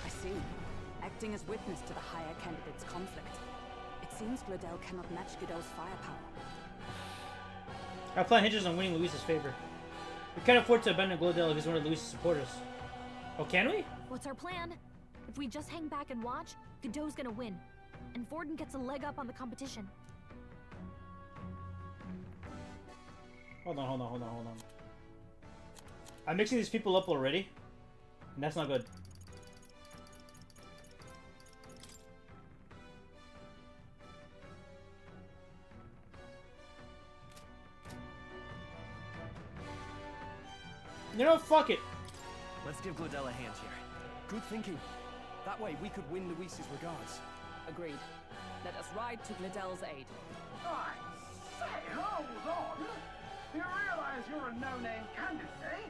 I see. Acting as witness to the higher candidate's conflict. It seems Claudel cannot match Godot's firepower. Our plan hinges on winning Luis's favor. We can't afford to abandon Claudel if he's one of Luis's supporters. Oh, can we? What's our plan? If we just hang back and watch, Godot's gonna win. And Forden gets a leg up on the competition. Hold on. I'm mixing these people up already. And that's not good. You know, fuck it. Let's give Claudel a hand here. Good thinking. That way we could win Luis's regards. Agreed. Let us ride to Claudel's aid. I say, hold on. You realize you're a no-name candidate, eh?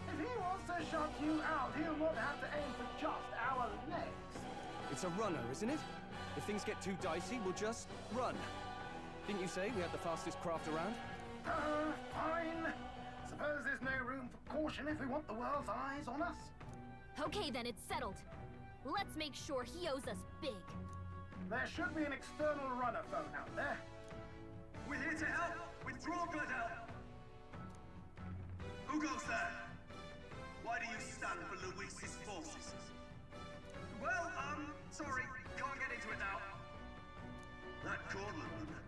If he wants to shut you out, he'll not have to aim for just our legs. It's a runner, isn't it? If things get too dicey, we'll just run. Didn't you say we had the fastest craft around? Fine. Suppose there's no room for caution if we want the world's eyes on us. Okay then, it's settled. Let's make sure he owes us big. There should be an external runner phone out there. We're here to help! Withdraw, Claudel! Who goes there? Why do you stand for Luis's forces? Well, sorry, can't get into it now. That Cornland runner.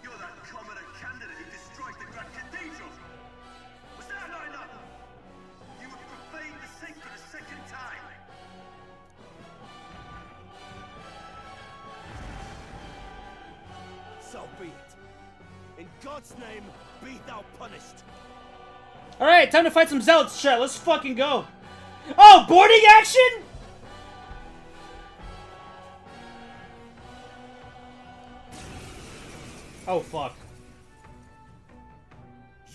You're that commoner candidate who destroyed the Grand Cathedral! Was that not enough? You have profaned the sacred a second time! So be it. In God's name, be thou punished. Alright, time to fight some zealots, chat. Let's fucking go. Oh, boarding action? Oh, fuck.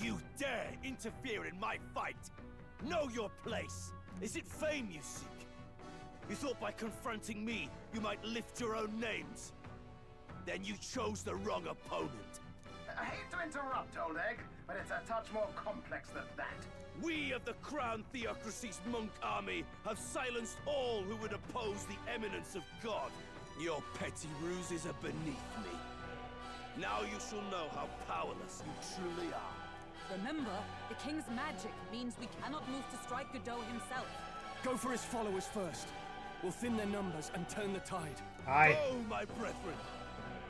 You dare interfere in my fight? Know your place. Is it fame you seek? You thought by confronting me, you might lift your own names. Then you chose the wrong opponent. I hate to interrupt, old egg, but it's a touch more complex than that. We of the Crown Theocracy's monk army have silenced all who would oppose the eminence of God. Your petty ruses are beneath me. Now you shall know how powerless you truly are. Remember, the king's magic means we cannot move to strike Godot himself. Go for his followers first. We'll thin their numbers and turn the tide. Aye. Oh, my brethren!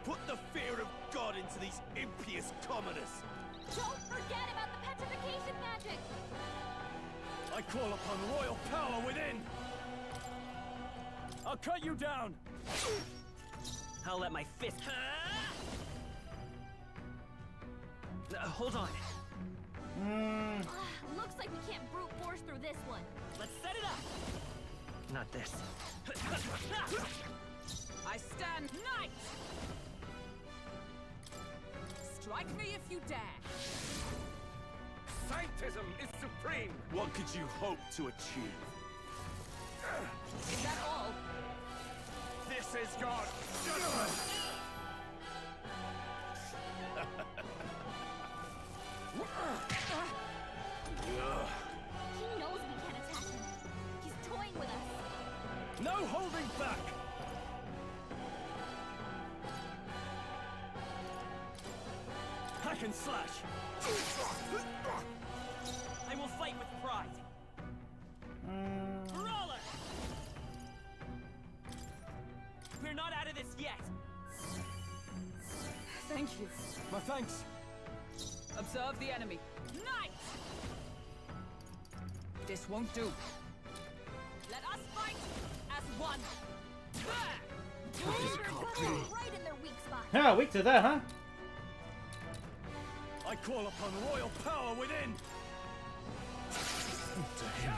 Put the fear of God into these impious commoners! Don't forget about the petrification magic! I call upon royal power within! I'll cut you down! I'll let my fist... hold on. Looks like we can't brute force through this one. Let's set it up! Not this. I stand knight! Strike me if you dare! Sanctism is supreme! What could you hope to achieve? Is that all? This is God's judgment! He knows we can't attack him. He's toying with us. No holding back! Hack and slash! I will fight with pride. Brawler! We're not out of this yet. Thank you. My thanks. Observe the enemy. Knight! This won't do. Let us fight as one. Right in their weak spot. Yeah, weak to that, huh? I call upon royal power within! To him,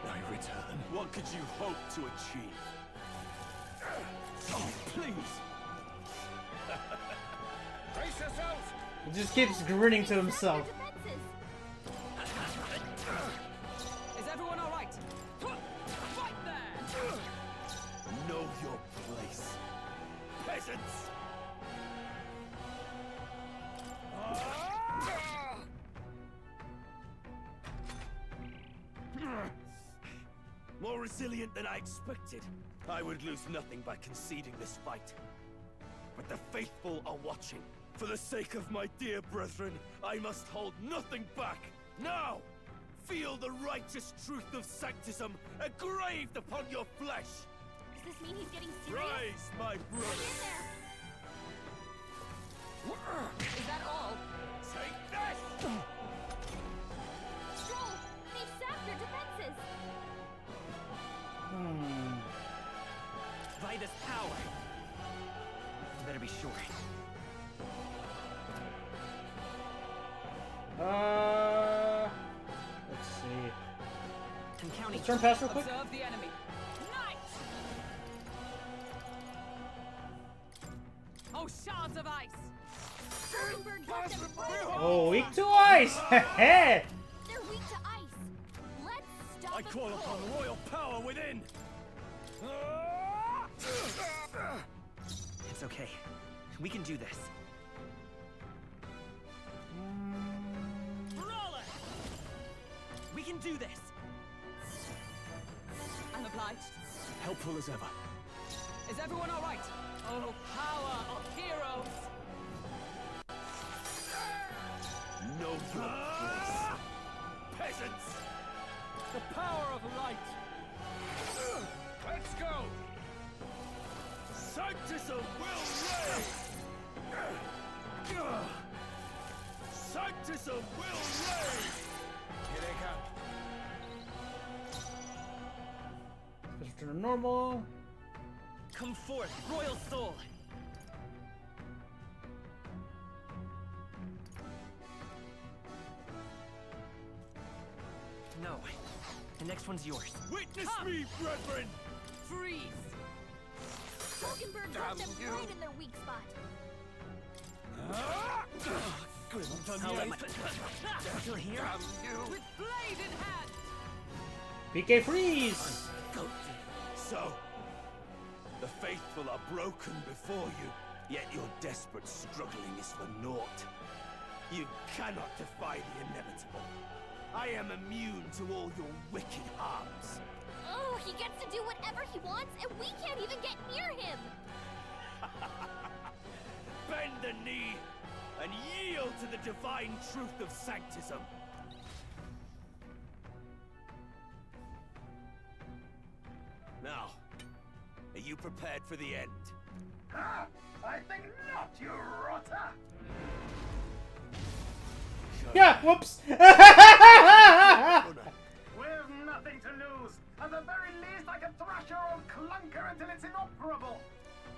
I return. What could you hope to achieve? Oh, please! Brace yourselves! He just keeps grinning to himself. Is everyone all right? Fight there! Know your place, peasants! More resilient than I expected. I would lose nothing by conceding this fight. But the faithful are watching. For the sake of my dear brethren, I must hold nothing back. Now, feel the righteous truth of sanctism engraved upon your flesh. Does this mean he's getting serious? Rise, my brothers. Is that all? Take this! Stroll! They've sapped your defenses! By this power. You better be sure. Let's see. I'm counting. Let's turn past real quick. Observe the enemy. Knight! Oh, shards of ice! Oh, weak to ice! Heh! They're weak to ice. Let's stop I call upon royal power within! It's okay. We can do this. Brawler! We can do this! I'm obliged. Helpful as ever. Is everyone all right? Oh, power of heroes! Know your place, peasants! The power of light! Let's go! Sanctism will reign! Sanctism will reign! Here they come. Let's return to normal. Come forth, royal soul! No. The next one's yours. Witness me, brethren! Freeze! Falkenberg got them right in their weak spot. I'll let my... Still here? With blade in hand! PK freeze! So, the faithful are broken before you, yet your desperate struggling is for naught. You cannot defy the inevitable. I am immune to all your wicked harms. Oh, he gets to do whatever he wants, and we can't even get near him! Bend the knee, and yield to the divine truth of sanctism. Now, are you prepared for the end? Ha! I think not, you rotter! Yeah, whoops! We've nothing to lose. At the very least, I can thrash your old clunker until it's inoperable.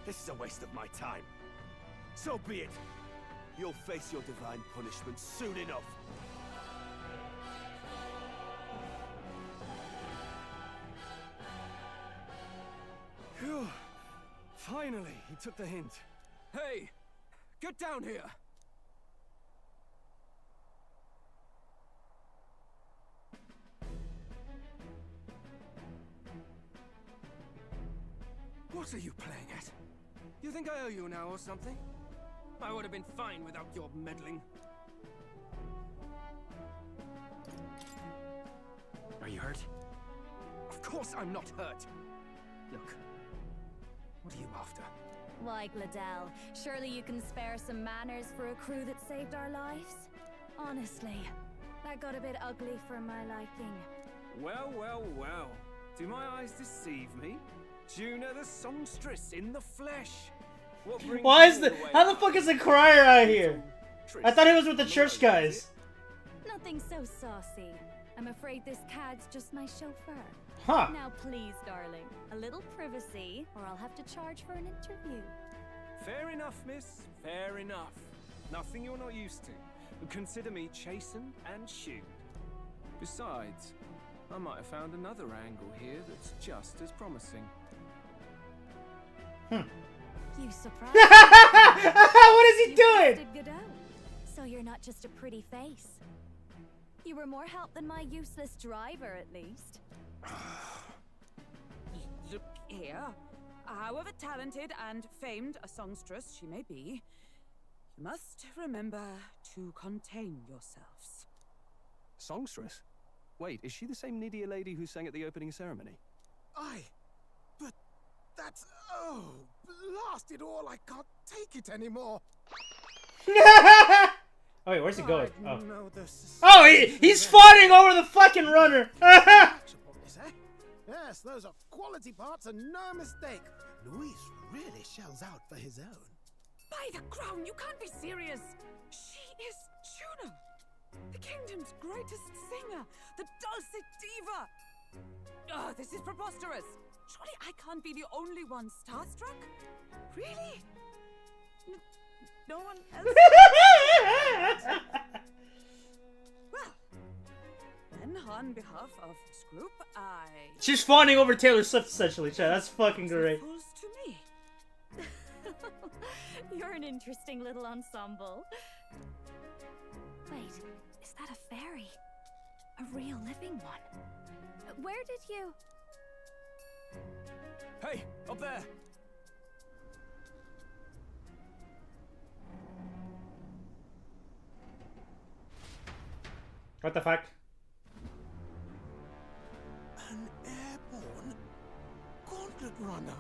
This is a waste of my time. So be it. You'll face your divine punishment soon enough. Phew. Finally, he took the hint. Hey, get down here! What are you playing at? You think I owe you now or something? I would have been fine without your meddling. Are you hurt? Of course I'm not hurt. Look, what are you after? Why, Gladell, surely you can spare some manners for a crew that saved our lives? Honestly, that got a bit ugly for my liking. Well, well, well. Do my eyes deceive me? Juna the songstress in the flesh. What brings Why is you the... away? How the fuck is the crier out here? I thought he was with the church guys. Nothing so saucy. I'm afraid this cad's just my chauffeur. Huh. Now please, darling, a little privacy, or I'll have to charge for an interview. Fair enough, miss. Fair enough. Nothing you're not used to. Consider me chastened and shooed. Besides, I might have found another angle here that's just as promising. You surprised me. What is he doing? Busted Godot. So you're not just a pretty face. You were more help than my useless driver, at least. Look here. However talented and famed a songstress she may be, you must remember to contain yourselves. Songstress? Wait, is she the same Nidia lady who sang at the opening ceremony? Aye, but that's... oh, blast it all, I can't take it anymore. Oh wait, where's he going? Oh, No, oh he's fighting over the fucking runner! Yes, those are quality parts and no mistake. Luis really shells out for his own. By the crown, you can't be serious! She is Juno! The kingdom's greatest singer! The dulcet diva! Oh, this is preposterous! Surely I can't be the only one starstruck? Really? No one else? Well, then on behalf of this group, She's fawning over Taylor Swift, essentially, Chad. That's fucking great. to me. You're an interesting little ensemble. Wait, is that a fairy? A real living one? Where did you... Hey, up there! What the fuck? An airborne gauntlet runner.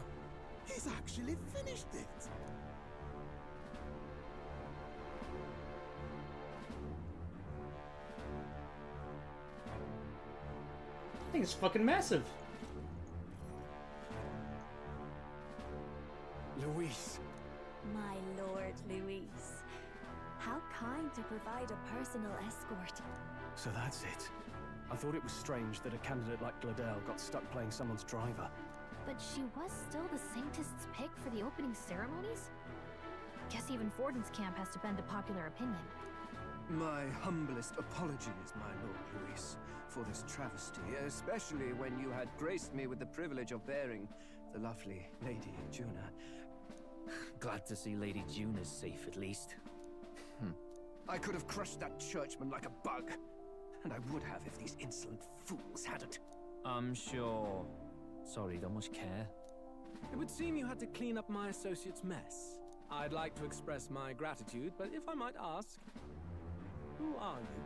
He's actually finished it. I think it's fucking massive. Luis. My lord, Luis. How kind to provide a personal escort. So that's it. I thought it was strange that a candidate like Gladell got stuck playing someone's driver. But she was still the saintest's pick for the opening ceremonies? Guess even Forden's camp has to bend to popular opinion. My humblest apologies, my Lord Luis, for this travesty, especially when you had graced me with the privilege of bearing the lovely Lady Juna. Glad to see Lady Juna's safe, at least. I could have crushed that churchman like a bug. And I would have if these insolent fools hadn't. I'm sure. Sorry, don't much care. It would seem you had to clean up my associate's mess. I'd like to express my gratitude, but if I might ask, who are you?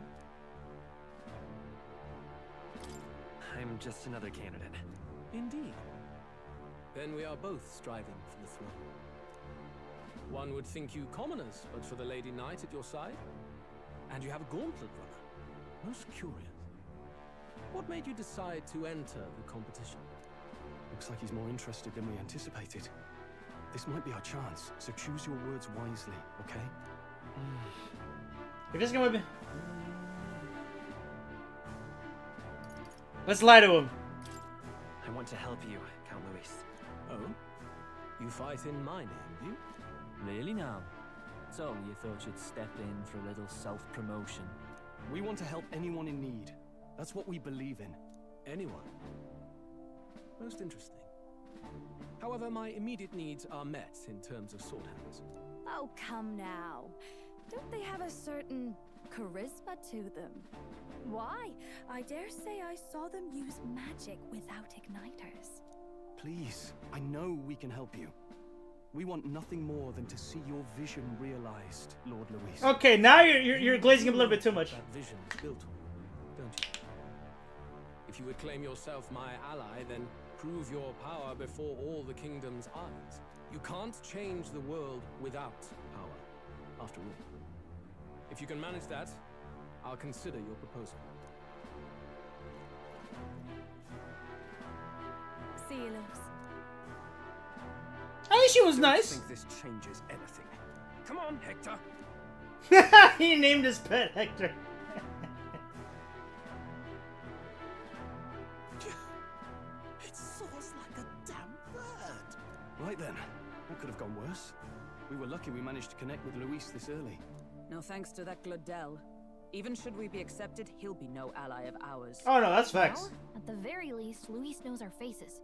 I'm just another candidate. Indeed. Then we are both striving for the throne. One would think you commoners, but for the Lady Knight at your side. And you have a gauntlet runner. Most curious. What made you decide to enter the competition? Looks like he's more interested than we anticipated. This might be our chance, so choose your words wisely, okay? You're just gonna... Let's lie to him. I want to help you, Count Luis. Oh? You fight in my name, do you? Really now? So, you thought you'd step in for a little self-promotion? We want to help anyone in need. That's what we believe in. Anyone? Most interesting. However, my immediate needs are met in terms of sword hands. Oh, come now. Don't they have a certain charisma to them? Why? I dare say I saw them use magic without igniters. Please, I know we can help you. We want nothing more than to see your vision realized, Lord Luis. Okay, now you're glazing him a little bit too much. That vision is built on, don't you? If you would claim yourself my ally, then prove your power before all the kingdom's eyes. You can't change the world without power, after all. If you can manage that, I'll consider your proposal. See you, Luis. At least she was nice. I don't think this changes anything. Come on, Hector. He named his pet Hector. It soars like a damn bird. Right then, that could have gone worse. We were lucky we managed to connect with Luis this early. No thanks to that Glodell. Even should we be accepted, he'll be no ally of ours. Oh no, that's facts. Well, at the very least, Luis knows our faces.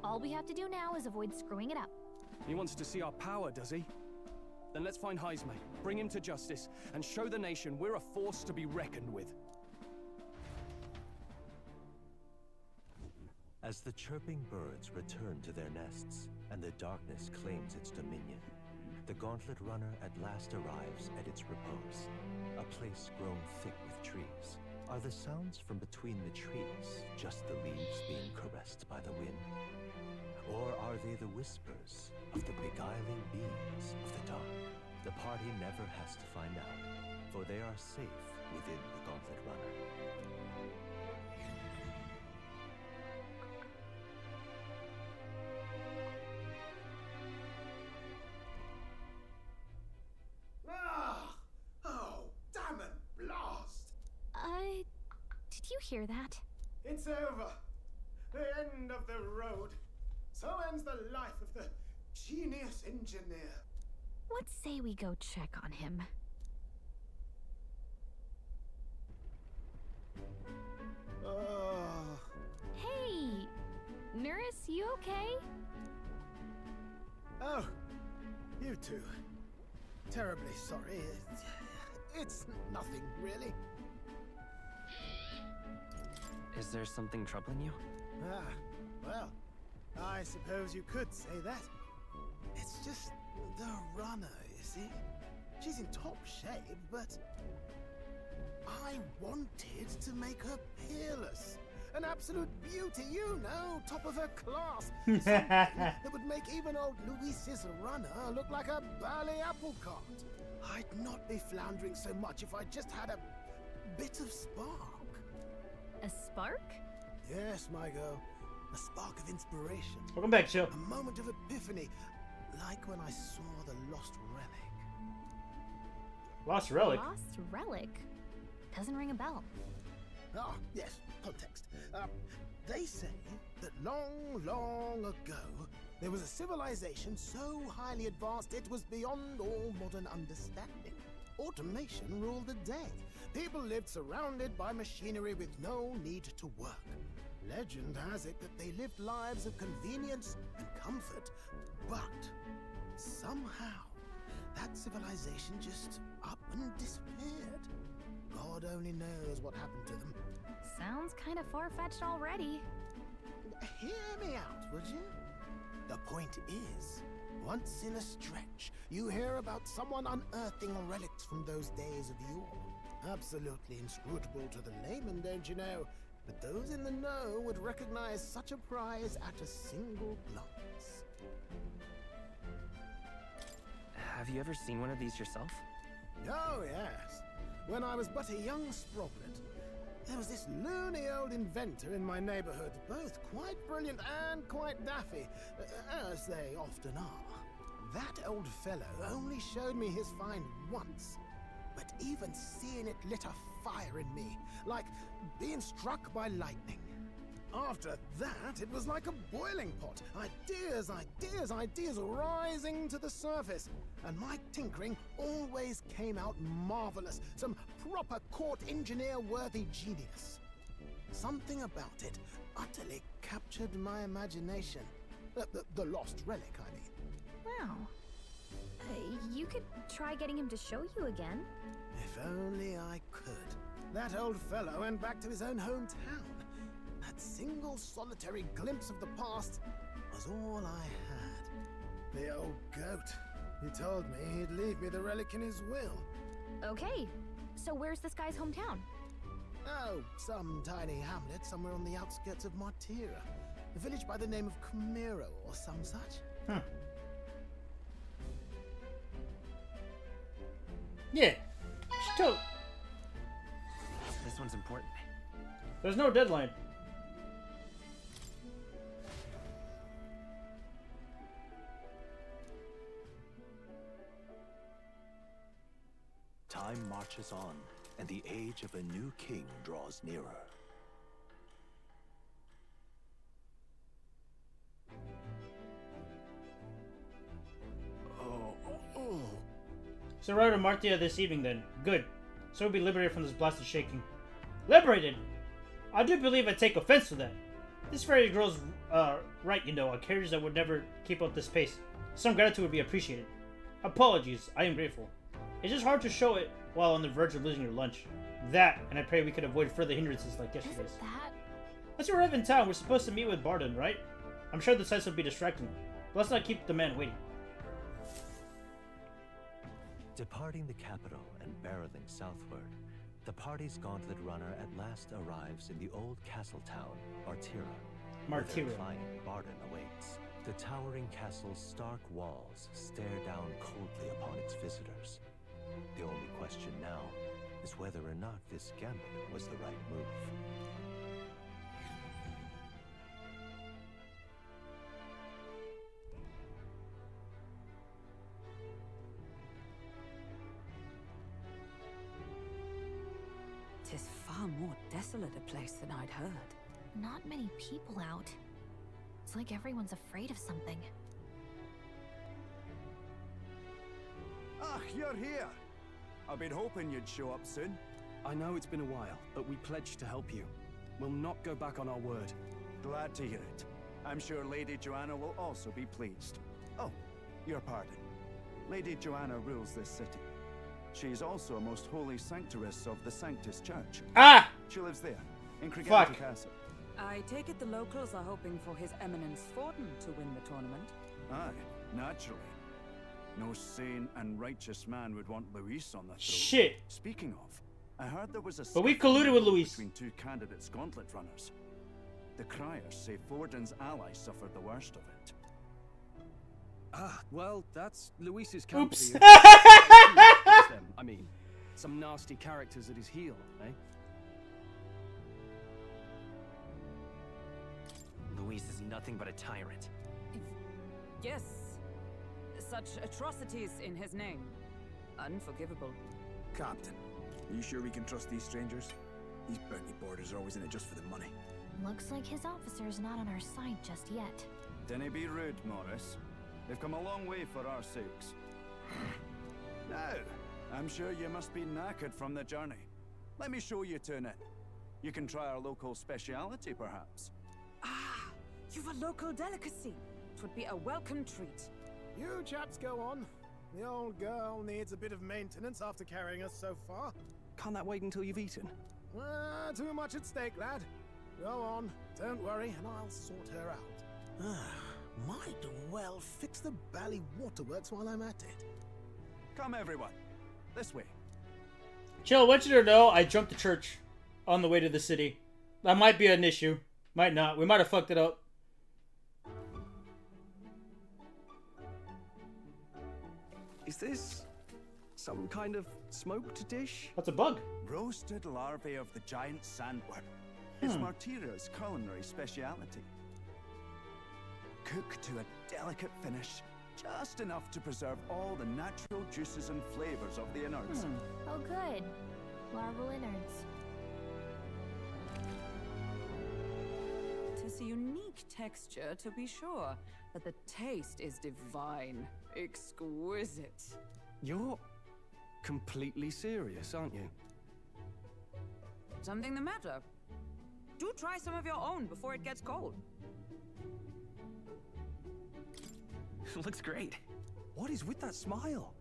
All we have to do now is avoid screwing it up. He wants to see our power, does he? Then let's find Heisme, bring him to justice, and show the nation we're a force to be reckoned with. As the chirping birds return to their nests, and the darkness claims its dominion, the Gauntlet Runner at last arrives at its repose, a place grown thick with trees. Are the sounds from between the trees just the leaves being caressed by the wind? Or are they the whispers of the beguiling beings of the dark? The party never has to find out, for they are safe within the Gauntlet Runner. Oh, damn it, blast! Did you hear that? It's over. The end of the road. So ends the life of the genius engineer. Let's say we go check on him. Hey! Nurse, you okay? Oh, you two. Terribly sorry. It's nothing, really. Is there something troubling you? Ah, well, I suppose you could say that. It's just the runner, you see? She's in top shape, but I wanted to make her peerless. An absolute beauty, you know, top of her class. Something that would make even old Luis's runner look like a bally apple cart. I'd not be floundering so much if I just had a bit of spark. A spark? Yes, my girl. A spark of inspiration. Welcome back, Chill. A moment of epiphany, like when I saw the lost relic. Lost relic? Lost relic? Doesn't ring a bell. Ah, yes, context. They say that long, long ago, there was a civilization so highly advanced it was beyond all modern understanding. Automation ruled the day. People lived surrounded by machinery with no need to work. Legend has it that they lived lives of convenience and comfort, but somehow that civilization just up and disappeared. God only knows what happened to them. Sounds kind of far-fetched already. Hear me out, would you? The point is, once in a stretch, you hear about someone unearthing relics from those days of yore. Absolutely inscrutable to the layman, don't you know? But those in the know would recognize such a prize at a single glance. Have you ever seen one of these yourself? Oh, yes. When I was but a young sproplet, there was this loony old inventor in my neighborhood, both quite brilliant and quite daffy, as they often are. That old fellow only showed me his find once, but even seeing it lit a fire in me, like being struck by lightning. After that, it was like a boiling pot. Ideas, ideas, ideas rising to the surface. And my tinkering always came out marvelous. Some proper court engineer-worthy genius. Something about it utterly captured my imagination. The lost relic, I mean. Wow. You could try getting him to show you again. If only I could. That old fellow went back to his own hometown. That single solitary glimpse of the past was all I had. The old goat. He told me he'd leave me the relic in his will. Okay, so where's this guy's hometown? Oh, some tiny hamlet somewhere on the outskirts of Martira. A village by the name of Camiro or some such. Huh. Yeah. Still. This one's important. There's no deadline. Time marches on, and the age of a new king draws nearer. So we're out of Martia this evening then. Good. So we'll be liberated from this blasted shaking. Liberated? I do believe I take offense to that. This fairy girl's right, you know, a carriage that would never keep up this pace. Some gratitude would be appreciated. Apologies, I am grateful. It's just hard to show it while on the verge of losing your lunch. That, and I pray we could avoid further hindrances like yesterday's. Isn't that? Let's arrive in town. We're supposed to meet with Barden, right? I'm sure the sights will be distracting. But let's not keep the man waiting. Departing the capital and barreling southward, the party's gauntlet runner at last arrives in the old castle town, Martira. Where their client Barden awaits. The towering castle's stark walls stare down coldly upon its visitors. The only question now is whether or not this gambit was the right move. Tis far more desolate a place than I'd heard. Not many people out. It's like everyone's afraid of something. Ah, you're here! I've been hoping you'd show up soon. I know it's been a while, but we pledged to help you. We'll not go back on our word. Glad to hear it. I'm sure Lady Joanna will also be pleased. Oh, your pardon. Lady Joanna rules this city. She's also a most holy sanctuaress of the Sanctus Church. Ah! She lives there, in Criganti Fuck. Castle. I take it the locals are hoping for His Eminence Forden to win the tournament. Aye, naturally. No sane and righteous man would want Luis on the throne. Shit. Speaking of, I heard there was a But we scuffle colluded with Luis. between two candidates gauntlet runners. The criers say Forden's ally suffered the worst of it. Ah, well, that's Luis's camp. Oops. for you. I mean, some nasty characters at his heel, eh? Luis is nothing but a tyrant. Yes. Such atrocities in his name. Unforgivable. Captain, are you sure we can trust these strangers? These bounty boarders are always in it just for the money. Looks like his officer's not on our side just yet. Dinna be rude, Morris. They've come a long way for our sakes. Now, I'm sure you must be knackered from the journey. Let me show you to an inn. You can try our local speciality, perhaps. Ah, you've a local delicacy. It would be a welcome treat. You chaps go on. The old girl needs a bit of maintenance after carrying us so far. Can't that wait until you've eaten? Too much at stake, lad. Go on, don't worry, and I'll sort her out. Might well fix the Bally Waterworks while I'm at it. Come, everyone. This way. Chill, I want you to know I jumped the church on the way to the city. That might be an issue. Might not. We might have fucked it up. Is this some kind of smoked dish? What's a bug? Roasted larvae of the giant sandworm. It's Martira's culinary speciality. Cooked to a delicate finish, just enough to preserve all the natural juices and flavors of the innards. Oh, good. Larval innards. Tis a unique texture, to be sure, but the taste is divine. Exquisite. You're completely serious, aren't you? Something the matter? Do try some of your own before it gets cold. Looks great. What is with that smile?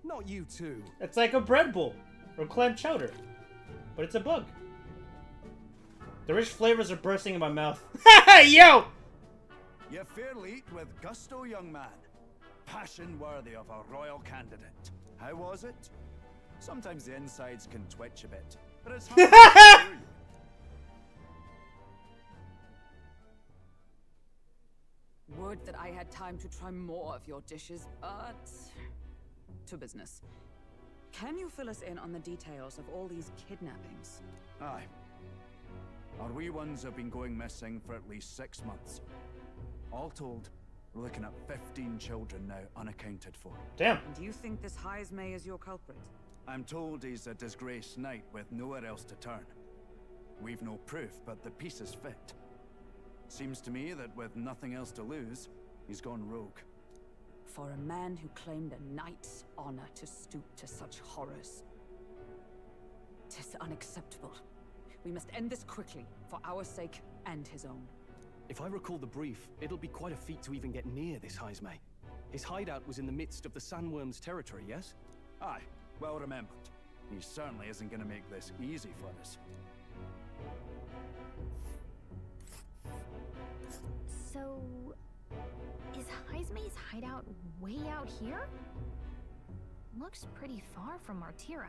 Not you two. It's like a bread bowl or clam chowder, but it's a bug. The rich flavors are bursting in my mouth. Yo! You fairly eat with gusto, young man. Passion worthy of a royal candidate. How was it? Sometimes the insides can twitch a bit, but it's hard to hear you. Would that I had time to try more of your dishes, but... to business. Can you fill us in on the details of all these kidnappings? Aye. Our wee ones have been going missing for at least 6 months. All told, we're looking at 15 children now unaccounted for. Damn. And you think this Heismay is your culprit? I'm told he's a disgraced knight with nowhere else to turn. We've no proof, but the pieces fit. Seems to me that with nothing else to lose, he's gone rogue. For a man who claimed a knight's honor to stoop to such horrors. 'Tis unacceptable. We must end this quickly, for our sake and his own. If I recall the brief, it'll be quite a feat to even get near this Heismay. His hideout was in the midst of the sandworm's territory, yes? Aye, well remembered. He certainly isn't going to make this easy for us. So, is Heismay's hideout way out here? Looks pretty far from Martira.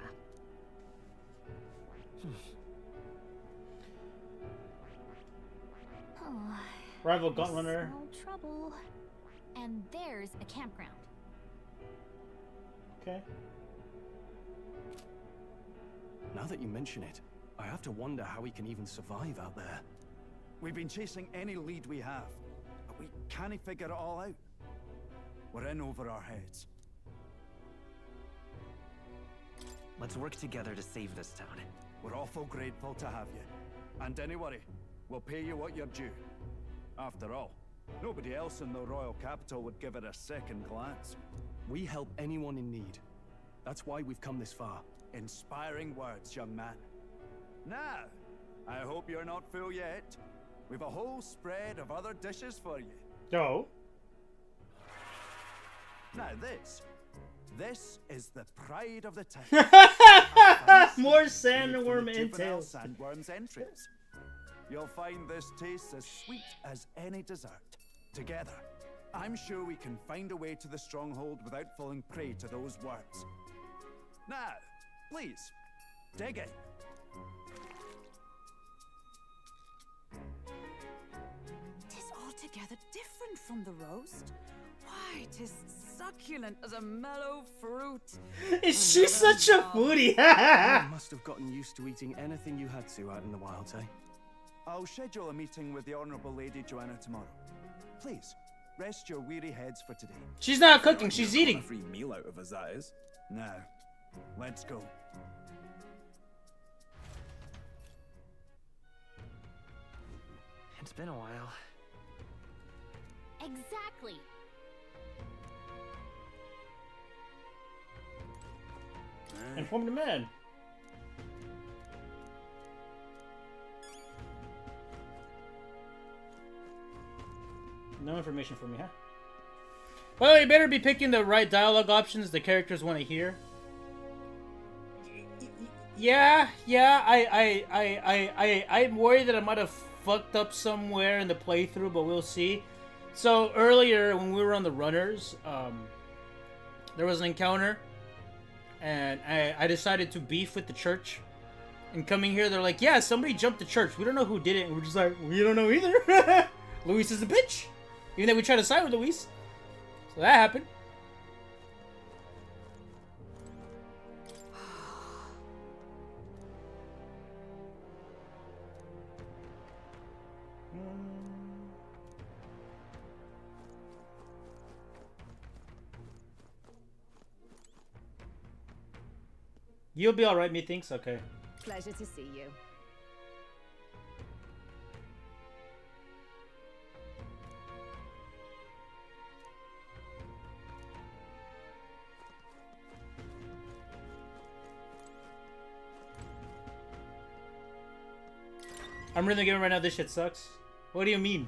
Oh, Rival Gunrunner. Small trouble. And there's a campground. Okay. Now that you mention it, I have to wonder how he can even survive out there. We've been chasing any lead we have, but we can't figure it all out. We're in over our heads. Let's work together to save this town. We're awful grateful to have you. And don't worry, we'll pay you what you're due. After all, nobody else in the royal capital would give it a second glance. We help anyone in need. That's why we've come this far. Inspiring words, young man. Now, I hope you're not full yet. We've a whole spread of other dishes for you. Yo. Now this is the pride of the town. More sandworm entails. Sandworm's entrance. You'll find this tastes as sweet as any dessert. Together, I'm sure we can find a way to the stronghold without falling prey to those worms. Now, please, dig in. Tis altogether different from the roast. Why, 'tis succulent as a mellow fruit. Is she such a foodie? You must have gotten used to eating anything you had to out in the wilds, eh? I'll schedule a meeting with the Honourable Lady Joanna tomorrow. Please, rest your weary heads for today. She's not cooking, she's eating. A free meal out of us, that is. Now, let's go. It's been a while. Exactly. Inform the man. No information for me, huh? Well, you better be picking the right dialogue options the characters want to hear. Yeah, I'm worried that I might have fucked up somewhere in the playthrough, but we'll see. So earlier when we were on the runners, there was an encounter, and I decided to beef with the church. And coming here, they're like, yeah, somebody jumped the church. We don't know who did it. And we're just like, we don't know either. Luis is a bitch. Even though we tried to side with Luis. So that happened. You'll be alright, methinks? Okay. Pleasure to see you. I'm really giving right now, this shit sucks. What do you mean?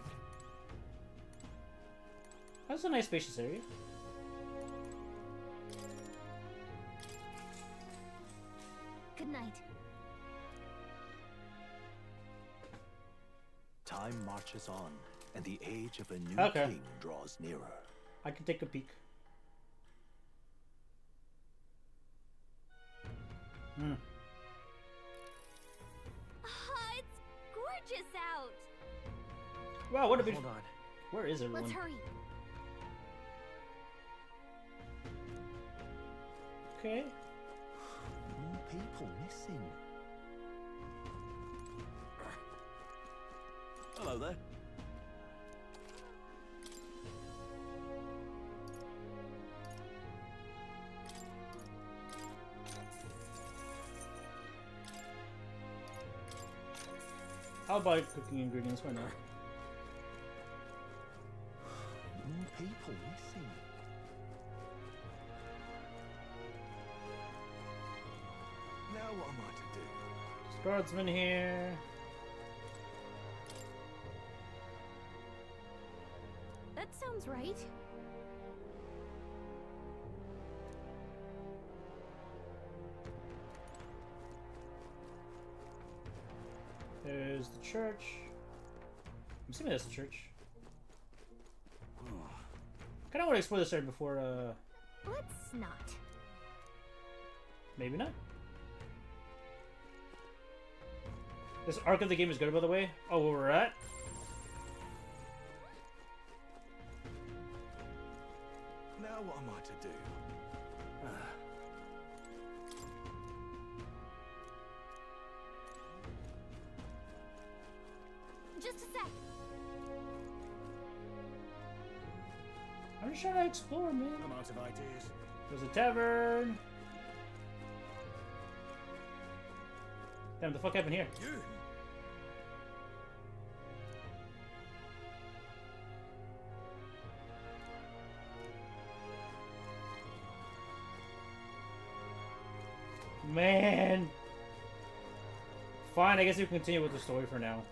That's a nice spacious area. Good night. Time marches on, and the age of a new king draws nearer. I can take a peek. Hmm. It's gorgeous out. Wow, what a big. Hold on. Where is everyone? Let's hurry. Okay. More people missing. Hello there. I'll buy cooking ingredients, why not? More people missing. Now what am I to do? There's guardsmen here. That sounds right. There's the church. I'm assuming that's the church. Kind of want to explore this area before, Let's not. maybe not. This arc of the game is good, by the way. Oh, where we're at? Now what am I to do? Just a sec. I'm just trying to explore, man. I'm out of ideas. There's a tavern. Damn, the fuck happened here? You. Man. Fine, I guess we can continue with the story for now.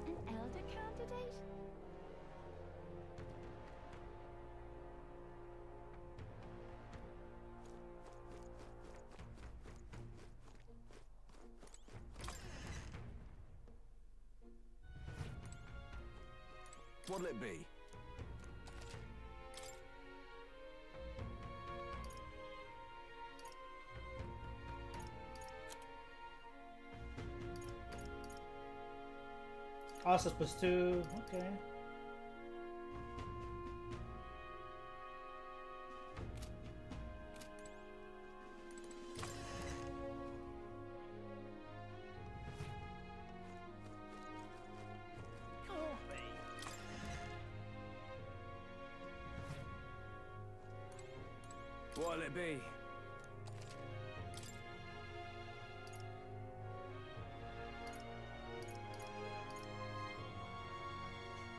An elder candidate? What'll it be? Ossus +2. Okay. What'll it be?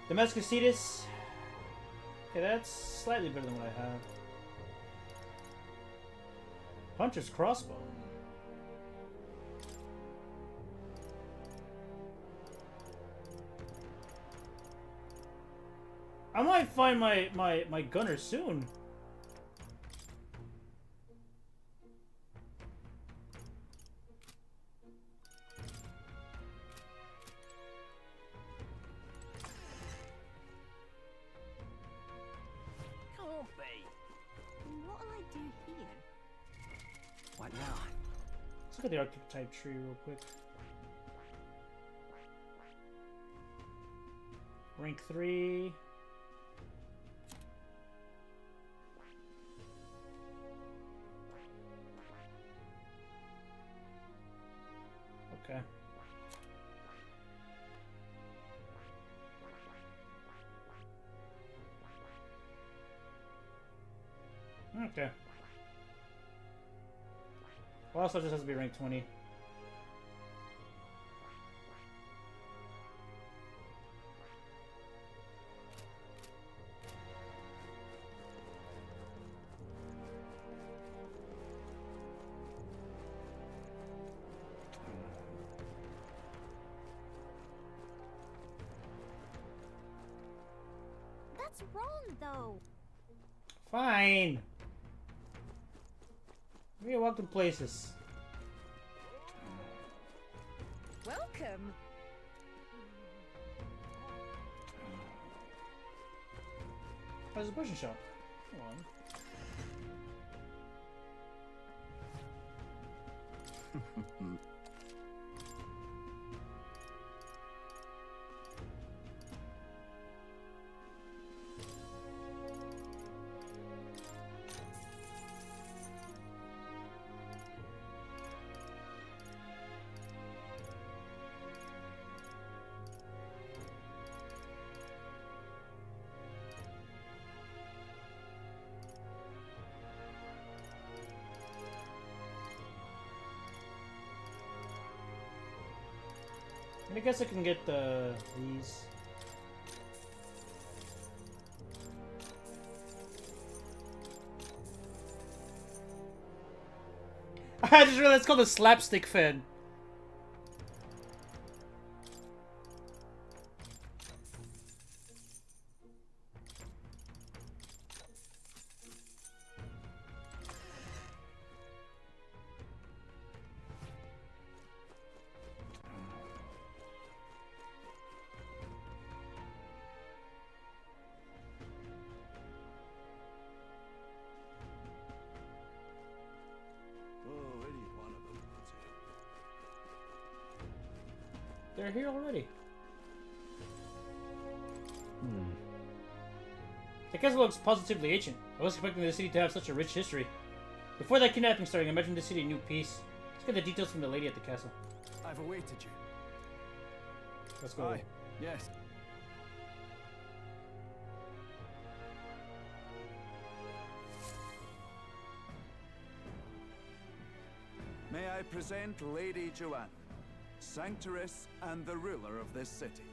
Damascus. Okay, that's slightly better than what I have. Puncher's crossbow. I might find my gunner soon. What now? Let's look at the archetype tree real quick. Rank 3. Okay. Okay. Well, also just has to be rank 20. That's wrong, though. Fine. We walk to places. Welcome. There's a butcher shop. Come on. I guess I can get these. I just realized it's called a slapstick fan. They're here already. The castle looks positively ancient. I was expecting the city to have such a rich history. Before that kidnapping starting, I imagined the city knew peace. Let's get the details from the lady at the castle. I've awaited you. Let's go. Aye. Yes. May I present Lady Joanna, Sanctoress and the ruler of this city.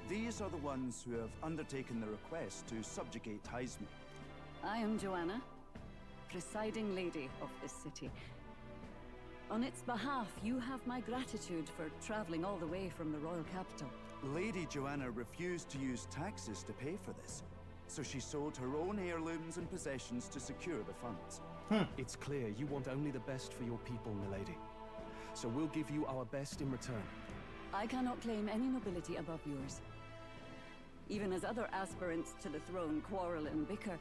These are the ones who have undertaken the request to subjugate Heisme. I am Joanna, presiding lady of this city. On its behalf, you have my gratitude for traveling all the way from the royal capital. Lady Joanna refused to use taxes to pay for this, so she sold her own heirlooms and possessions to secure the funds. It's clear you want only the best for your people, milady. So we'll give you our best in return. I cannot claim any nobility above yours. Even as other aspirants to the throne quarrel and bicker,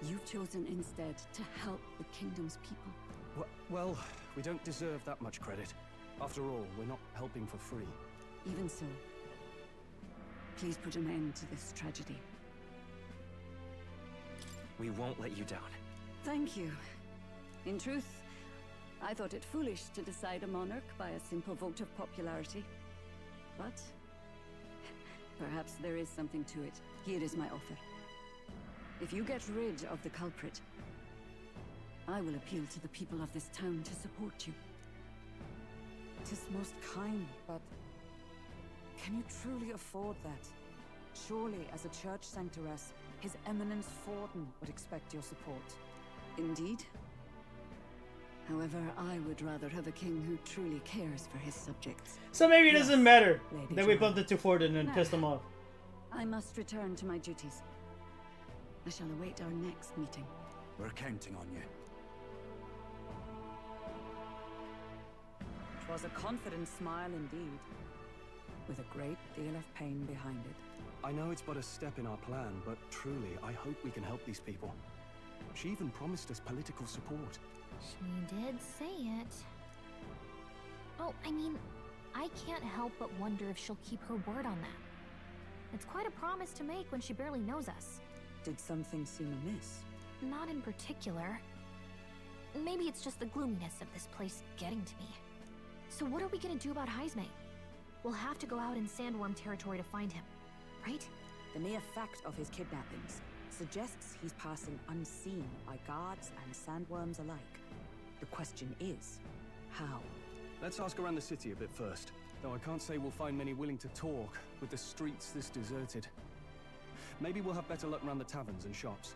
you've chosen instead to help the kingdom's people. Well, we don't deserve that much credit. After all, we're not helping for free. Even so, please put an end to this tragedy. We won't let you down. Thank you. In truth, I thought it foolish to decide a monarch by a simple vote of popularity. But perhaps there is something to it. Here is my offer. If you get rid of the culprit, I will appeal to the people of this town to support you. 'Tis most kind, but can you truly afford that? Surely, as a church sanctoress, His Eminence Forden would expect your support. Indeed. However, I would rather have a king who truly cares for his subjects. So maybe it doesn't matter Lady that we Joanna. bumped into Forden and pissed him off. I must return to my duties. I shall await our next meeting. We're counting on you. 'Twas a confident smile indeed, with a great deal of pain behind it. I know it's but a step in our plan, but truly, I hope we can help these people. She even promised us political support. She did say it. Oh, I mean, I can't help but wonder if she'll keep her word on that. It's quite a promise to make when she barely knows us. Did something seem amiss? Not in particular. Maybe it's just the gloominess of this place getting to me. So what are we gonna do about Heisme? We'll have to go out in Sandworm territory to find him, right? The mere fact of his kidnappings suggests he's passing unseen by guards and sandworms alike. The question is, how? Let's ask around the city a bit first. Though I can't say we'll find many willing to talk, with the streets this deserted. Maybe we'll have better luck around the taverns and shops.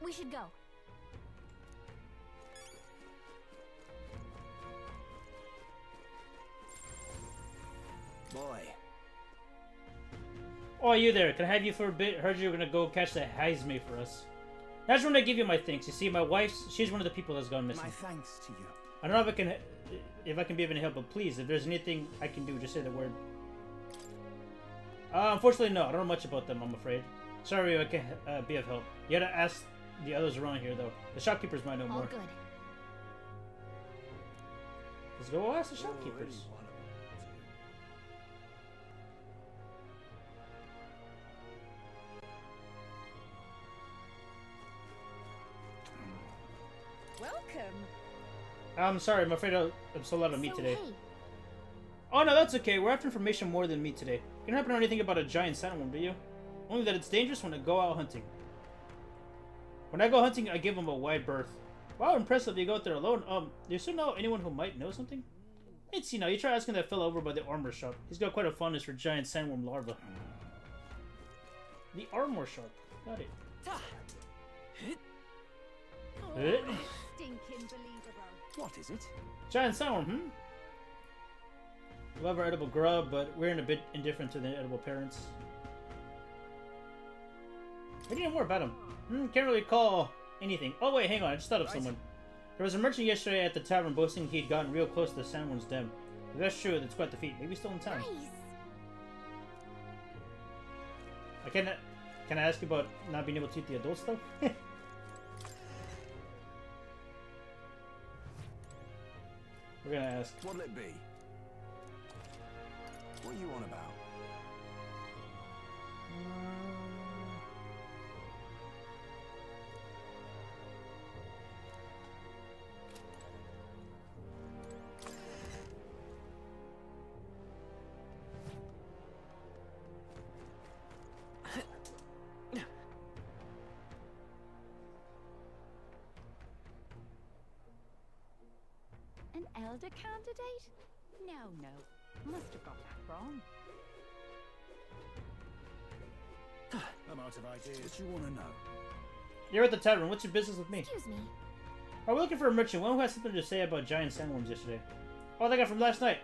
We should go. Boy. Oh, you there? Can I have you for a bit? Heard you were gonna go catch the Heisme for us. I just want to give you my thanks. You see, my she's one of the people that's gone missing. My thanks to you. I don't know if I can be of any help, but please, if there's anything I can do, just say the word. Unfortunately, no. I don't know much about them, I'm afraid. Sorry, I can't be of help. You gotta ask the others around here, though. The shopkeepers might know more. All good. Let's go ask the shopkeepers. Welcome. I'm sorry, I'm afraid I'm so loud on meat today. Hey. Oh no, that's okay. We're after information more than meat today. You don't happen to know anything about a giant sandworm, do you? Only that it's dangerous when I go out hunting. When I go hunting, I give them a wide berth. Wow, impressive. You go out there alone. Do you still know anyone who might know something? It's, you try asking that fellow over by the armor shop. He's got quite a fondness for giant sandworm larvae. The armor shop. Got it. Stinking believable. What is it? Giant sandworm, We love our edible grub, but we're a bit indifferent to the edible parents. I need to know more about him. Can't really recall anything. Oh wait, hang on, I just thought of someone. There was a merchant yesterday at the tavern boasting he'd gotten real close to the sandworm's den. If that's true, that's quite the feat. Maybe he's still in town. Nice. Can I ask you about not being able to eat the adult stuff? We're gonna ask. What'll it be? What are you on about? An elder candidate? No. Must have got that wrong. I'm out of ideas. What you want to know? You're at the tavern. What's your business with me? Excuse me. Are we looking for a merchant? One who has something to say about giant sandworms yesterday. Oh, that guy from last night.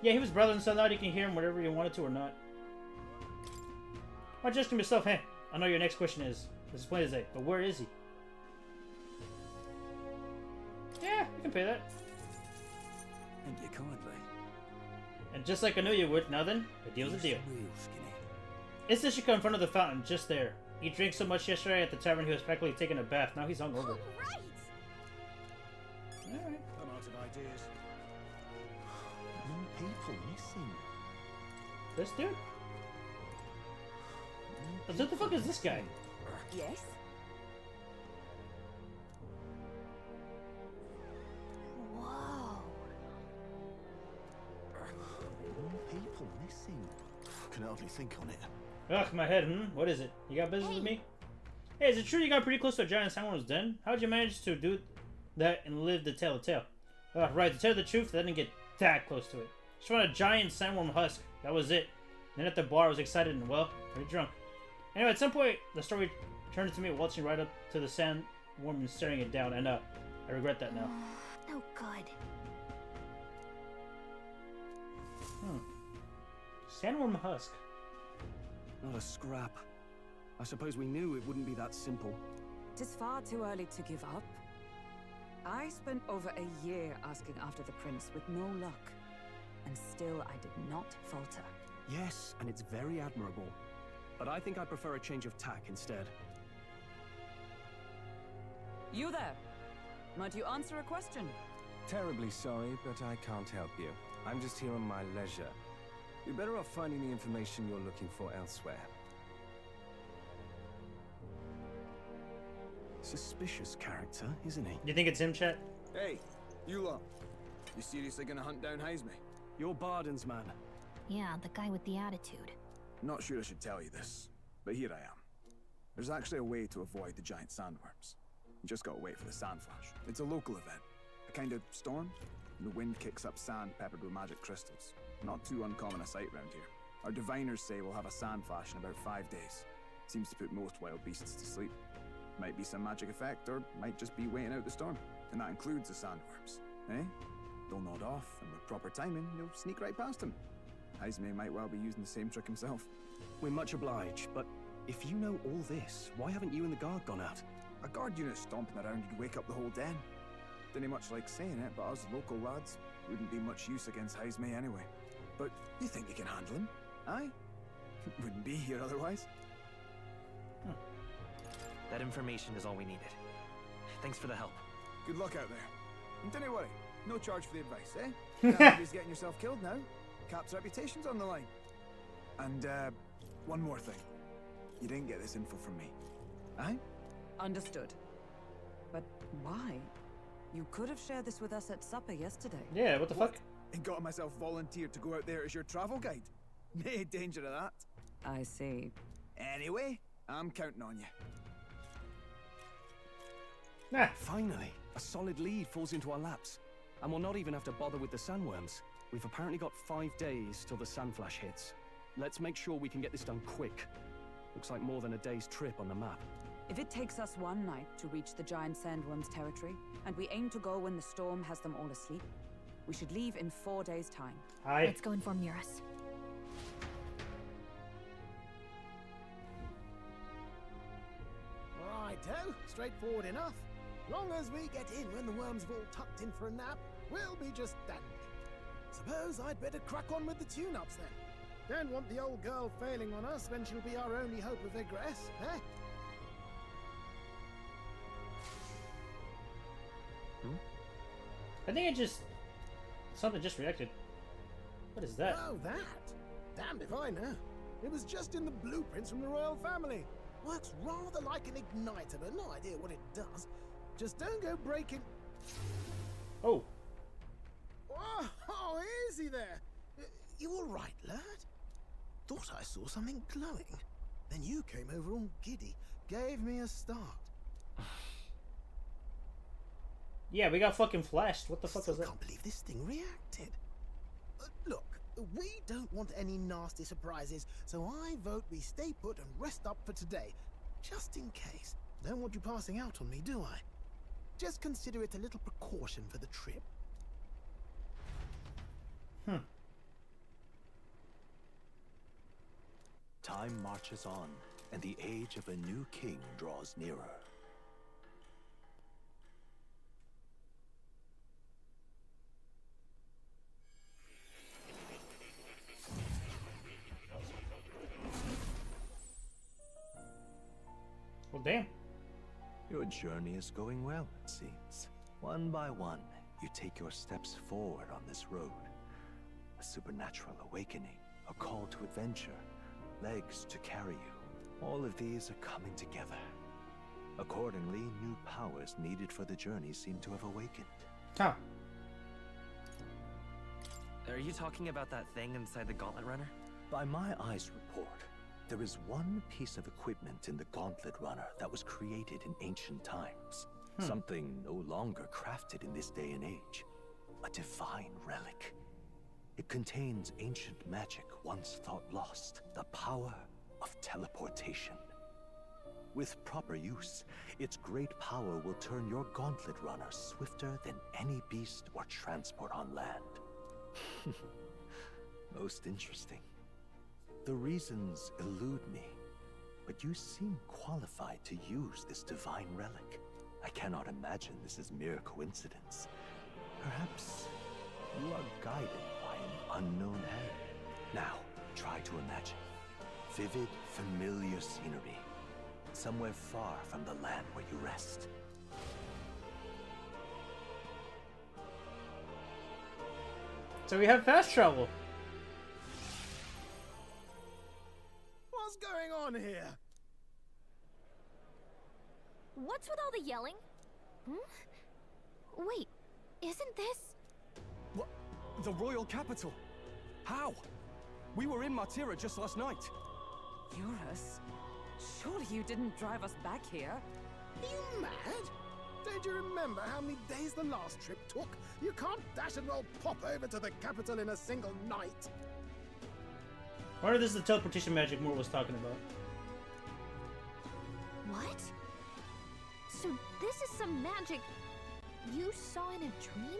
Yeah, he was brother and son out. You can hear him whatever you wanted to or not. I'm just to myself, hey, I know your next question is. This is plain as day, but where is he? Yeah, I can pay that. Thank you kindly. And just like I knew you would, now then, a deal's a deal. It's this you come in front of the fountain, just there. He drank so much yesterday at the tavern he was practically taking a bath. Now he's hungover. Right. Alright. I'm out of ideas. People missing. This dude? What the fuck is this guy? Yes? Whoa. People missing. Can hardly think on it. Ugh, my head, What is it? You got business with me? Hey, is it true you got pretty close to a giant sandworm's den? How'd you manage to do that and live to tell the tale? Right, to tell the truth, I didn't get that close to it. Just found a giant sandworm husk. That was it. Then at the bar, I was excited and, well, pretty drunk. Anyway, at some point, the story turned to me waltzing right up to the sandworm and staring it down, and I regret that now. No good. Sandworm husk. Not a scrap. I suppose we knew it wouldn't be that simple. Tis far too early to give up. I spent over a year asking after the prince with no luck. And still I did not falter. Yes, and it's very admirable. But I think I prefer a change of tack instead. You there! Might you answer a question? Terribly sorry, but I can't help you. I'm just here on my leisure. You're better off finding the information you're looking for elsewhere. Suspicious character, isn't he? You think it's him, chat? Hey, you lot. You seriously gonna hunt down Heisme? You're Barden's man. Yeah, the guy with the attitude. Not sure I should tell you this, but here I am. There's actually a way to avoid the giant sandworms. You just gotta wait for the sand flash. It's a local event. A kind of storm. The wind kicks up sand peppered with magic crystals. Not too uncommon a sight round here. Our diviners say we'll have a sand flash in about 5 days. Seems to put most wild beasts to sleep. Might be some magic effect, or might just be waiting out the storm. And that includes the sandworms. Eh? They'll nod off, and with proper timing, you'll sneak right past them. Heisme might well be using the same trick himself. We're much obliged, but if you know all this, why haven't you and the guard gone out? A guard unit stomping around, you'd wake up the whole den. Didn't much like saying it, but us local lads wouldn't be much use against Heisme anyway. But you think you can handle him? Aye? Wouldn't be here otherwise. That information is all we needed. Thanks for the help. Good luck out there. And don't worry, no charge for the advice, eh? Nobody's getting yourself killed now. Cap's reputation's on the line. And, one more thing. You didn't get this info from me. Aye? Understood. But why? You could have shared this with us at supper yesterday. Yeah, what the fuck? And got myself volunteered to go out there as your travel guide. No danger of that. I see. Anyway, I'm counting on you. Ah. Finally, a solid lead falls into our laps. And we'll not even have to bother with the sandworms. We've apparently got 5 days till the sand flash hits. Let's make sure we can get this done quick. Looks like more than a day's trip on the map. If it takes us one night to reach the giant sandworms' territory, and we aim to go when the storm has them all asleep, we should leave in 4 days' time. Aye. Let's go inform Eurus. Righto, straightforward enough. Long as we get in when the worms have all tucked in for a nap, we'll be just dandy. Suppose I'd better crack on with the tune-ups then. Don't want the old girl failing on us when she'll be our only hope of egress, eh? I think it just... something just reacted. What is that? Oh, that? Damned if I know. It was just in the blueprints from the royal family. Works rather like an igniter, but no idea what it does. Just don't go breaking... Oh. Oh, easy there. You all right, lad? Thought I saw something glowing. Then you came over all giddy, gave me a start. Yeah, we got fucking flashed. What the fuck was that? I can't believe this thing reacted. Look, we don't want any nasty surprises, so I vote we stay put and rest up for today. Just in case. Don't want you passing out on me, do I? Just consider it a little precaution for the trip. Time marches on, and the age of a new king draws nearer. Well, damn. Your journey is going well, it seems. One by one, you take your steps forward on this road. A supernatural awakening, a call to adventure, legs to carry you. All of these are coming together. Accordingly, new powers needed for the journey seem to have awakened. Huh. Are you talking about that thing inside the Gauntlet Runner? By my eyes report, there is one piece of equipment in the Gauntlet Runner that was created in ancient times. Something no longer crafted in this day and age. A divine relic. It contains ancient magic once thought lost. The power of teleportation. With proper use, its great power will turn your Gauntlet Runner swifter than any beast or transport on land. Most interesting. The reasons elude me, but you seem qualified to use this divine relic. I cannot imagine this is mere coincidence. Perhaps you are guided by an unknown hand. Now, try to imagine. Vivid, familiar scenery. Somewhere far from the land where you rest. So we have fast travel. What's going on here? What's with all the yelling? Wait, isn't this... What? The royal capital? How? We were in Martira just last night. Eurus? Surely you didn't drive us back here? Are you mad? Don't you remember how many days the last trip took? You can't dash and roll pop over to the capital in a single night. I wonder if this is the teleportation magic Moore was talking about. What? So this is some magic you saw in a dream?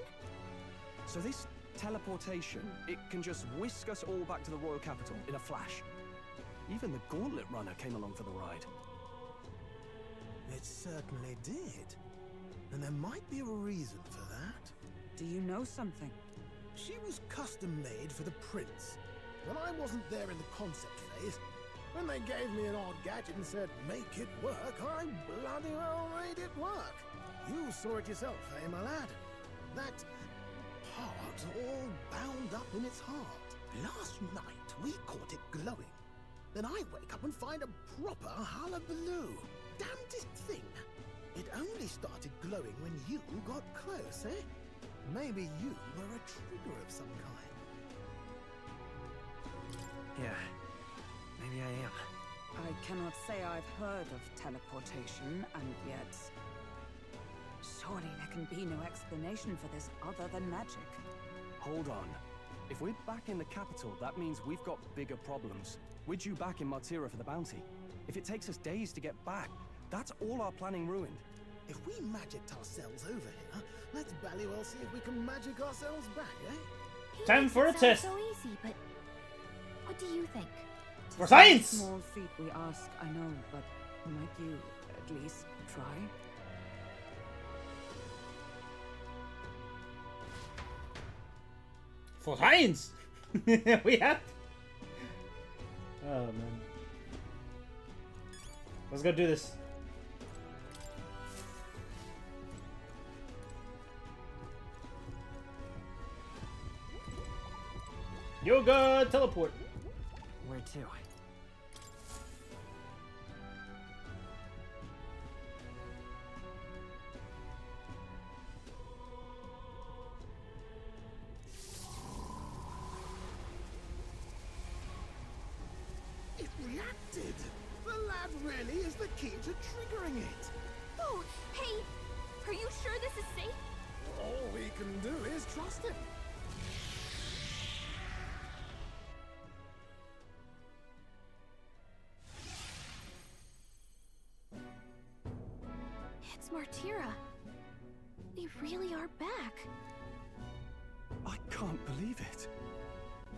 So this teleportation, it can just whisk us all back to the royal capital in a flash. Even the Gauntlet Runner came along for the ride. It certainly did. And there might be a reason for that. Do you know something? She was custom made for the prince. When I wasn't there in the concept phase, when they gave me an odd gadget and said, make it work, I bloody well made it work. You saw it yourself, eh, my lad? That part all bound up in its heart. Last night, we caught it glowing. Then I wake up and find a proper hullabaloo. Damnedest thing. It only started glowing when you got close, eh? Maybe you were a trigger of some kind. Yeah, maybe I am. I cannot say I've heard of teleportation, and yet... surely there can be no explanation for this other than magic. Hold on. If we're back in the capital, that means we've got bigger problems. We're due back in Martira for the bounty. If it takes us days to get back, that's all our planning ruined. If we magicked ourselves over here, let's bally well see if we can magic ourselves back, eh? Time for a test. So easy, but what do you think? For science! Small feat we ask, I know, but might you at least try? For science! We have to. Oh man. Let's go do this. Yoga teleport. Where to? It reacted! The lad really is the key to triggering it! Oh, hey! Are you sure this is safe? All we can do is trust him. It's Martira. They really are back. I can't believe it.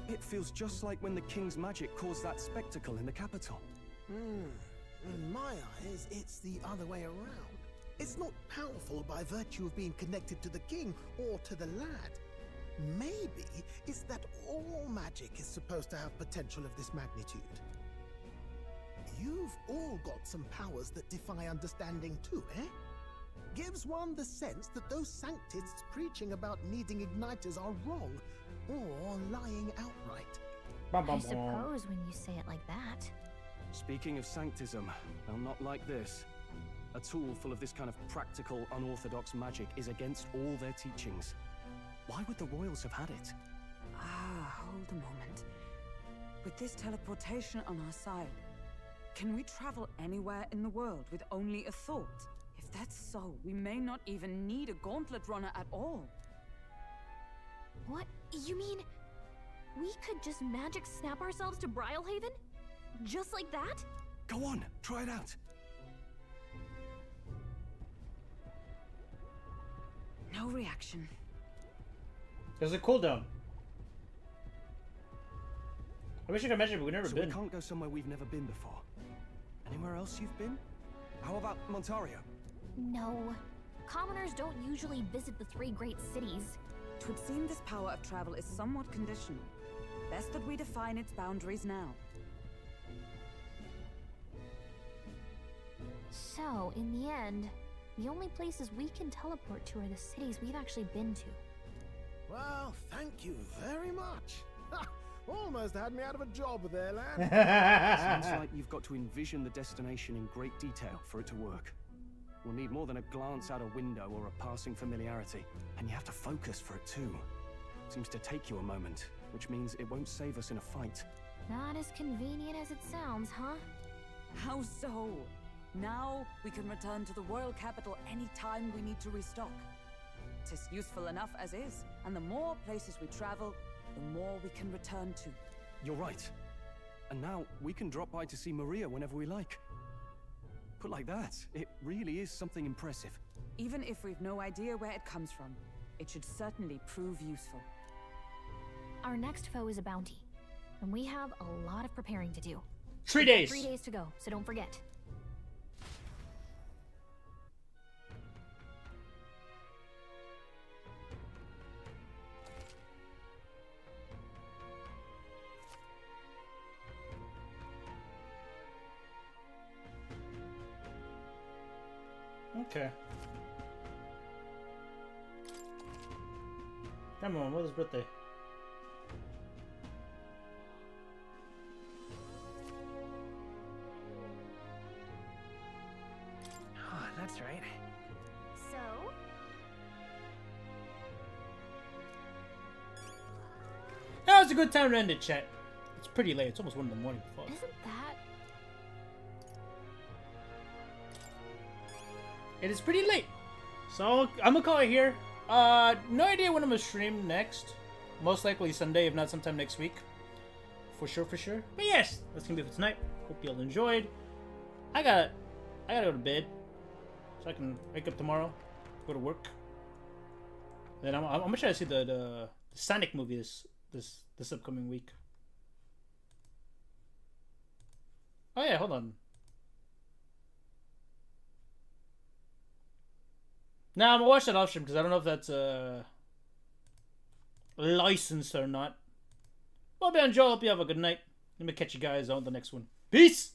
It feels just like when the king's magic caused that spectacle in the capital. In my eyes, it's the other way around. It's not powerful by virtue of being connected to the king or to the lad. Maybe it's that all magic is supposed to have potential of this magnitude. You've all got some powers that defy understanding too, eh? Gives one the sense that those sanctists preaching about needing igniters are wrong, or lying outright. I suppose when you say it like that. Speaking of sanctism, well, not like this. A tool full of this kind of practical, unorthodox magic is against all their teachings. Why would the royals have had it? Hold a moment. With this teleportation on our side, can we travel anywhere in the world with only a thought? If that's so, we may not even need a gauntlet runner at all. What? You mean we could just magic snap ourselves to Brylehaven? Just like that? Go on, try it out. No reaction. There's a cooldown. I wish I could imagine, but we've never been. We can't go somewhere we've never been before. Anywhere else you've been? How about Montario? No. Commoners don't usually visit the 3 great cities. Twould seem this power of travel is somewhat conditional. Best that we define its boundaries now. So, in the end, the only places we can teleport to are the cities we've actually been to. Well, thank you very much. Almost had me out of a job there, lad. Seems like you've got to envision the destination in great detail for it to work. We'll need more than a glance out a window or a passing familiarity, and you have to focus for it too. Seems to take you a moment, which means it won't save us in a fight. Not as convenient as it sounds, huh? How so? Now we can return to the royal capital anytime we need to restock. Tis useful enough as is, and the more places we travel, the more we can return to. You're right. And now we can drop by to see Maria whenever we like. Put like that, it really is something impressive. Even if we've no idea where it comes from, it should certainly prove useful. Our next foe is a bounty, and we have a lot of preparing to do. 3 We've got days. 3 days to go, so don't forget. Okay. Come on, what's his birthday? Oh, that's right. So? That was a good time to end it, chat. It's pretty late. It's almost 1 in the morning. Fuck. Isn't that... It is pretty late. So, I'm gonna call it here. No idea when I'm gonna stream next. Most likely Sunday, if not sometime next week. For sure, for sure. But yes, that's gonna be it for tonight. Hope you all enjoyed. I gotta go to bed. So I can wake up tomorrow, go to work. Then I'm gonna try to see the Sonic movie this upcoming week. Oh yeah, hold on. Nah, I'm gonna watch that off stream because I don't know if that's licensed or not. Well, Ben Joe, hope you have a good night. Let me catch you guys on the next one. Peace!